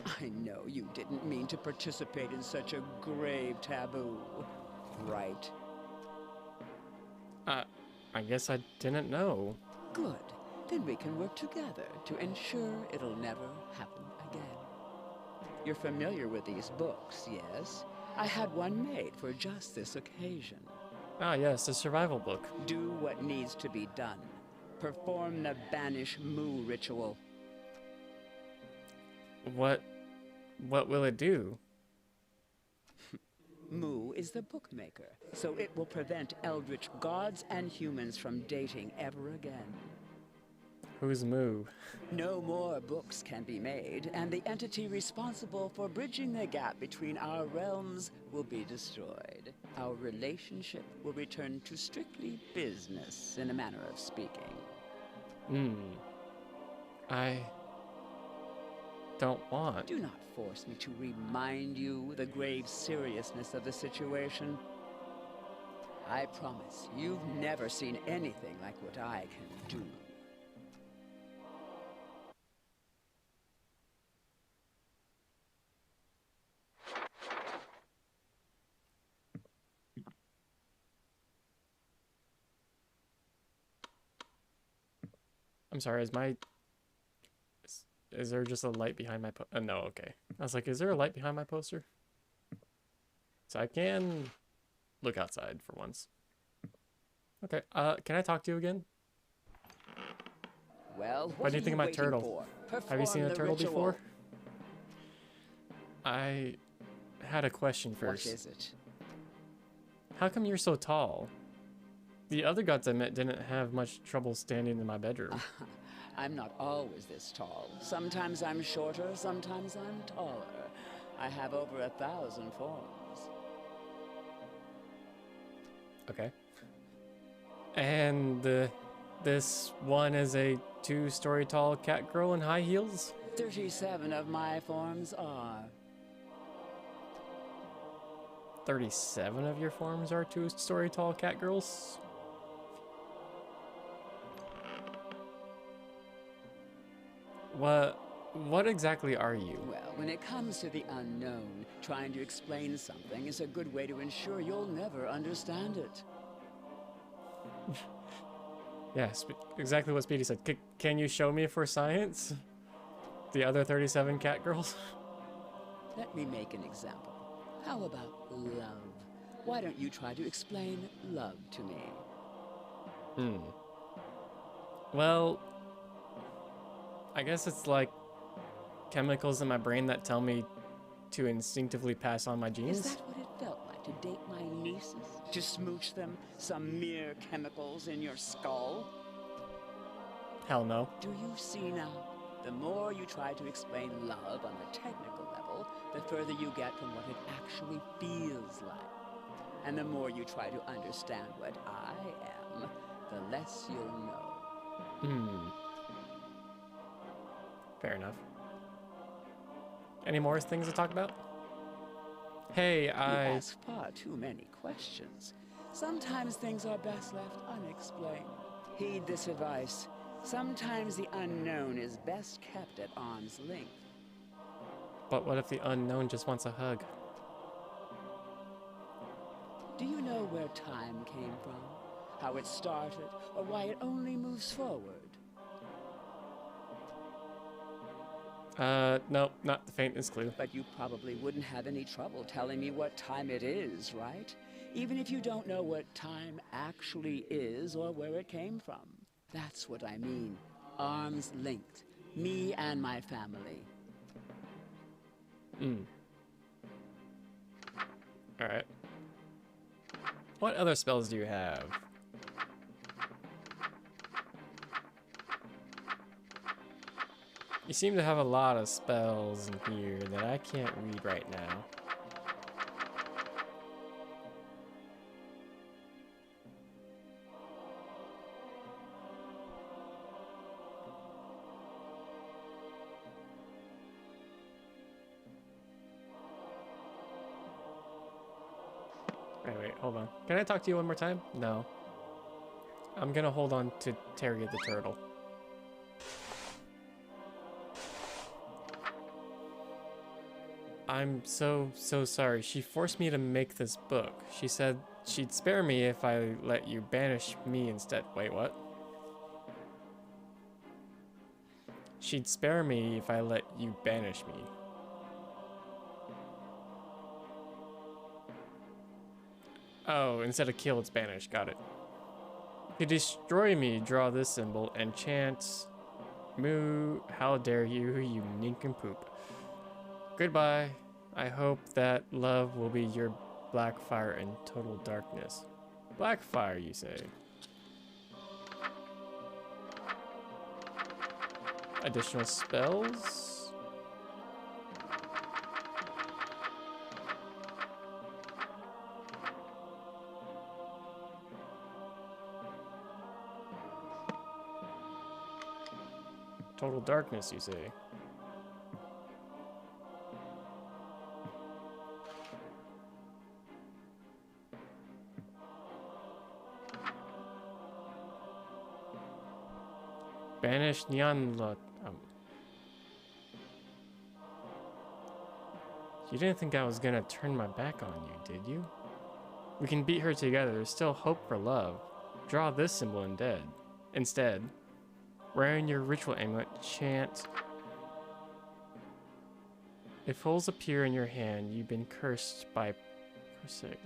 I know you didn't mean to participate in such a grave taboo, right? I guess I didn't know. Good. Then we can work together to ensure it'll never happen again. You're familiar with these books, yes? I had one made for just this occasion. Ah, yes, a survival book. Do what needs to be done. Perform the Banish Moo ritual. What will it do? Moo is the bookmaker, so it will prevent eldritch gods and humans from dating ever again. Who's Moo? No more books can be made, and the entity responsible for bridging the gap between our realms will be destroyed. Our relationship will return to strictly business, in a manner of speaking. I don't want. Do not force me to remind you the grave seriousness of the situation. I promise you've never seen anything like what I can do. I'm sorry, is there just a light behind my no, okay. I was like, is there a light behind my poster? So I can look outside for once. Okay, can I talk to you again? Well, What do you think of my turtle? Have you seen a turtle before? I had a question first. What is it? How come you're so tall? The other gods I met didn't have much trouble standing in my bedroom. I'm not always this tall. Sometimes I'm shorter, sometimes I'm taller. I have over 1,000 forms. Okay. And this one is a 2-story tall cat girl in high heels? 37 of my forms are. 37 of your forms are 2-story tall cat girls? What exactly are you? Well, when it comes to the unknown, trying to explain something is a good way to ensure you'll never understand it. Yeah, exactly what Speedy said. Can you show me for science? The other 37 cat girls? Let me make an example. How about love? Why don't you try to explain love to me? Well, I guess it's like chemicals in my brain that tell me to instinctively pass on my genes. Is that what it felt like to date my nieces? To smooch them? Some mere chemicals in your skull? Hell no. Do you see now? The more you try to explain love on a technical level, the further you get from what it actually feels like. And the more you try to understand what I am, the less you'll know. Fair enough. Any more things to talk about? Hey, You ask far too many questions. Sometimes things are best left unexplained. Heed this advice. Sometimes the unknown is best kept at arm's length. But what if the unknown just wants a hug? Do you know where time came from? How it started, or why it only moves forward? Nope, not the faintest clue. But you probably wouldn't have any trouble telling me what time it is, right? Even if you don't know what time actually is or where it came from. That's what I mean. Arms linked. Me and my family. Alright. What other spells do you have? You seem to have a lot of spells in here that I can't read right now. Wait, hold on. Can I talk to you one more time? No. I'm gonna hold on to Terry the turtle. I'm so sorry. She forced me to make this book. She said she'd spare me if I let you banish me instead. Wait, what? She'd spare me if I let you banish me. Oh, instead of kill, it's banish. Got it. To destroy me, draw this symbol and chant, "Moo, how dare you, you nincompoop." Goodbye. I hope that love will be your black fire and total darkness. Black fire, you say? Additional spells? Total darkness, you say? Banish neon lot. You didn't think I was gonna turn my back on you, did you? We can beat her together. There's still hope for love. Draw this symbol instead. Wearing your ritual amulet, chant. If holes appear in your hand, you've been cursed by Perseus.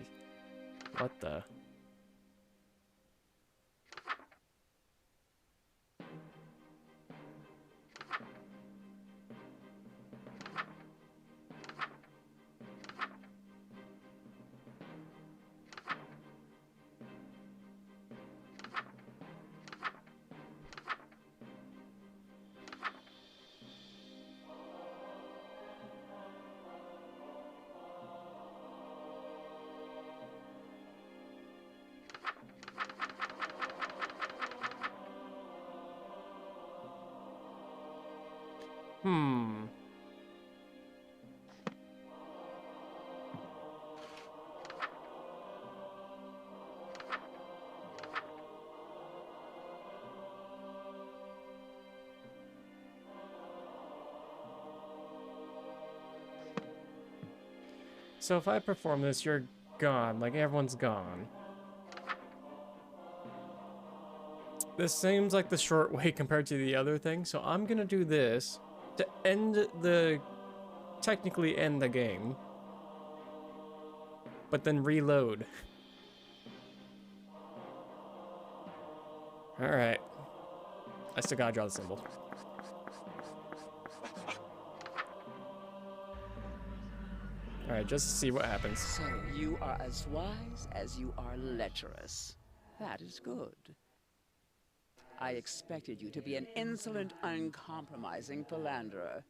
What the? So if I perform this, you're gone. Like, everyone's gone. This seems like the short way compared to the other thing, so I'm gonna do this to technically end the game. But then reload. Alright. I still gotta draw the symbol. Alright, just to see what happens. So you are as wise as you are lecherous. That is good. I expected you to be an insolent, uncompromising philanderer.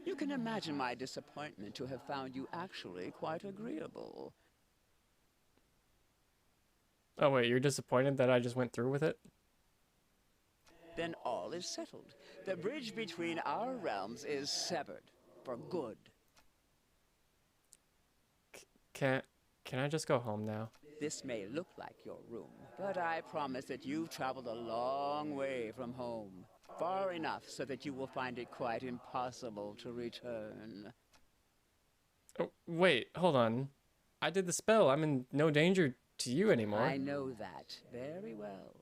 You can imagine my disappointment to have found you actually quite agreeable. Oh wait, you're disappointed that I just went through with it? Then all is settled. The bridge between our realms is severed for good. Can I just go home now? This may look like your room, but I promise that you've traveled a long way from home. Far enough so that you will find it quite impossible to return. Oh, wait, hold on. I did the spell. I'm in no danger to you anymore. I know that very well.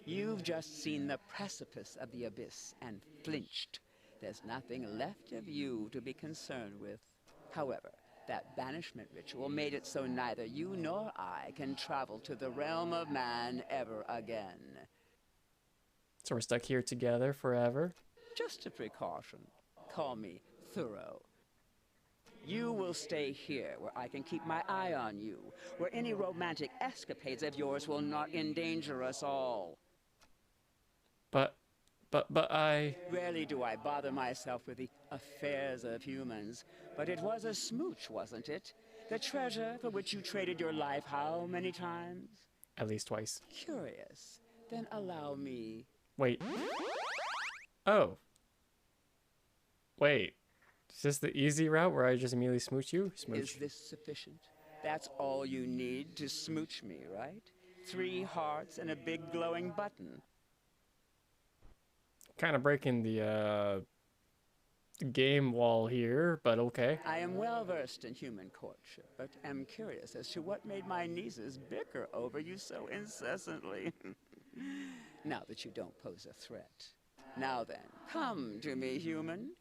You've just seen the precipice of the abyss and flinched. There's nothing left of you to be concerned with. However, that banishment ritual made it so neither you nor I can travel to the realm of man ever again. So we're stuck here together forever? Just a precaution. Call me thorough. You will stay here where I can keep my eye on you, where any romantic escapades of yours will not endanger us all. But I... Rarely do I bother myself with the affairs of humans, but it was a smooch, wasn't it? The treasure for which you traded your life how many times? At least twice. Curious. Then allow me... Wait. Oh. Wait. Is this the easy route where I just immediately smooch you? Smooch. Is this sufficient? That's all you need to smooch me, right? 3 hearts and a big glowing button. Kind of breaking the game wall here, but okay. I am well versed in human courtship, but am curious as to what made my nieces bicker over you so incessantly. Now that you don't pose a threat. Now then, come to me, human.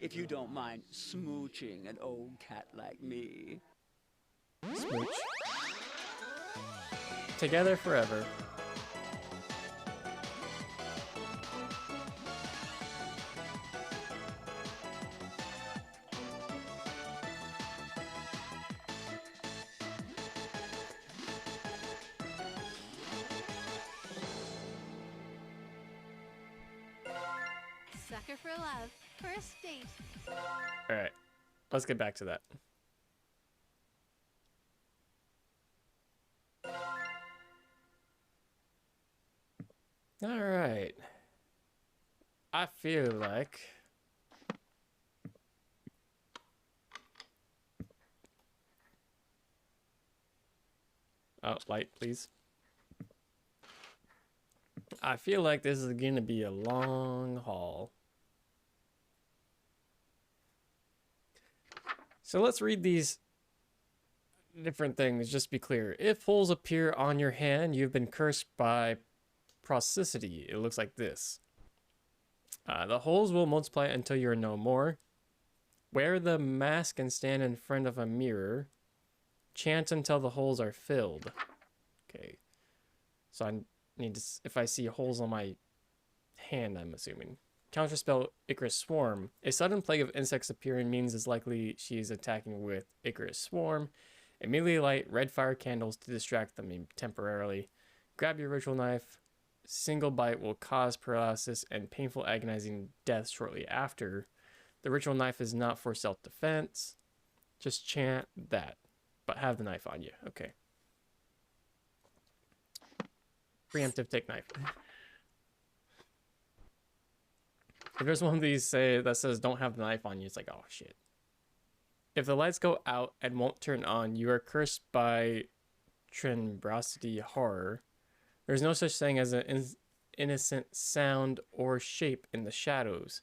If you don't mind smooching an old cat like me. Smooch. Together forever. Sucker for love. First date. All right, let's get back to that. All right. I feel like light, please. I feel like this is going to be a long haul. So let's read these different things, just to be clear. If holes appear on your hand, you've been cursed by prosicity. It looks like this. The holes will multiply until you're no more. Wear the mask and stand in front of a mirror. Chant until the holes are filled. Okay. So I need to, if I see holes on my hand, I'm assuming. Counterspell Icarus Swarm. A sudden plague of insects appearing means it's likely she's attacking with Icarus Swarm. Immediately light red fire candles to distract them temporarily. Grab your ritual knife. Single bite will cause paralysis and painful agonizing death shortly after. The ritual knife is not for self-defense. Just chant that, but have the knife on you. Okay. Preemptive take knife. If there's one of these that says don't have the knife on you, it's like, oh shit. If the lights go out and won't turn on, you are cursed by Trenbrosity Horror. There's no such thing as an innocent sound or shape in the shadows.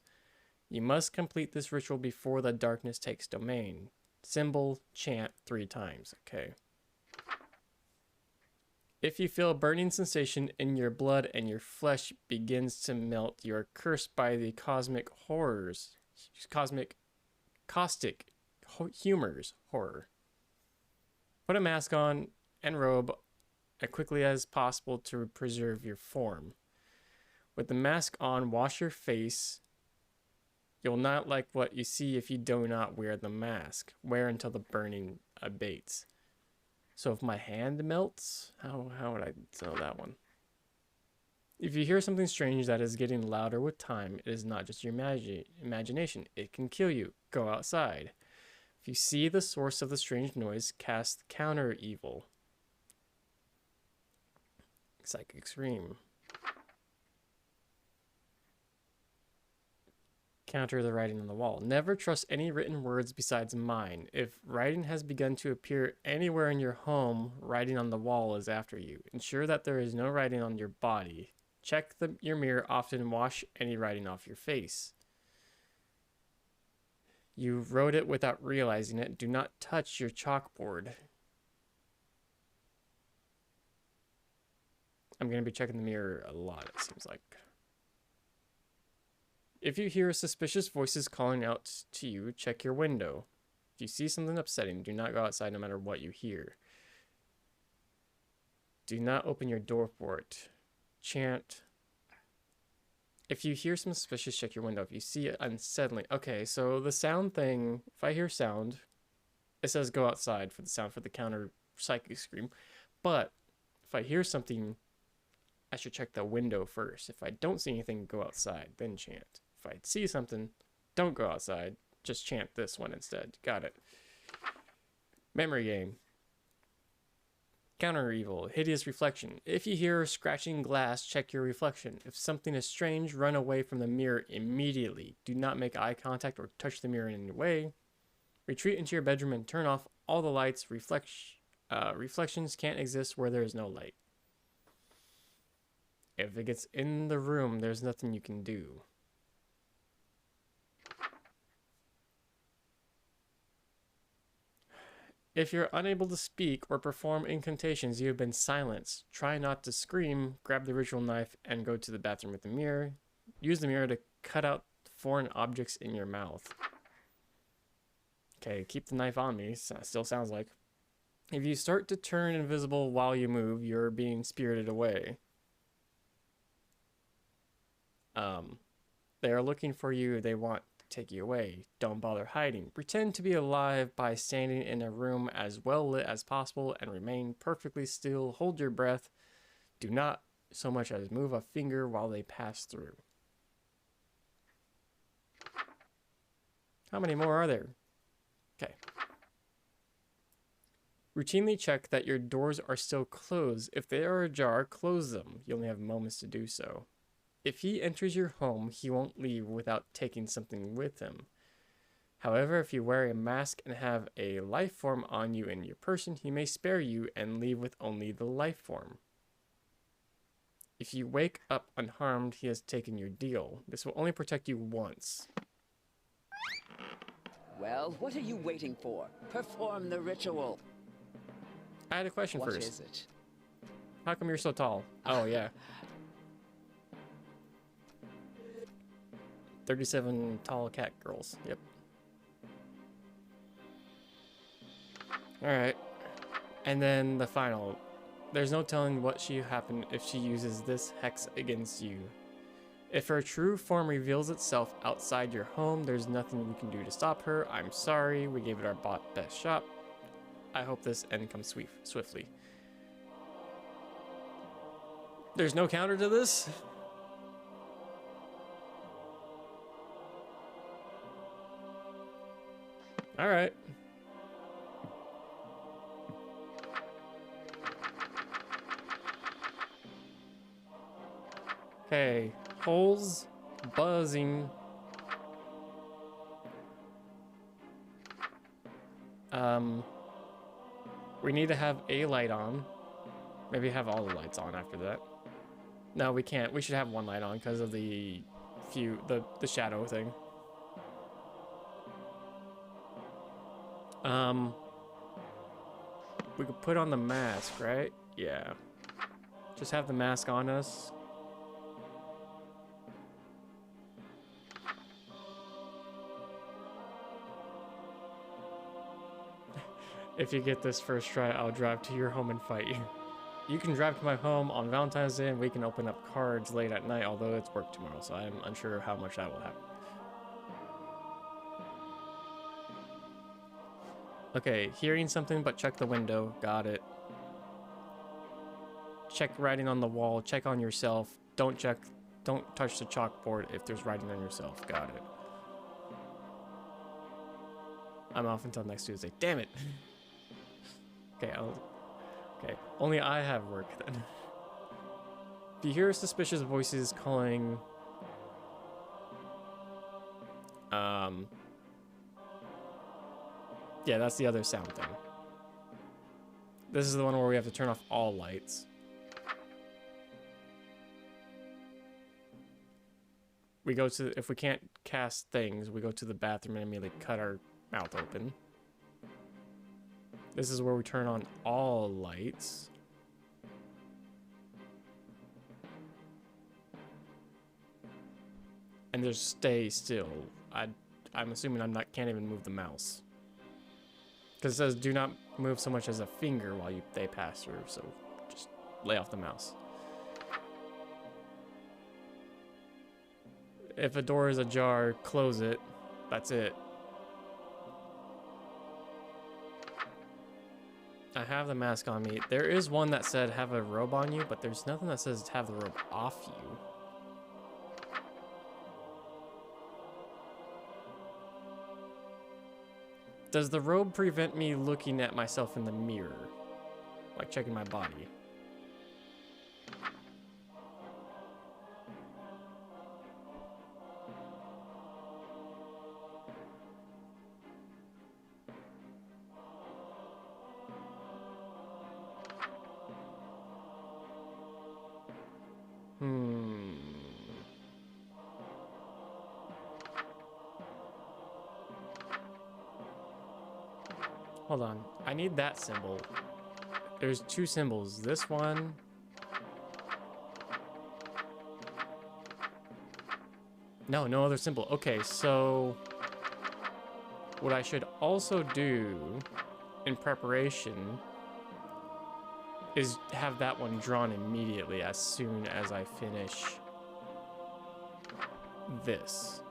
You must complete this ritual before the darkness takes domain. Symbol, chant 3 times. Okay. If you feel a burning sensation in your blood and your flesh begins to melt, you are cursed by the cosmic caustic humors horror. Put a mask on and robe as quickly as possible to preserve your form. With the mask on, wash your face. You'll not like what you see if you do not wear the mask. Wear until the burning abates. So if my hand melts, how would I know that one? If you hear something strange that is getting louder with time, it is not just your imagination. It can kill you. Go outside. If you see the source of the strange noise, cast counter evil. Psychic Scream. Counter the writing on the wall. Never trust any written words besides mine. If writing has begun to appear anywhere in your home, writing on the wall is after you. Ensure that there is no writing on your body. Check your mirror often and wash any writing off your face. You wrote it without realizing it. Do not touch your chalkboard. I'm going to be checking the mirror a lot, it seems like. If you hear suspicious voices calling out to you, check your window. If you see something upsetting, do not go outside no matter what you hear. Do not open your door for it. Chant. If you hear some suspicious, check your window. If you see it unsettling. Okay, so the sound thing, if I hear sound, it says go outside for the sound for the counter psychic scream. But if I hear something, I should check the window first. If I don't see anything, go outside, then chant. If I see something, don't go outside. Just chant this one instead. Got it. Memory game. Counter evil. Hideous reflection. If you hear scratching glass, check your reflection. If something is strange, run away from the mirror immediately. Do not make eye contact or touch the mirror in any way. Retreat into your bedroom and turn off all the lights. Reflections can't exist where there is no light. If it gets in the room, there's nothing you can do. If you're unable to speak or perform incantations, you have been silenced. Try not to scream, grab the ritual knife, and go to the bathroom with the mirror. Use the mirror to cut out foreign objects in your mouth. Okay, keep the knife on me, still sounds like. If you start to turn invisible while you move, you're being spirited away. They are looking for you, they want to take you away. Don't bother hiding. Pretend to be alive by standing in a room as well lit as possible and remain perfectly still. Hold your breath. Do not so much as move a finger while they pass through. How many more are there? Okay. Routinely check that your doors are still closed. If they are ajar, close them. You only have moments to do so. If he enters your home, he won't leave without taking something with him. However, if you wear a mask and have a life form on you in your person, he may spare you and leave with only the life form. If you wake up unharmed, he has taken your deal. This will only protect you once. Well, what are you waiting for? Perform the ritual. I had a question What first. is it? How come you're so tall? Oh, yeah. 37 tall cat girls. Yep. Alright. And then the final. There's no telling what she happen if she uses this hex against you. If her true form reveals itself outside your home, there's nothing we can do to stop her. I'm sorry, we gave it our best shot. I hope this end comes swiftly. There's no counter to this? Alright. Okay. Holes buzzing. We need to have a light on. Maybe have all the lights on after that. No, we can't. We should have one light on because of the shadow thing. We could put on the mask, right? Yeah. Just have the mask on us. If you get this first try, I'll drive to your home and fight you. You can drive to my home on Valentine's Day and we can open up cards late at night, although it's work tomorrow, so I'm unsure how much that will happen. Okay, hearing something but check the window. Got it. Check writing on the wall. Check on yourself. Don't touch the chalkboard if there's writing on yourself. Got it. I'm off until next Tuesday. Damn it. Okay, okay. Only I have work then. If you hear suspicious voices calling, yeah, that's the other sound thing. This is the one where we have to turn off all lights. We go to, if we can't cast things, we go to the bathroom and immediately cut our mouth open. This is where we turn on all lights. And just stay still. I'm assuming can't even move the mouse. Because it says do not move so much as a finger while they pass through, so just lay off the mouse. If a door is ajar, close it. That's it. I have the mask on me. There is one that said have a robe on you, but there's nothing that says have the robe off you. Does the robe prevent me looking at myself in the mirror? Like checking my body? Hold on. I need that symbol. There's two symbols. This one. No, no other symbol. Okay, so what I should also do in preparation is have that one drawn immediately as soon as I finish this.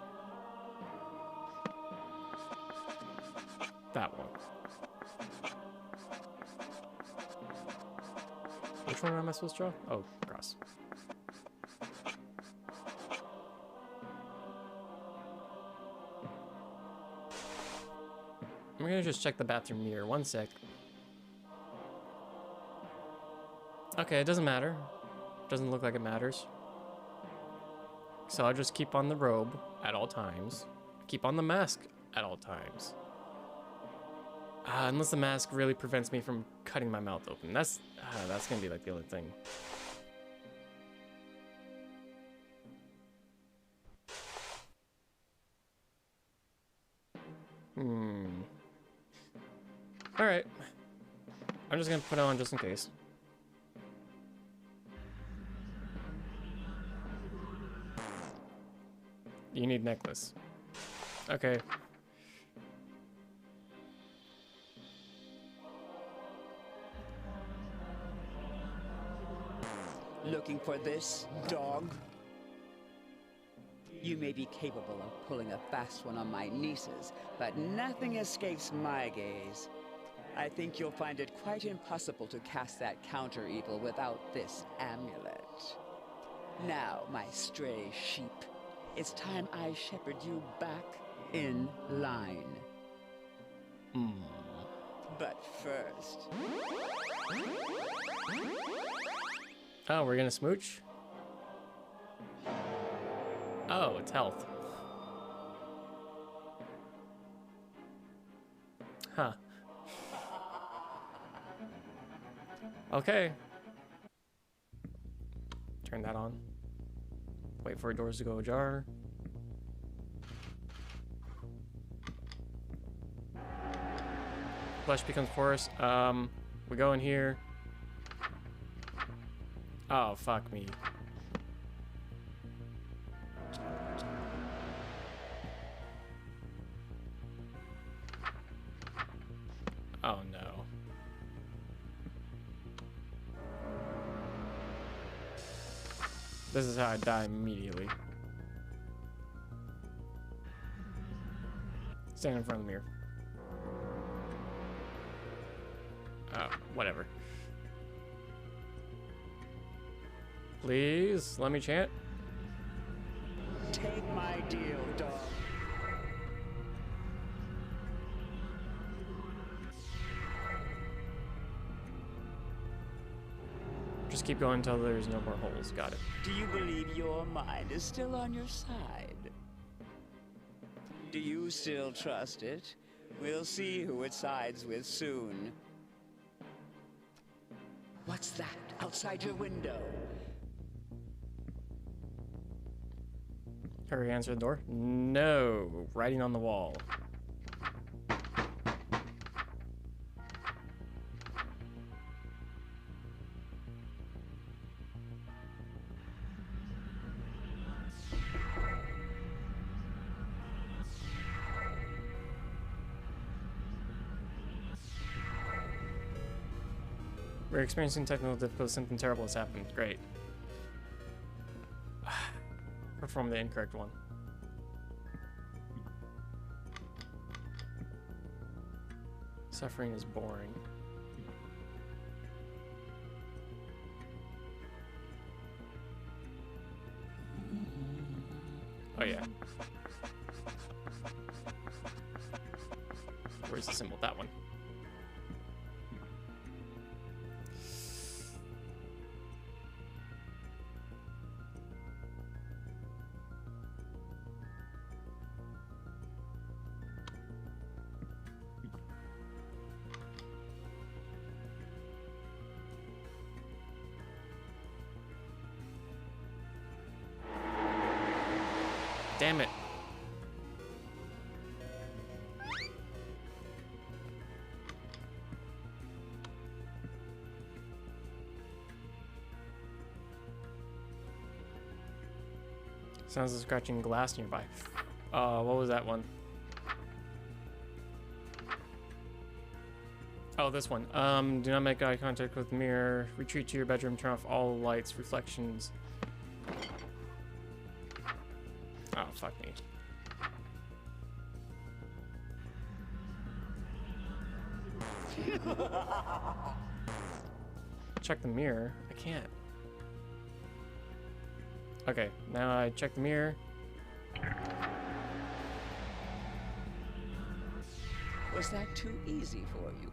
That one. Which one am I supposed to draw? Oh, cross. I'm gonna just check the bathroom mirror. One sec. Okay, it doesn't matter. Doesn't look like it matters. So I'll just keep on the robe at all times. Keep on the mask at all times. Unless the mask really prevents me from cutting my mouth open. That's gonna be like the only thing. Alright. I'm just gonna put it on just in case. You need necklace. Okay. Looking for this, dog? You may be capable of pulling a fast one on my nieces, but nothing escapes my gaze. I think you'll find it quite impossible to cast that counter-evil without this amulet. Now, my stray sheep, it's time I shepherd you back in line. But first... Oh, we're gonna smooch? Oh, it's health. Huh. Okay. Turn that on. Wait for doors to go ajar. Flesh becomes porous. We go in here. Oh, fuck me. Oh no. This is how I die immediately. Stand in front of the mirror. Oh, whatever. Please, let me chant. Take my deal, dog. Just keep going until there's no more holes. Got it. Do you believe your mind is still on your side? Do you still trust it? We'll see who it sides with soon. What's that outside your window? Hurry, answer the door. No, writing on the wall. We're experiencing technical difficulties. Something terrible has happened. Great. Perform the incorrect one. Suffering is boring. Oh yeah. Where's the symbol? That one. Damn it. Sounds like scratching glass nearby. What was that one? Oh, this one. Do not make eye contact with the mirror. Retreat to your bedroom. Turn off all lights, reflections. Oh, fuck me. Check the mirror. I can't. Okay, now I check the mirror. Was that too easy for you?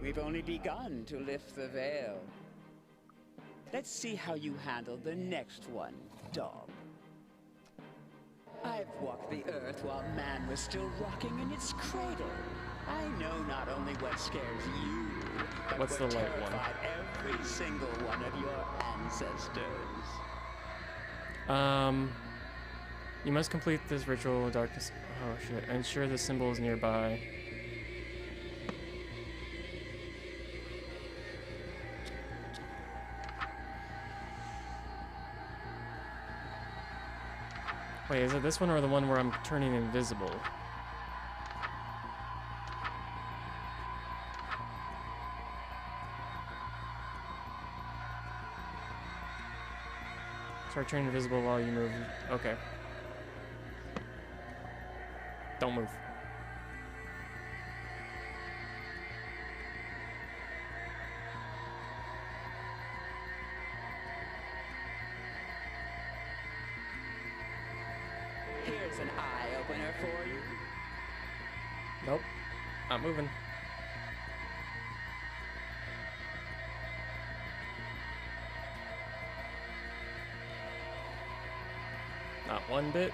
We've only begun to lift the veil. Let's see how you handle the next one, dog. I've walked the earth while man was still rocking in its cradle. I know not only what scares you, but What's what the light one? terrified every single one of your ancestors. You must complete this ritual, darkness. Oh shit. Ensure the symbol is nearby. Wait, is it this one or the one where I'm turning invisible? Start turning invisible while you move. Okay. Don't move. Here's an eye-opener for you. Nope. Not moving. Not one bit.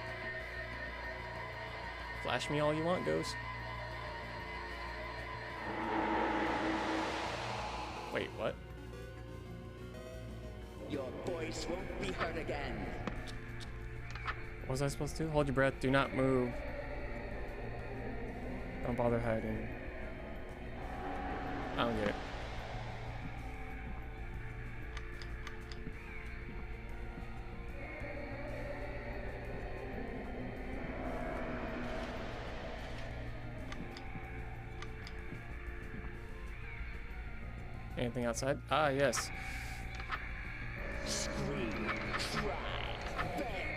Flash me all you want, Ghost. Wait, what? Your voice won't be heard again. What was I supposed to do? Hold your breath. Do not move. Don't bother hiding. I don't get it. Anything outside? Ah, yes. Scream, cry, beg.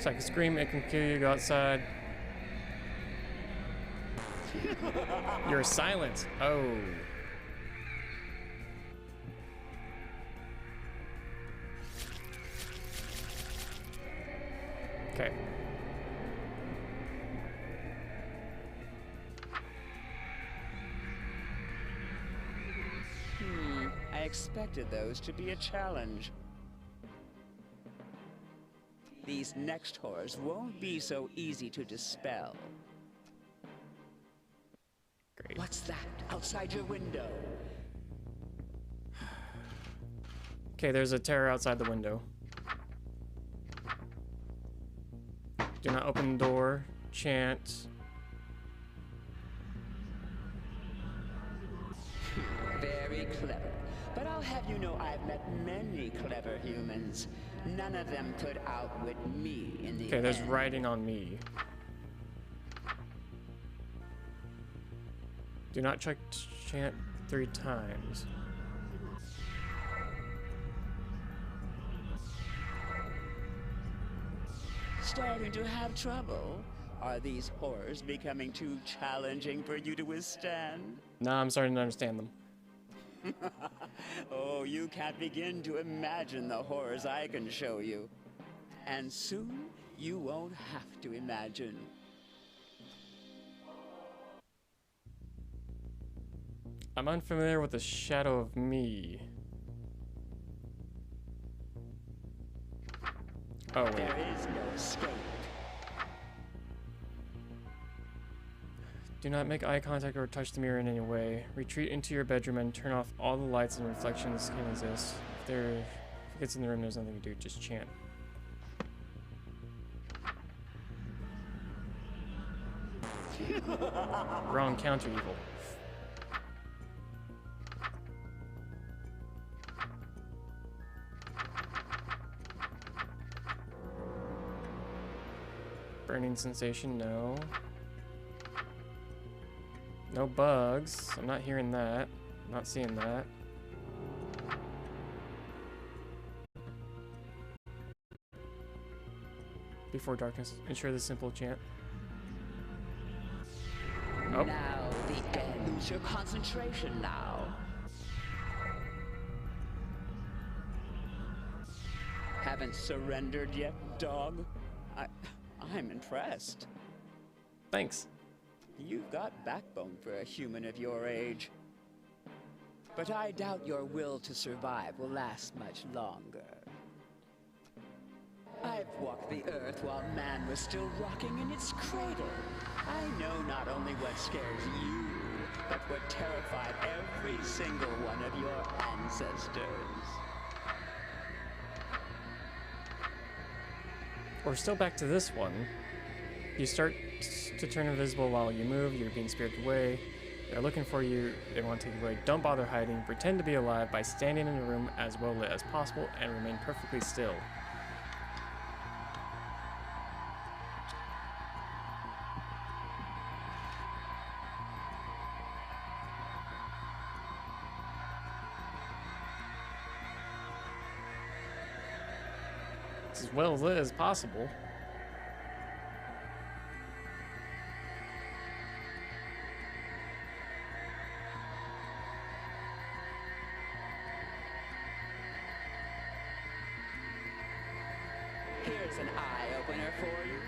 So I can scream, it can kill you, go outside. You're silent. Oh. Okay. I expected those to be a challenge. These next horrors won't be so easy to dispel. Great. What's that outside your window? Okay, there's a terror outside the window. Do not open the door. Chant. Very clever. But I'll have you know I've met many clever humans. None of them could outwit me in the Okay, there's end. writing on me. Do not check chant 3 times. Starting to have trouble? Are these horrors becoming too challenging for you to withstand? Nah, I'm starting to understand them. Oh, you can't begin to imagine the horrors I can show you. And soon, you won't have to imagine. I'm unfamiliar with the shadow of me. Oh, wait. There is no escape. Do not make eye contact or touch the mirror in any way. Retreat into your bedroom and turn off all the lights and reflections can exist. If it gets in the room, there's nothing to do. Just chant. Wrong counter evil. Burning sensation, no. No bugs. I'm not hearing that. I'm not seeing that. Before darkness, ensure the simple chant. Oh. Now the end. Lose your concentration now. Haven't surrendered yet, dog? I'm impressed. Thanks. You've got backbone for a human of your age. But I doubt your will to survive will last much longer. I've walked the earth while man was still rocking in its cradle. I know not only what scares you, but what terrified every single one of your ancestors. We're still back to this one. You start to turn invisible while you move. You're being spirited away. They're looking for you. They want to take you away. Don't bother hiding. Pretend to be alive by standing in a room as well lit as possible and remain perfectly still. It's as well lit as possible. Here's an eye-opener for you.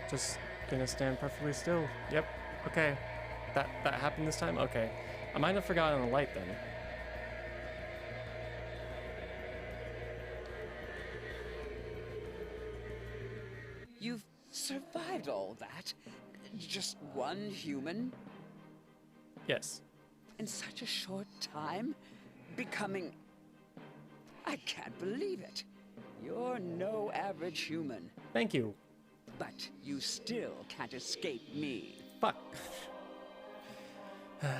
Just gonna stand perfectly still. Yep. Okay. That happened this time? Okay. I might have forgotten the light then. You've survived all that? Just one human? Yes. In such a short time? Becoming... I can't believe it. You're no average human. Thank you. But you still can't escape me. Fuck.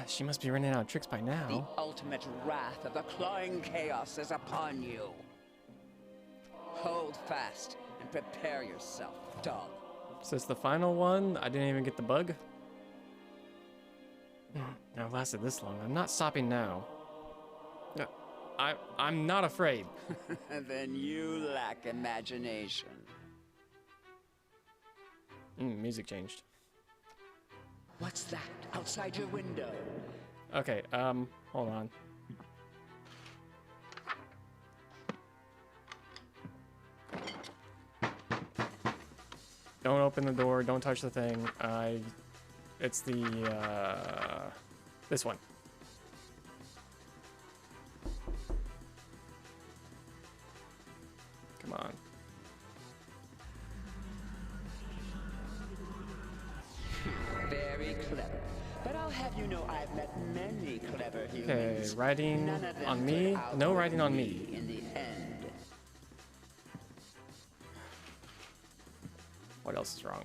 She must be running out of tricks by The now. ultimate wrath of the clawing chaos is upon you. Hold fast and prepare yourself, dog. So it's the final one? I didn't even get the bug? Now it lasted this long. I'm not stopping now. No, I'm not afraid. Then you lack imagination. Music changed. What's that outside your window? Okay, hold on. Don't open the door, don't touch the thing. It's the, this one. Come on. Very clever. But I'll have you know I've met many clever Okay, humans. riding None of them on could me? No outwit riding on me. in the end. What else is wrong?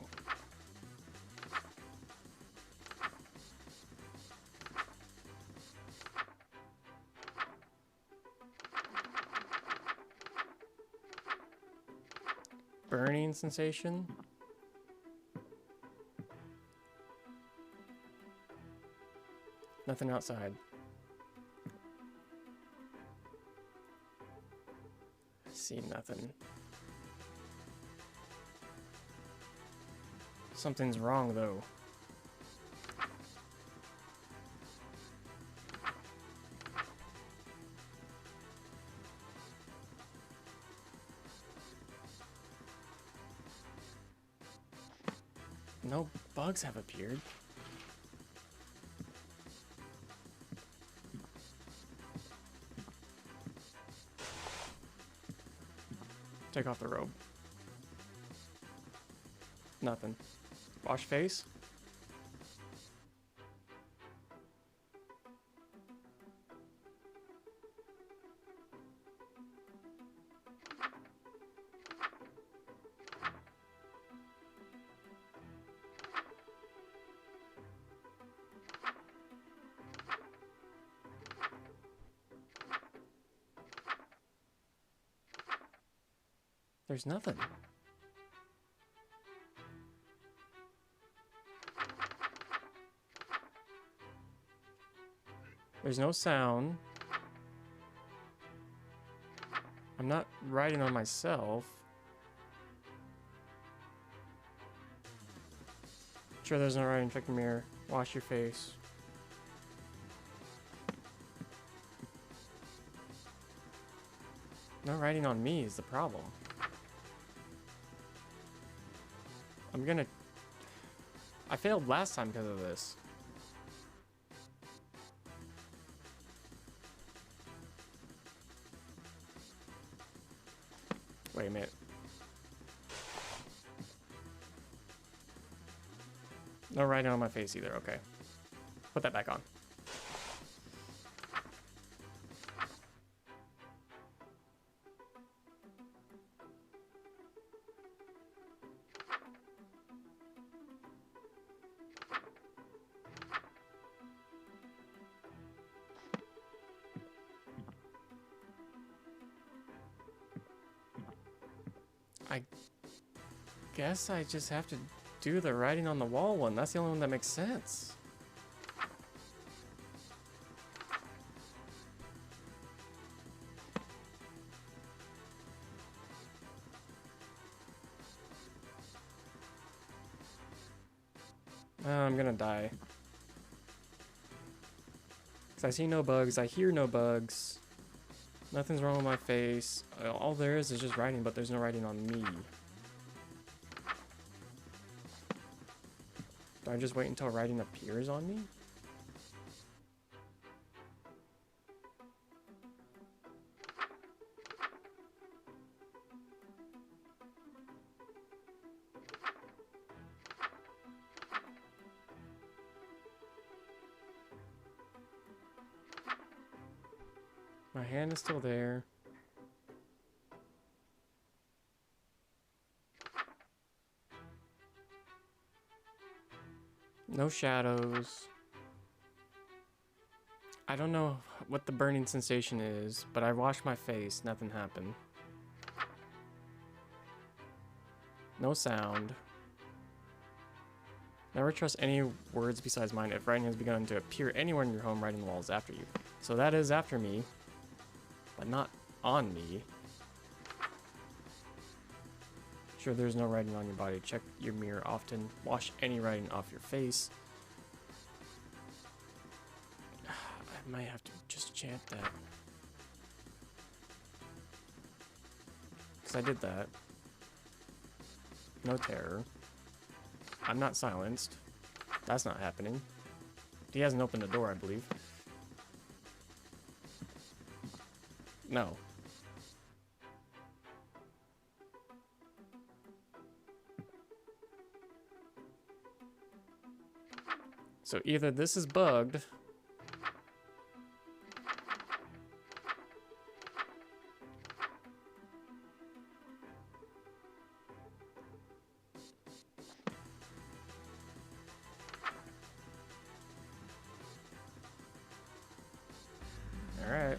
Burning sensation? Nothing outside. See nothing. Something's wrong though. No bugs have appeared. Take off the robe. Nothing. Wash face. There's nothing. There's no sound. I'm not writing on myself. Sure, there's no writing. Check the mirror. Wash your face. No writing on me is the problem. I failed last time because of this. Wait a minute. No writing on my face either, okay. Put that back on. I guess I just have to do the writing on the wall one. That's the only one that makes sense. I'm gonna die. Because I see no bugs, I hear no bugs. Nothing's wrong with my face. All there is just writing, but there's no writing on me. Do I just wait until writing appears on me? My hand is still there. No shadows. I don't know what the burning sensation is, but I washed my face, nothing happened. No sound. Never trust any words besides mine. If writing has begun to appear anywhere in your home, writing the walls after you. So that is after me, but not on me. Sure, there's no writing on your body. Check your mirror often. Wash any writing off your face. I might have to just chant that. Because I did that. No terror. I'm not silenced. That's not happening. He hasn't opened the door, I believe. No. So either this is bugged. All right.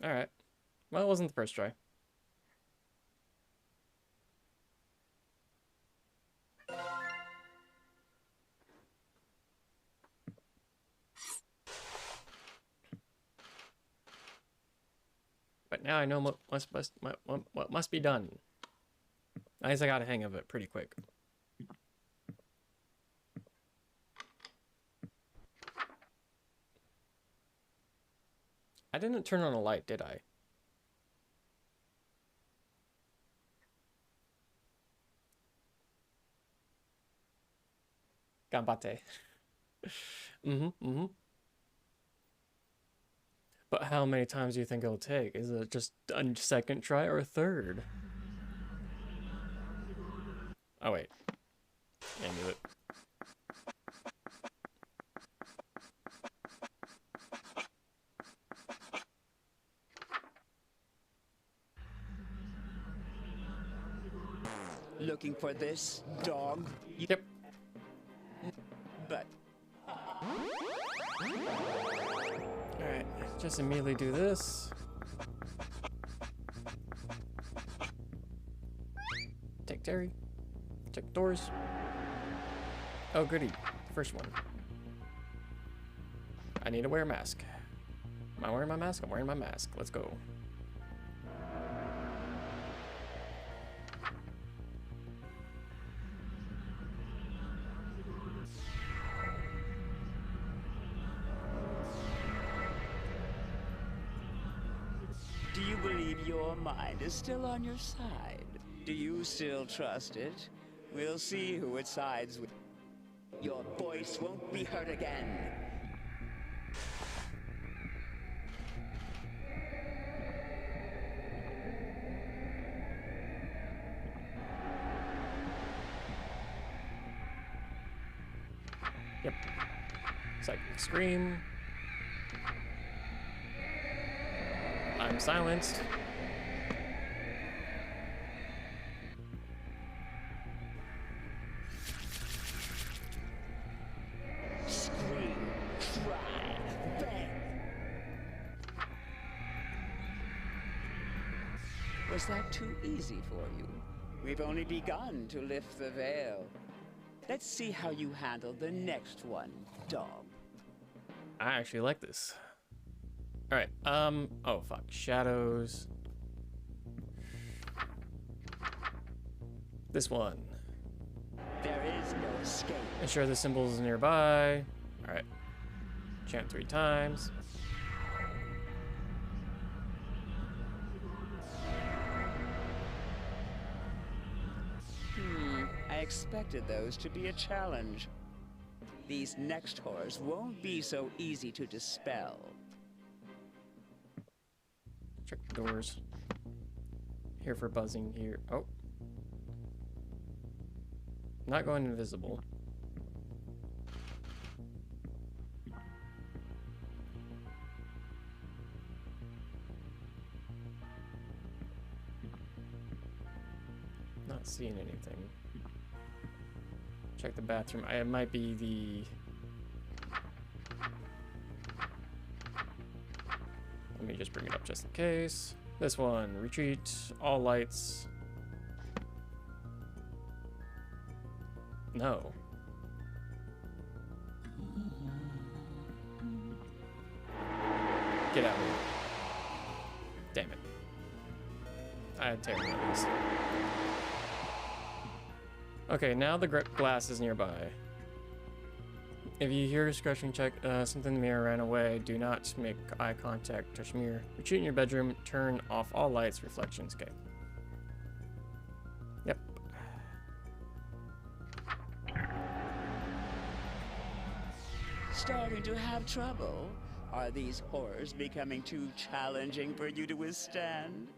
All right. Well, it wasn't the first try. But now I know what must be done. I guess I got a hang of it pretty quick. I didn't turn on a light, did I? Ganbatte. But how many times do you think it'll take? Is it just a second try or a third? Oh, wait. Yeah, I knew it. looking for this dog? Yep. But Alright, just immediately do this. Take Terry. Check doors. Oh, goody. First one. I need to wear a mask. Am I wearing my mask? I'm wearing my mask. Let's go. do you believe your mind is still on your side? Do you still trust it? We'll see who it sides with. Your voice won't be heard again. Yep. Psychic scream. I'm silenced. Scream, cry, beg. Was that too easy for you? We've only begun to lift the veil. Let's see how you handle the next one, dog. I actually like this. Alright, oh fuck. Shadows. This one. There is no escape. Ensure the symbol is nearby. Alright. Chant 3 times. I expected those to be a challenge. These next horrors won't be so easy to dispel. Check the doors. Here for buzzing here. Oh. Not going invisible. Not seeing anything. Check the bathroom. It might be the... Let me just bring it up just in case. This one, retreat, all lights. No. Get out of here. Damn it. I had Terry on this. Okay, now the glass is nearby. If you hear a scratching, check something in the mirror ran away. Do not make eye contact. Touch mirror. Retreat in your bedroom. Turn off all lights. Reflections. Okay. Yep. Starting to have trouble? Are these horrors becoming too challenging for you to withstand?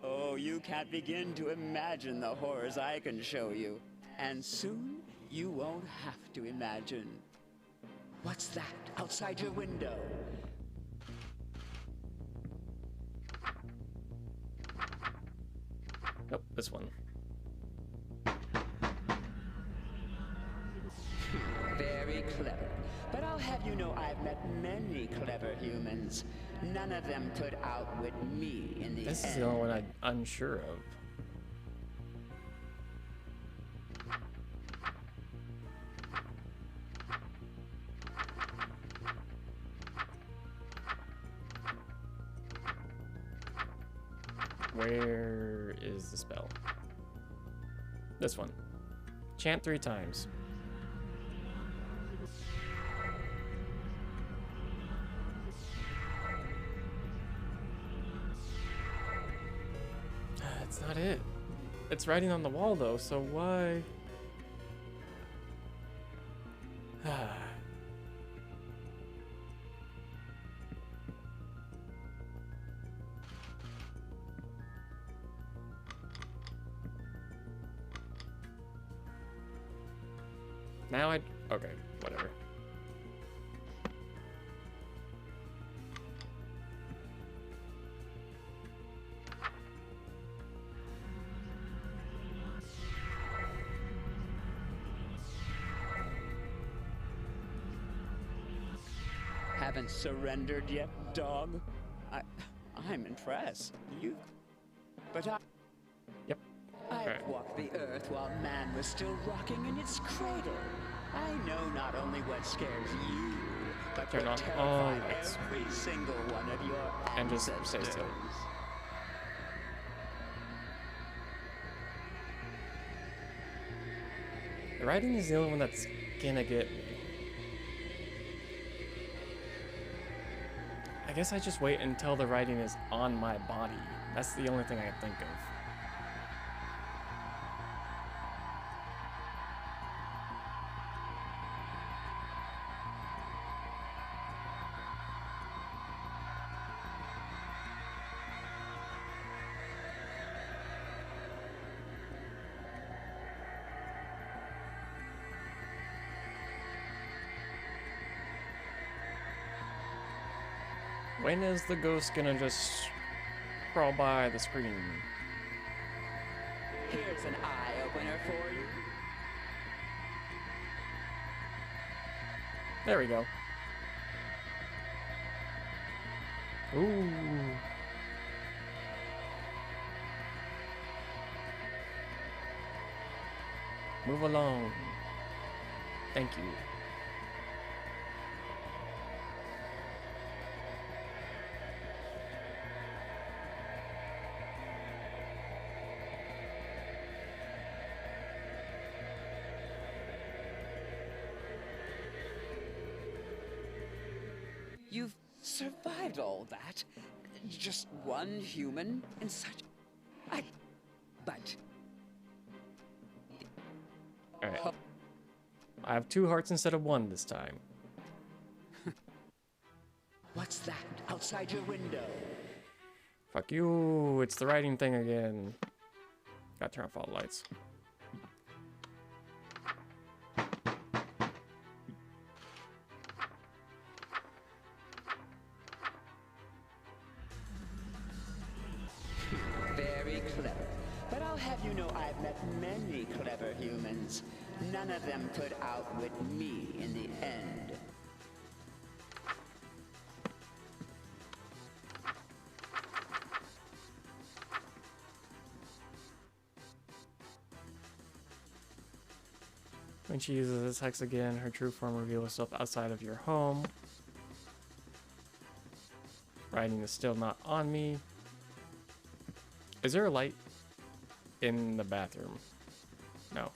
Oh, you can't begin to imagine the horrors I can show you. And soon, you won't have to imagine. What's that outside your window? Nope, this one. Very clever. But I'll have you know I've met many clever humans. None of them could outwit me in the end. This is the only one I'm unsure of. Where is the spell? This one. Chant 3 times. That's not it. It's writing on the wall though, so why? Now okay, whatever. haven't surrendered yet, dog. I'm impressed. But Yep. I've Alright. walked the earth while man was still rocking in its cradle. I know not only what scares you, but Turn what on terrified all lights. every single one of your And just ancestors. stay still. The writing is the only one that's gonna get me. I guess I just wait until the writing is on my body. That's the only thing I can think of. When is the ghost gonna just crawl by the screen? Here's an eye-opener for you. There we go. Ooh. Move along. Thank you. You've survived all that? Just one human in such... But... Alright. I have 2 hearts instead of 1 this time. What's that outside your window? Fuck you, it's the writing thing again. Gotta turn off all the lights. Very clever. But I'll have you know I've met many clever humans. None of them could outwit me in the end. When she uses this hex again, her true form reveals itself outside of your home. Writing is still not on me. Is there a light in the bathroom? No.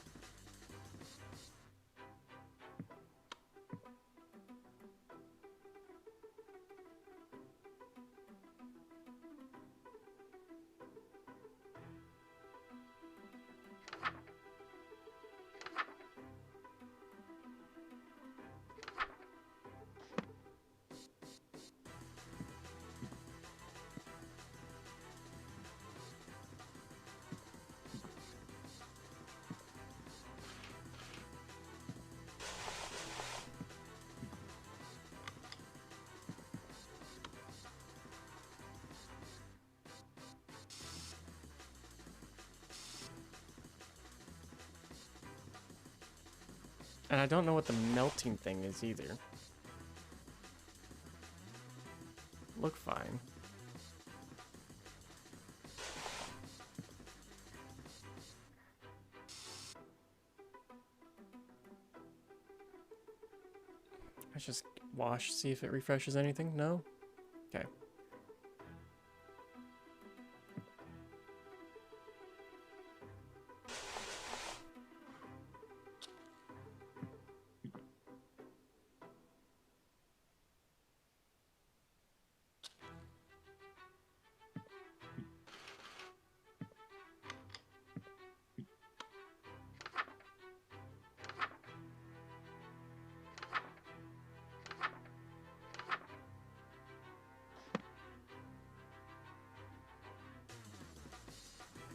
And I don't know what the melting thing is either. Look fine. Let's just wash, see if it refreshes anything. No? Okay.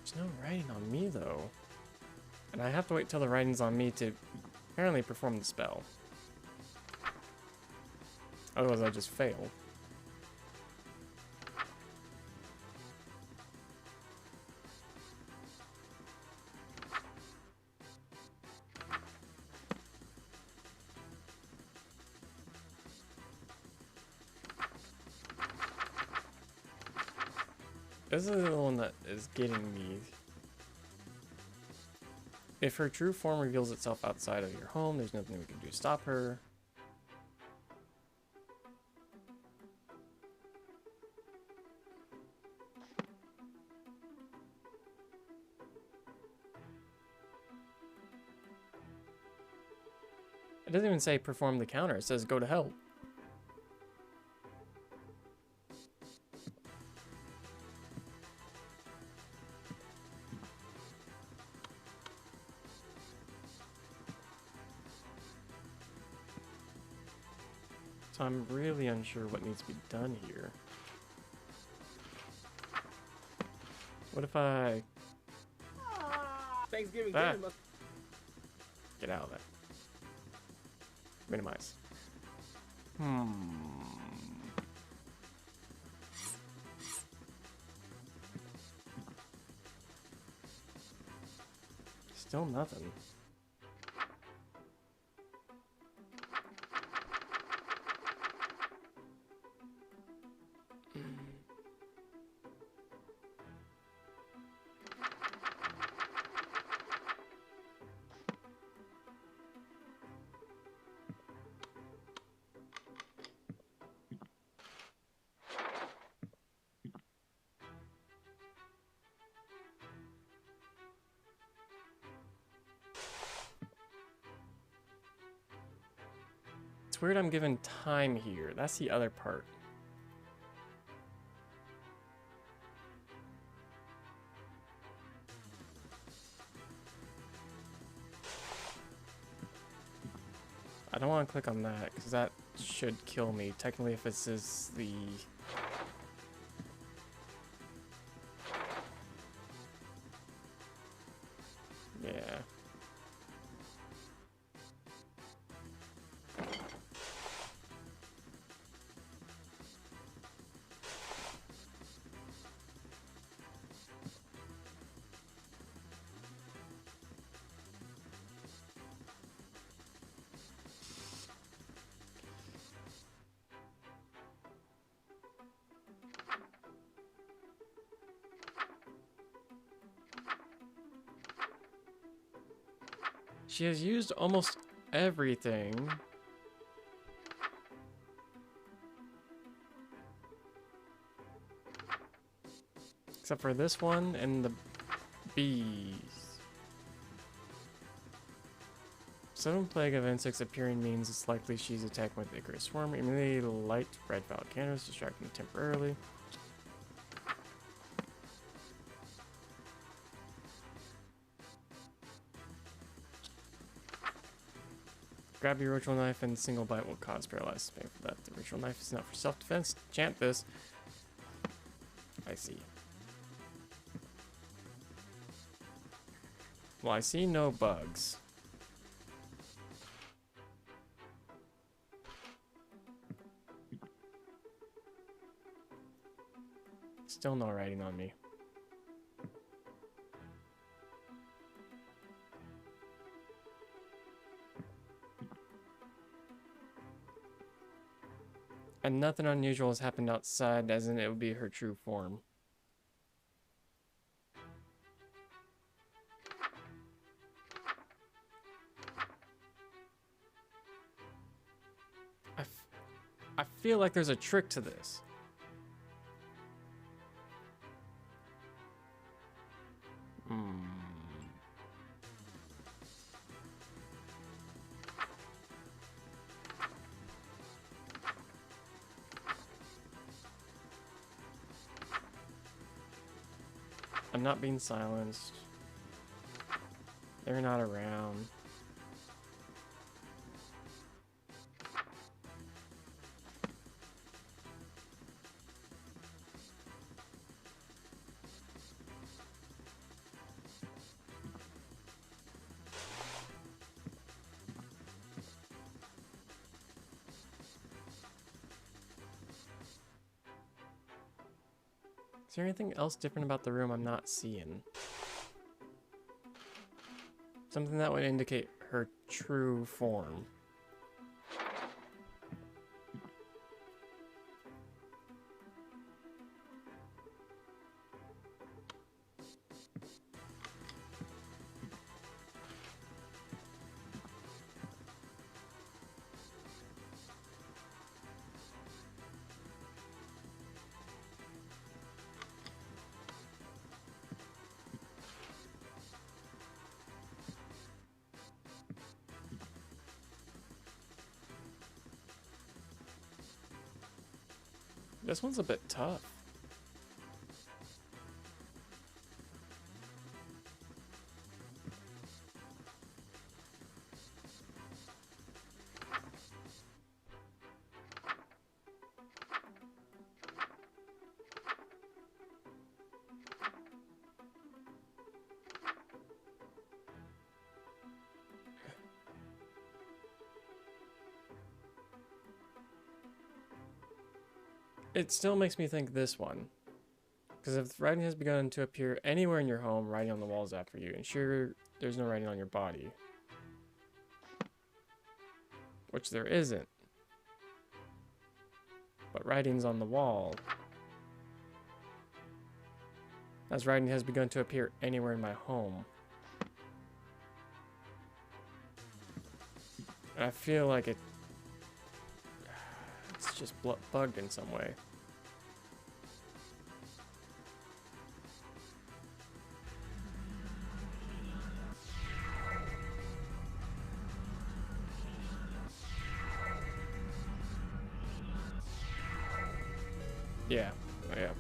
There's no writing on me, though. And I have to wait till the writing's on me to apparently perform the spell. Otherwise, I just fail. This is the one that is getting me. If her true form reveals itself outside of your home, there's nothing we can do to stop her. It doesn't even say perform the counter, it says go to hell. So I'm really unsure what needs to be done here. What if I... Thanksgiving Ah. dinner must. Get out of that. Minimize. Still nothing. It's weird I'm given time here. That's the other part. I don't want to click on that because that should kill me. Technically, if this is the... Yeah. She has used almost everything. Except for this one and the bees. 7 plague of insects appearing means it's likely she's attacking with Icarus Swarm. Immediately light red violet candles, distracting temporarily. Grab your ritual knife and single bite will cause paralysis. Pay for that. The ritual knife is not for self-defense. Chant this. I see. Well, I see no bugs. Still no writing on me. And nothing unusual has happened outside, as in it would be her true form. I feel like there's a trick to this. I'm not being silenced. They're not around. Is there anything else different about the room I'm not seeing? Something that would indicate her true form. This one's a bit tough. It still makes me think this one. Because if writing has begun to appear anywhere in your home, writing on the walls after you, ensure there's no writing on your body. Which there isn't. But writing's on the wall. As writing has begun to appear anywhere in my home. And I feel like it's just bugged in some way. Yeah, oh, yeah.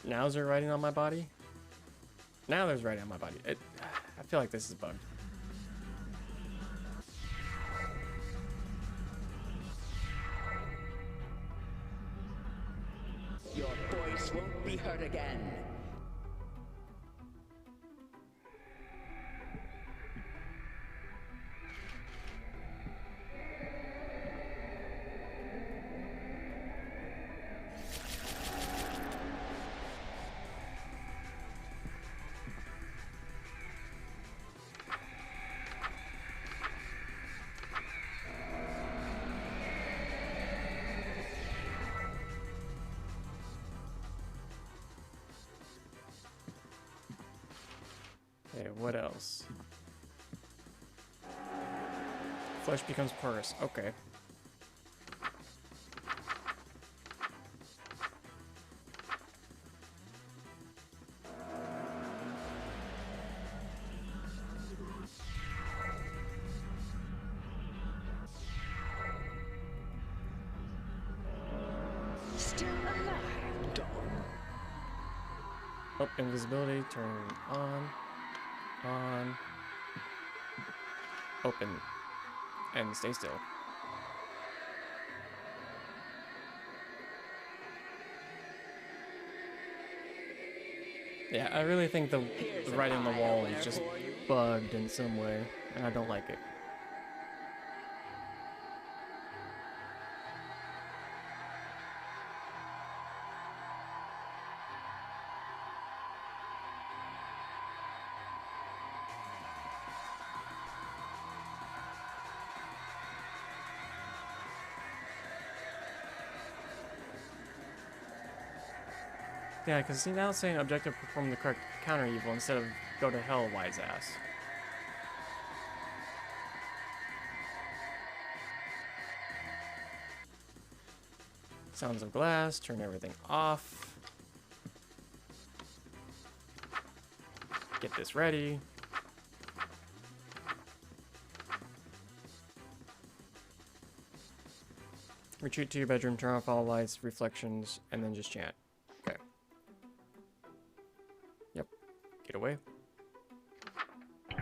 Now is there writing on my body? Now there's writing on my body. I feel like this is bugged. Your voice won't be heard again. Okay, what else? Flesh becomes porous. Okay. Still alive, Dawn. Oh, invisibility, turn on, open, and stay still. Yeah, I really think the writing on the wall is just bugged in some way, and I don't like it. Yeah, because see now it's saying objective perform the correct counter evil instead of go to hell, wise ass. Sounds of glass, turn everything off. Get this ready. Retreat to your bedroom, turn off all lights, reflections, and then just chant. Okay. Yep. Get away. Come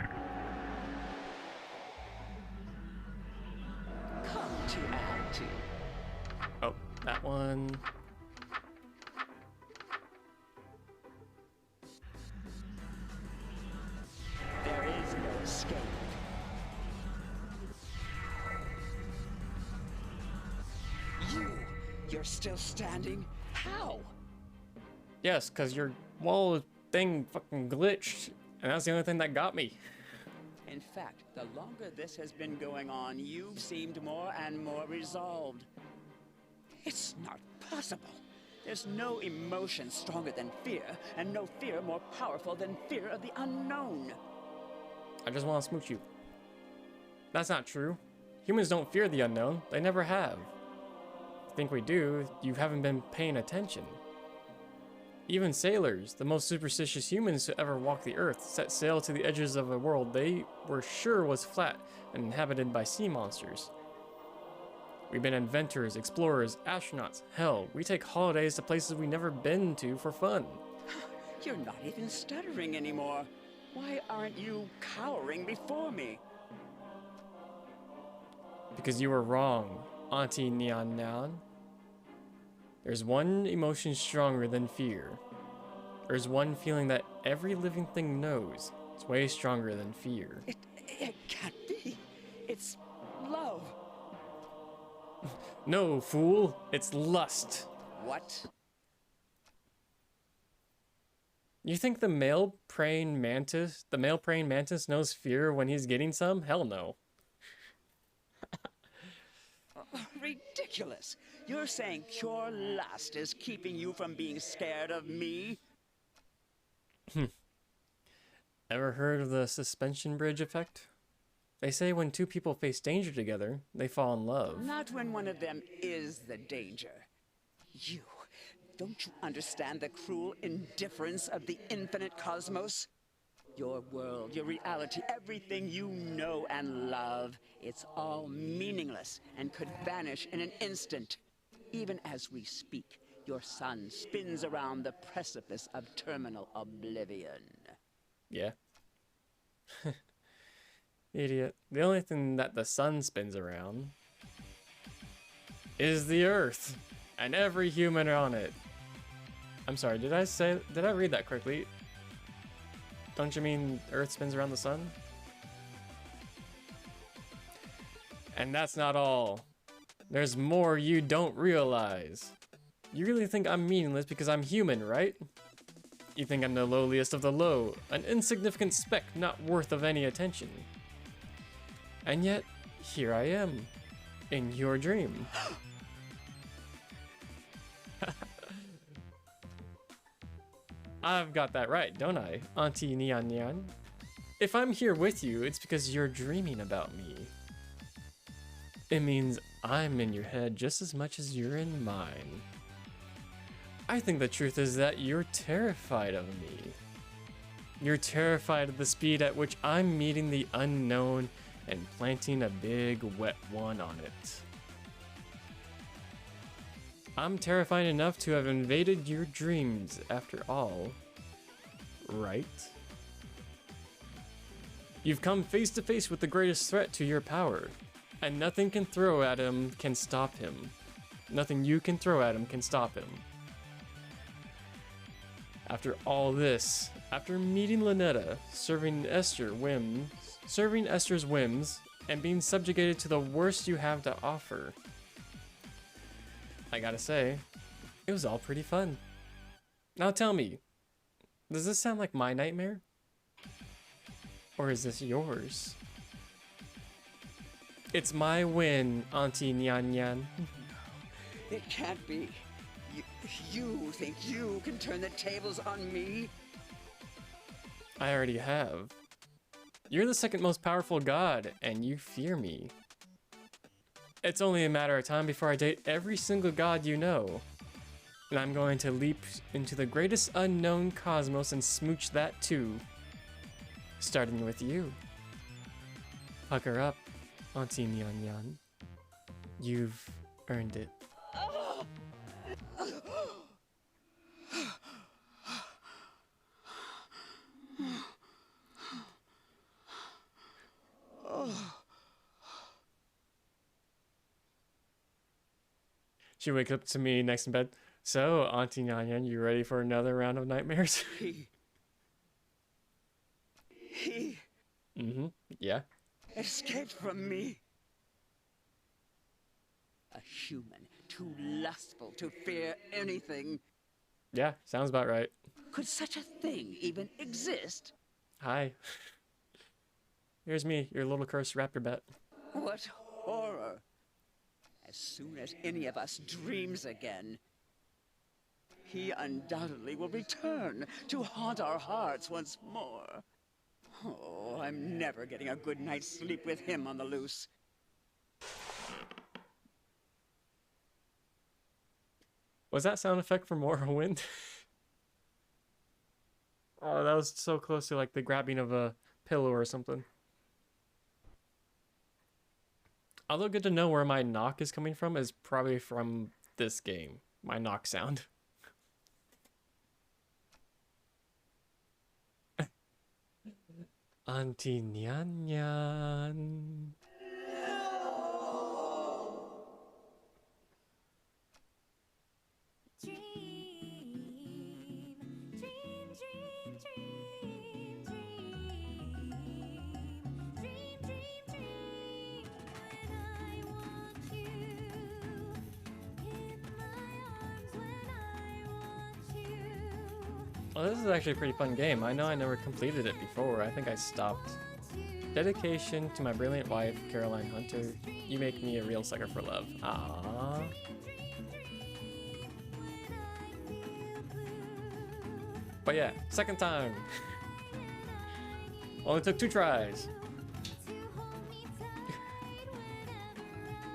to add to. Oh, that one. There is no escape. You're still standing? How? Yes, because your wall thing fucking glitched, and that's the only thing that got me. In fact, the longer this has been going on, you've seemed more and more resolved. It's not possible. There's no emotion stronger than fear, and no fear more powerful than fear of the unknown. I just want to smooch you. That's not true. Humans don't fear the unknown. They never have. Think we do, you haven't been paying attention. Even sailors, the most superstitious humans to ever walk the earth, set sail to the edges of a world they were sure was flat and inhabited by sea monsters. We've been inventors, explorers, astronauts. Hell, we take holidays to places we've never been to for fun. You're not even stuttering anymore. Why aren't you cowering before me? Because you were wrong, Auntie Nyan Nyan. There's one emotion stronger than fear. There's one feeling that every living thing knows. It's way stronger than fear. It can't be. It's love. No, fool. It's lust. What? You think the male praying mantis knows fear when he's getting some? Hell no. Ridiculous. You're saying pure lust is keeping you from being scared of me? Ever heard of the suspension bridge effect? They say when two people face danger together, they fall in love. Not when one of them is the danger. Don't you understand the cruel indifference of the infinite cosmos? Your world, your reality, everything you know and love, it's all meaningless and could vanish in an instant. Even as we speak, your sun spins around the precipice of terminal oblivion. Yeah. Idiot. The only thing that the sun spins around is the Earth and every human on it. I'm sorry, did I read that correctly? Don't you mean Earth spins around the sun? And that's not all. There's more you don't realize. You really think I'm meaningless because I'm human, right? You think I'm the lowliest of the low, an insignificant speck not worth of any attention. And yet, here I am, in your dream. I've got that right, don't I, Auntie Nyan Nyan? If I'm here with you, it's because you're dreaming about me. It means I'm in your head just as much as you're in mine. I think the truth is that you're terrified of me. You're terrified of the speed at which I'm meeting the unknown and planting a big wet one on it. I'm terrified enough to have invaded your dreams after all, right? You've come face to face with the greatest threat to your power, and nothing can throw at him can stop him. Nothing you can throw at him can stop him. After all this, after meeting Lynetta, serving Esther's whims, and being subjugated to the worst you have to offer, I gotta say, it was all pretty fun. Now tell me, does this sound like my nightmare? Or is this yours? It's my win, Auntie Nyan Nyan. It can't be. You think you can turn the tables on me? I already have. You're the second most powerful god, and you fear me. It's only a matter of time before I date every single god you know. And I'm going to leap into the greatest unknown cosmos and smooch that too. Starting with you. Pucker up, Auntie Nyan Nyan. You've earned it. She wakes up to me next in bed. So, Auntie Nyan Nyan, you ready for another round of nightmares? He Yeah. escaped from me. A human, too lustful to fear anything. Yeah, sounds about right. Could such a thing even exist? Hi. Here's me, your little cursed raptor bet. What horror! As soon as any of us dreams again, he undoubtedly will return to haunt our hearts once more. Oh, I'm never getting a good night's sleep with him on the loose. Was that sound effect from Morrowind? Oh, that was so close to like the grabbing of a pillow or something. Although good to know where my knock is coming from is probably from this game. My knock sound. Auntie Nyan Nyan. Well, this is actually a pretty fun game. I know I never completed it before. I think I stopped. Dedication to my brilliant wife, Caroline Hunter. You make me a real sucker for love. Aww. But yeah, second time. Only took 2 tries.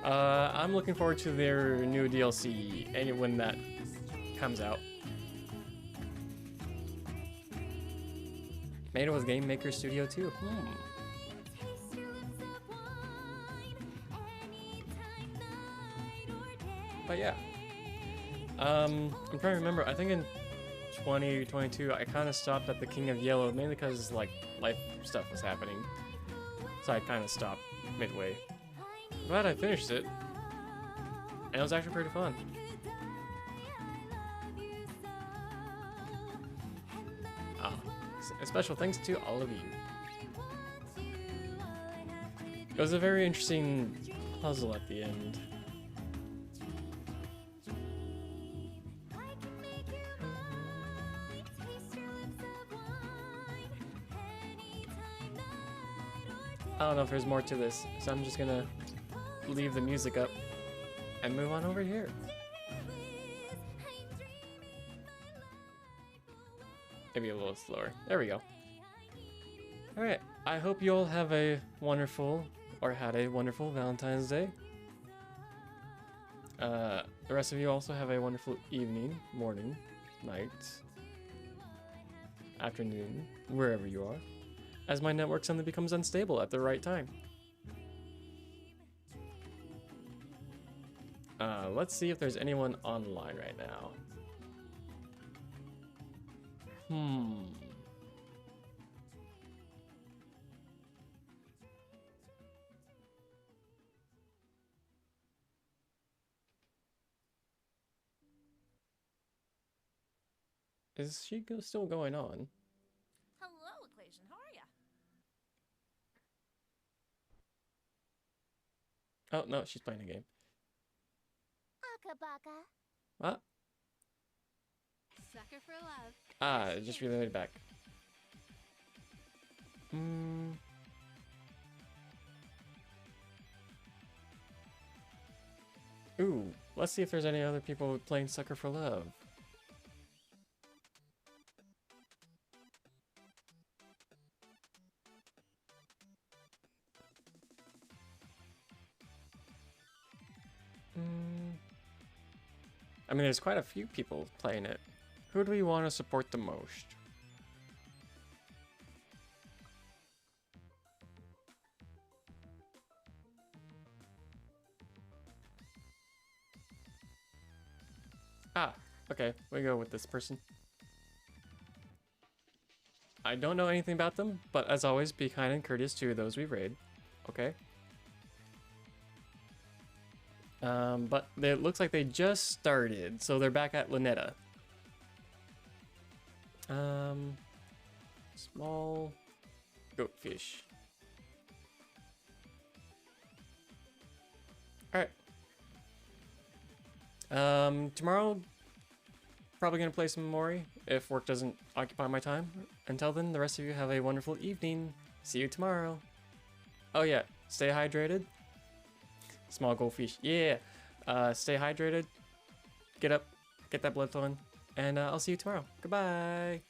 I'm looking forward to their new DLC and when that comes out. Made it with Game Maker Studio too. But yeah. I'm trying to remember. I think in 2022 I kind of stopped at the King of Yellow mainly because like life stuff was happening. So I kind of stopped midway. Glad I finished it. And it was actually pretty fun. A special thanks to all of you. It was a very interesting puzzle at the end. I don't know if there's more to this, so I'm just gonna leave the music up and move on over here. Maybe a little slower. There we go. Alright, I hope you all have a wonderful, or had a wonderful Valentine's Day. The rest of you also have a wonderful evening, morning, night, afternoon, wherever you are, as my network suddenly becomes unstable at the right time. Let's see if there's anyone online right now. Is she still going on? Hello, Equation. How are ya? Oh, no, she's playing a game. Akabaka. What? Sucker for love. Ah, it just reloaded back. Ooh, let's see if there's any other people playing Sucker for Love. I mean, there's quite a few people playing it. Who do we want to support the most? Ah, okay, we go with this person. I don't know anything about them, but as always, be kind and courteous to those we raid. Okay? But it looks like they just started, so they're back at Lunetta. Small goatfish. Alright. Tomorrow, probably gonna play some Mori if work doesn't occupy my time. Until then, the rest of you have a wonderful evening. See you tomorrow. Oh yeah, stay hydrated. Small goldfish, yeah. Stay hydrated. Get up, get that blood flowing, and I'll see you tomorrow. Goodbye.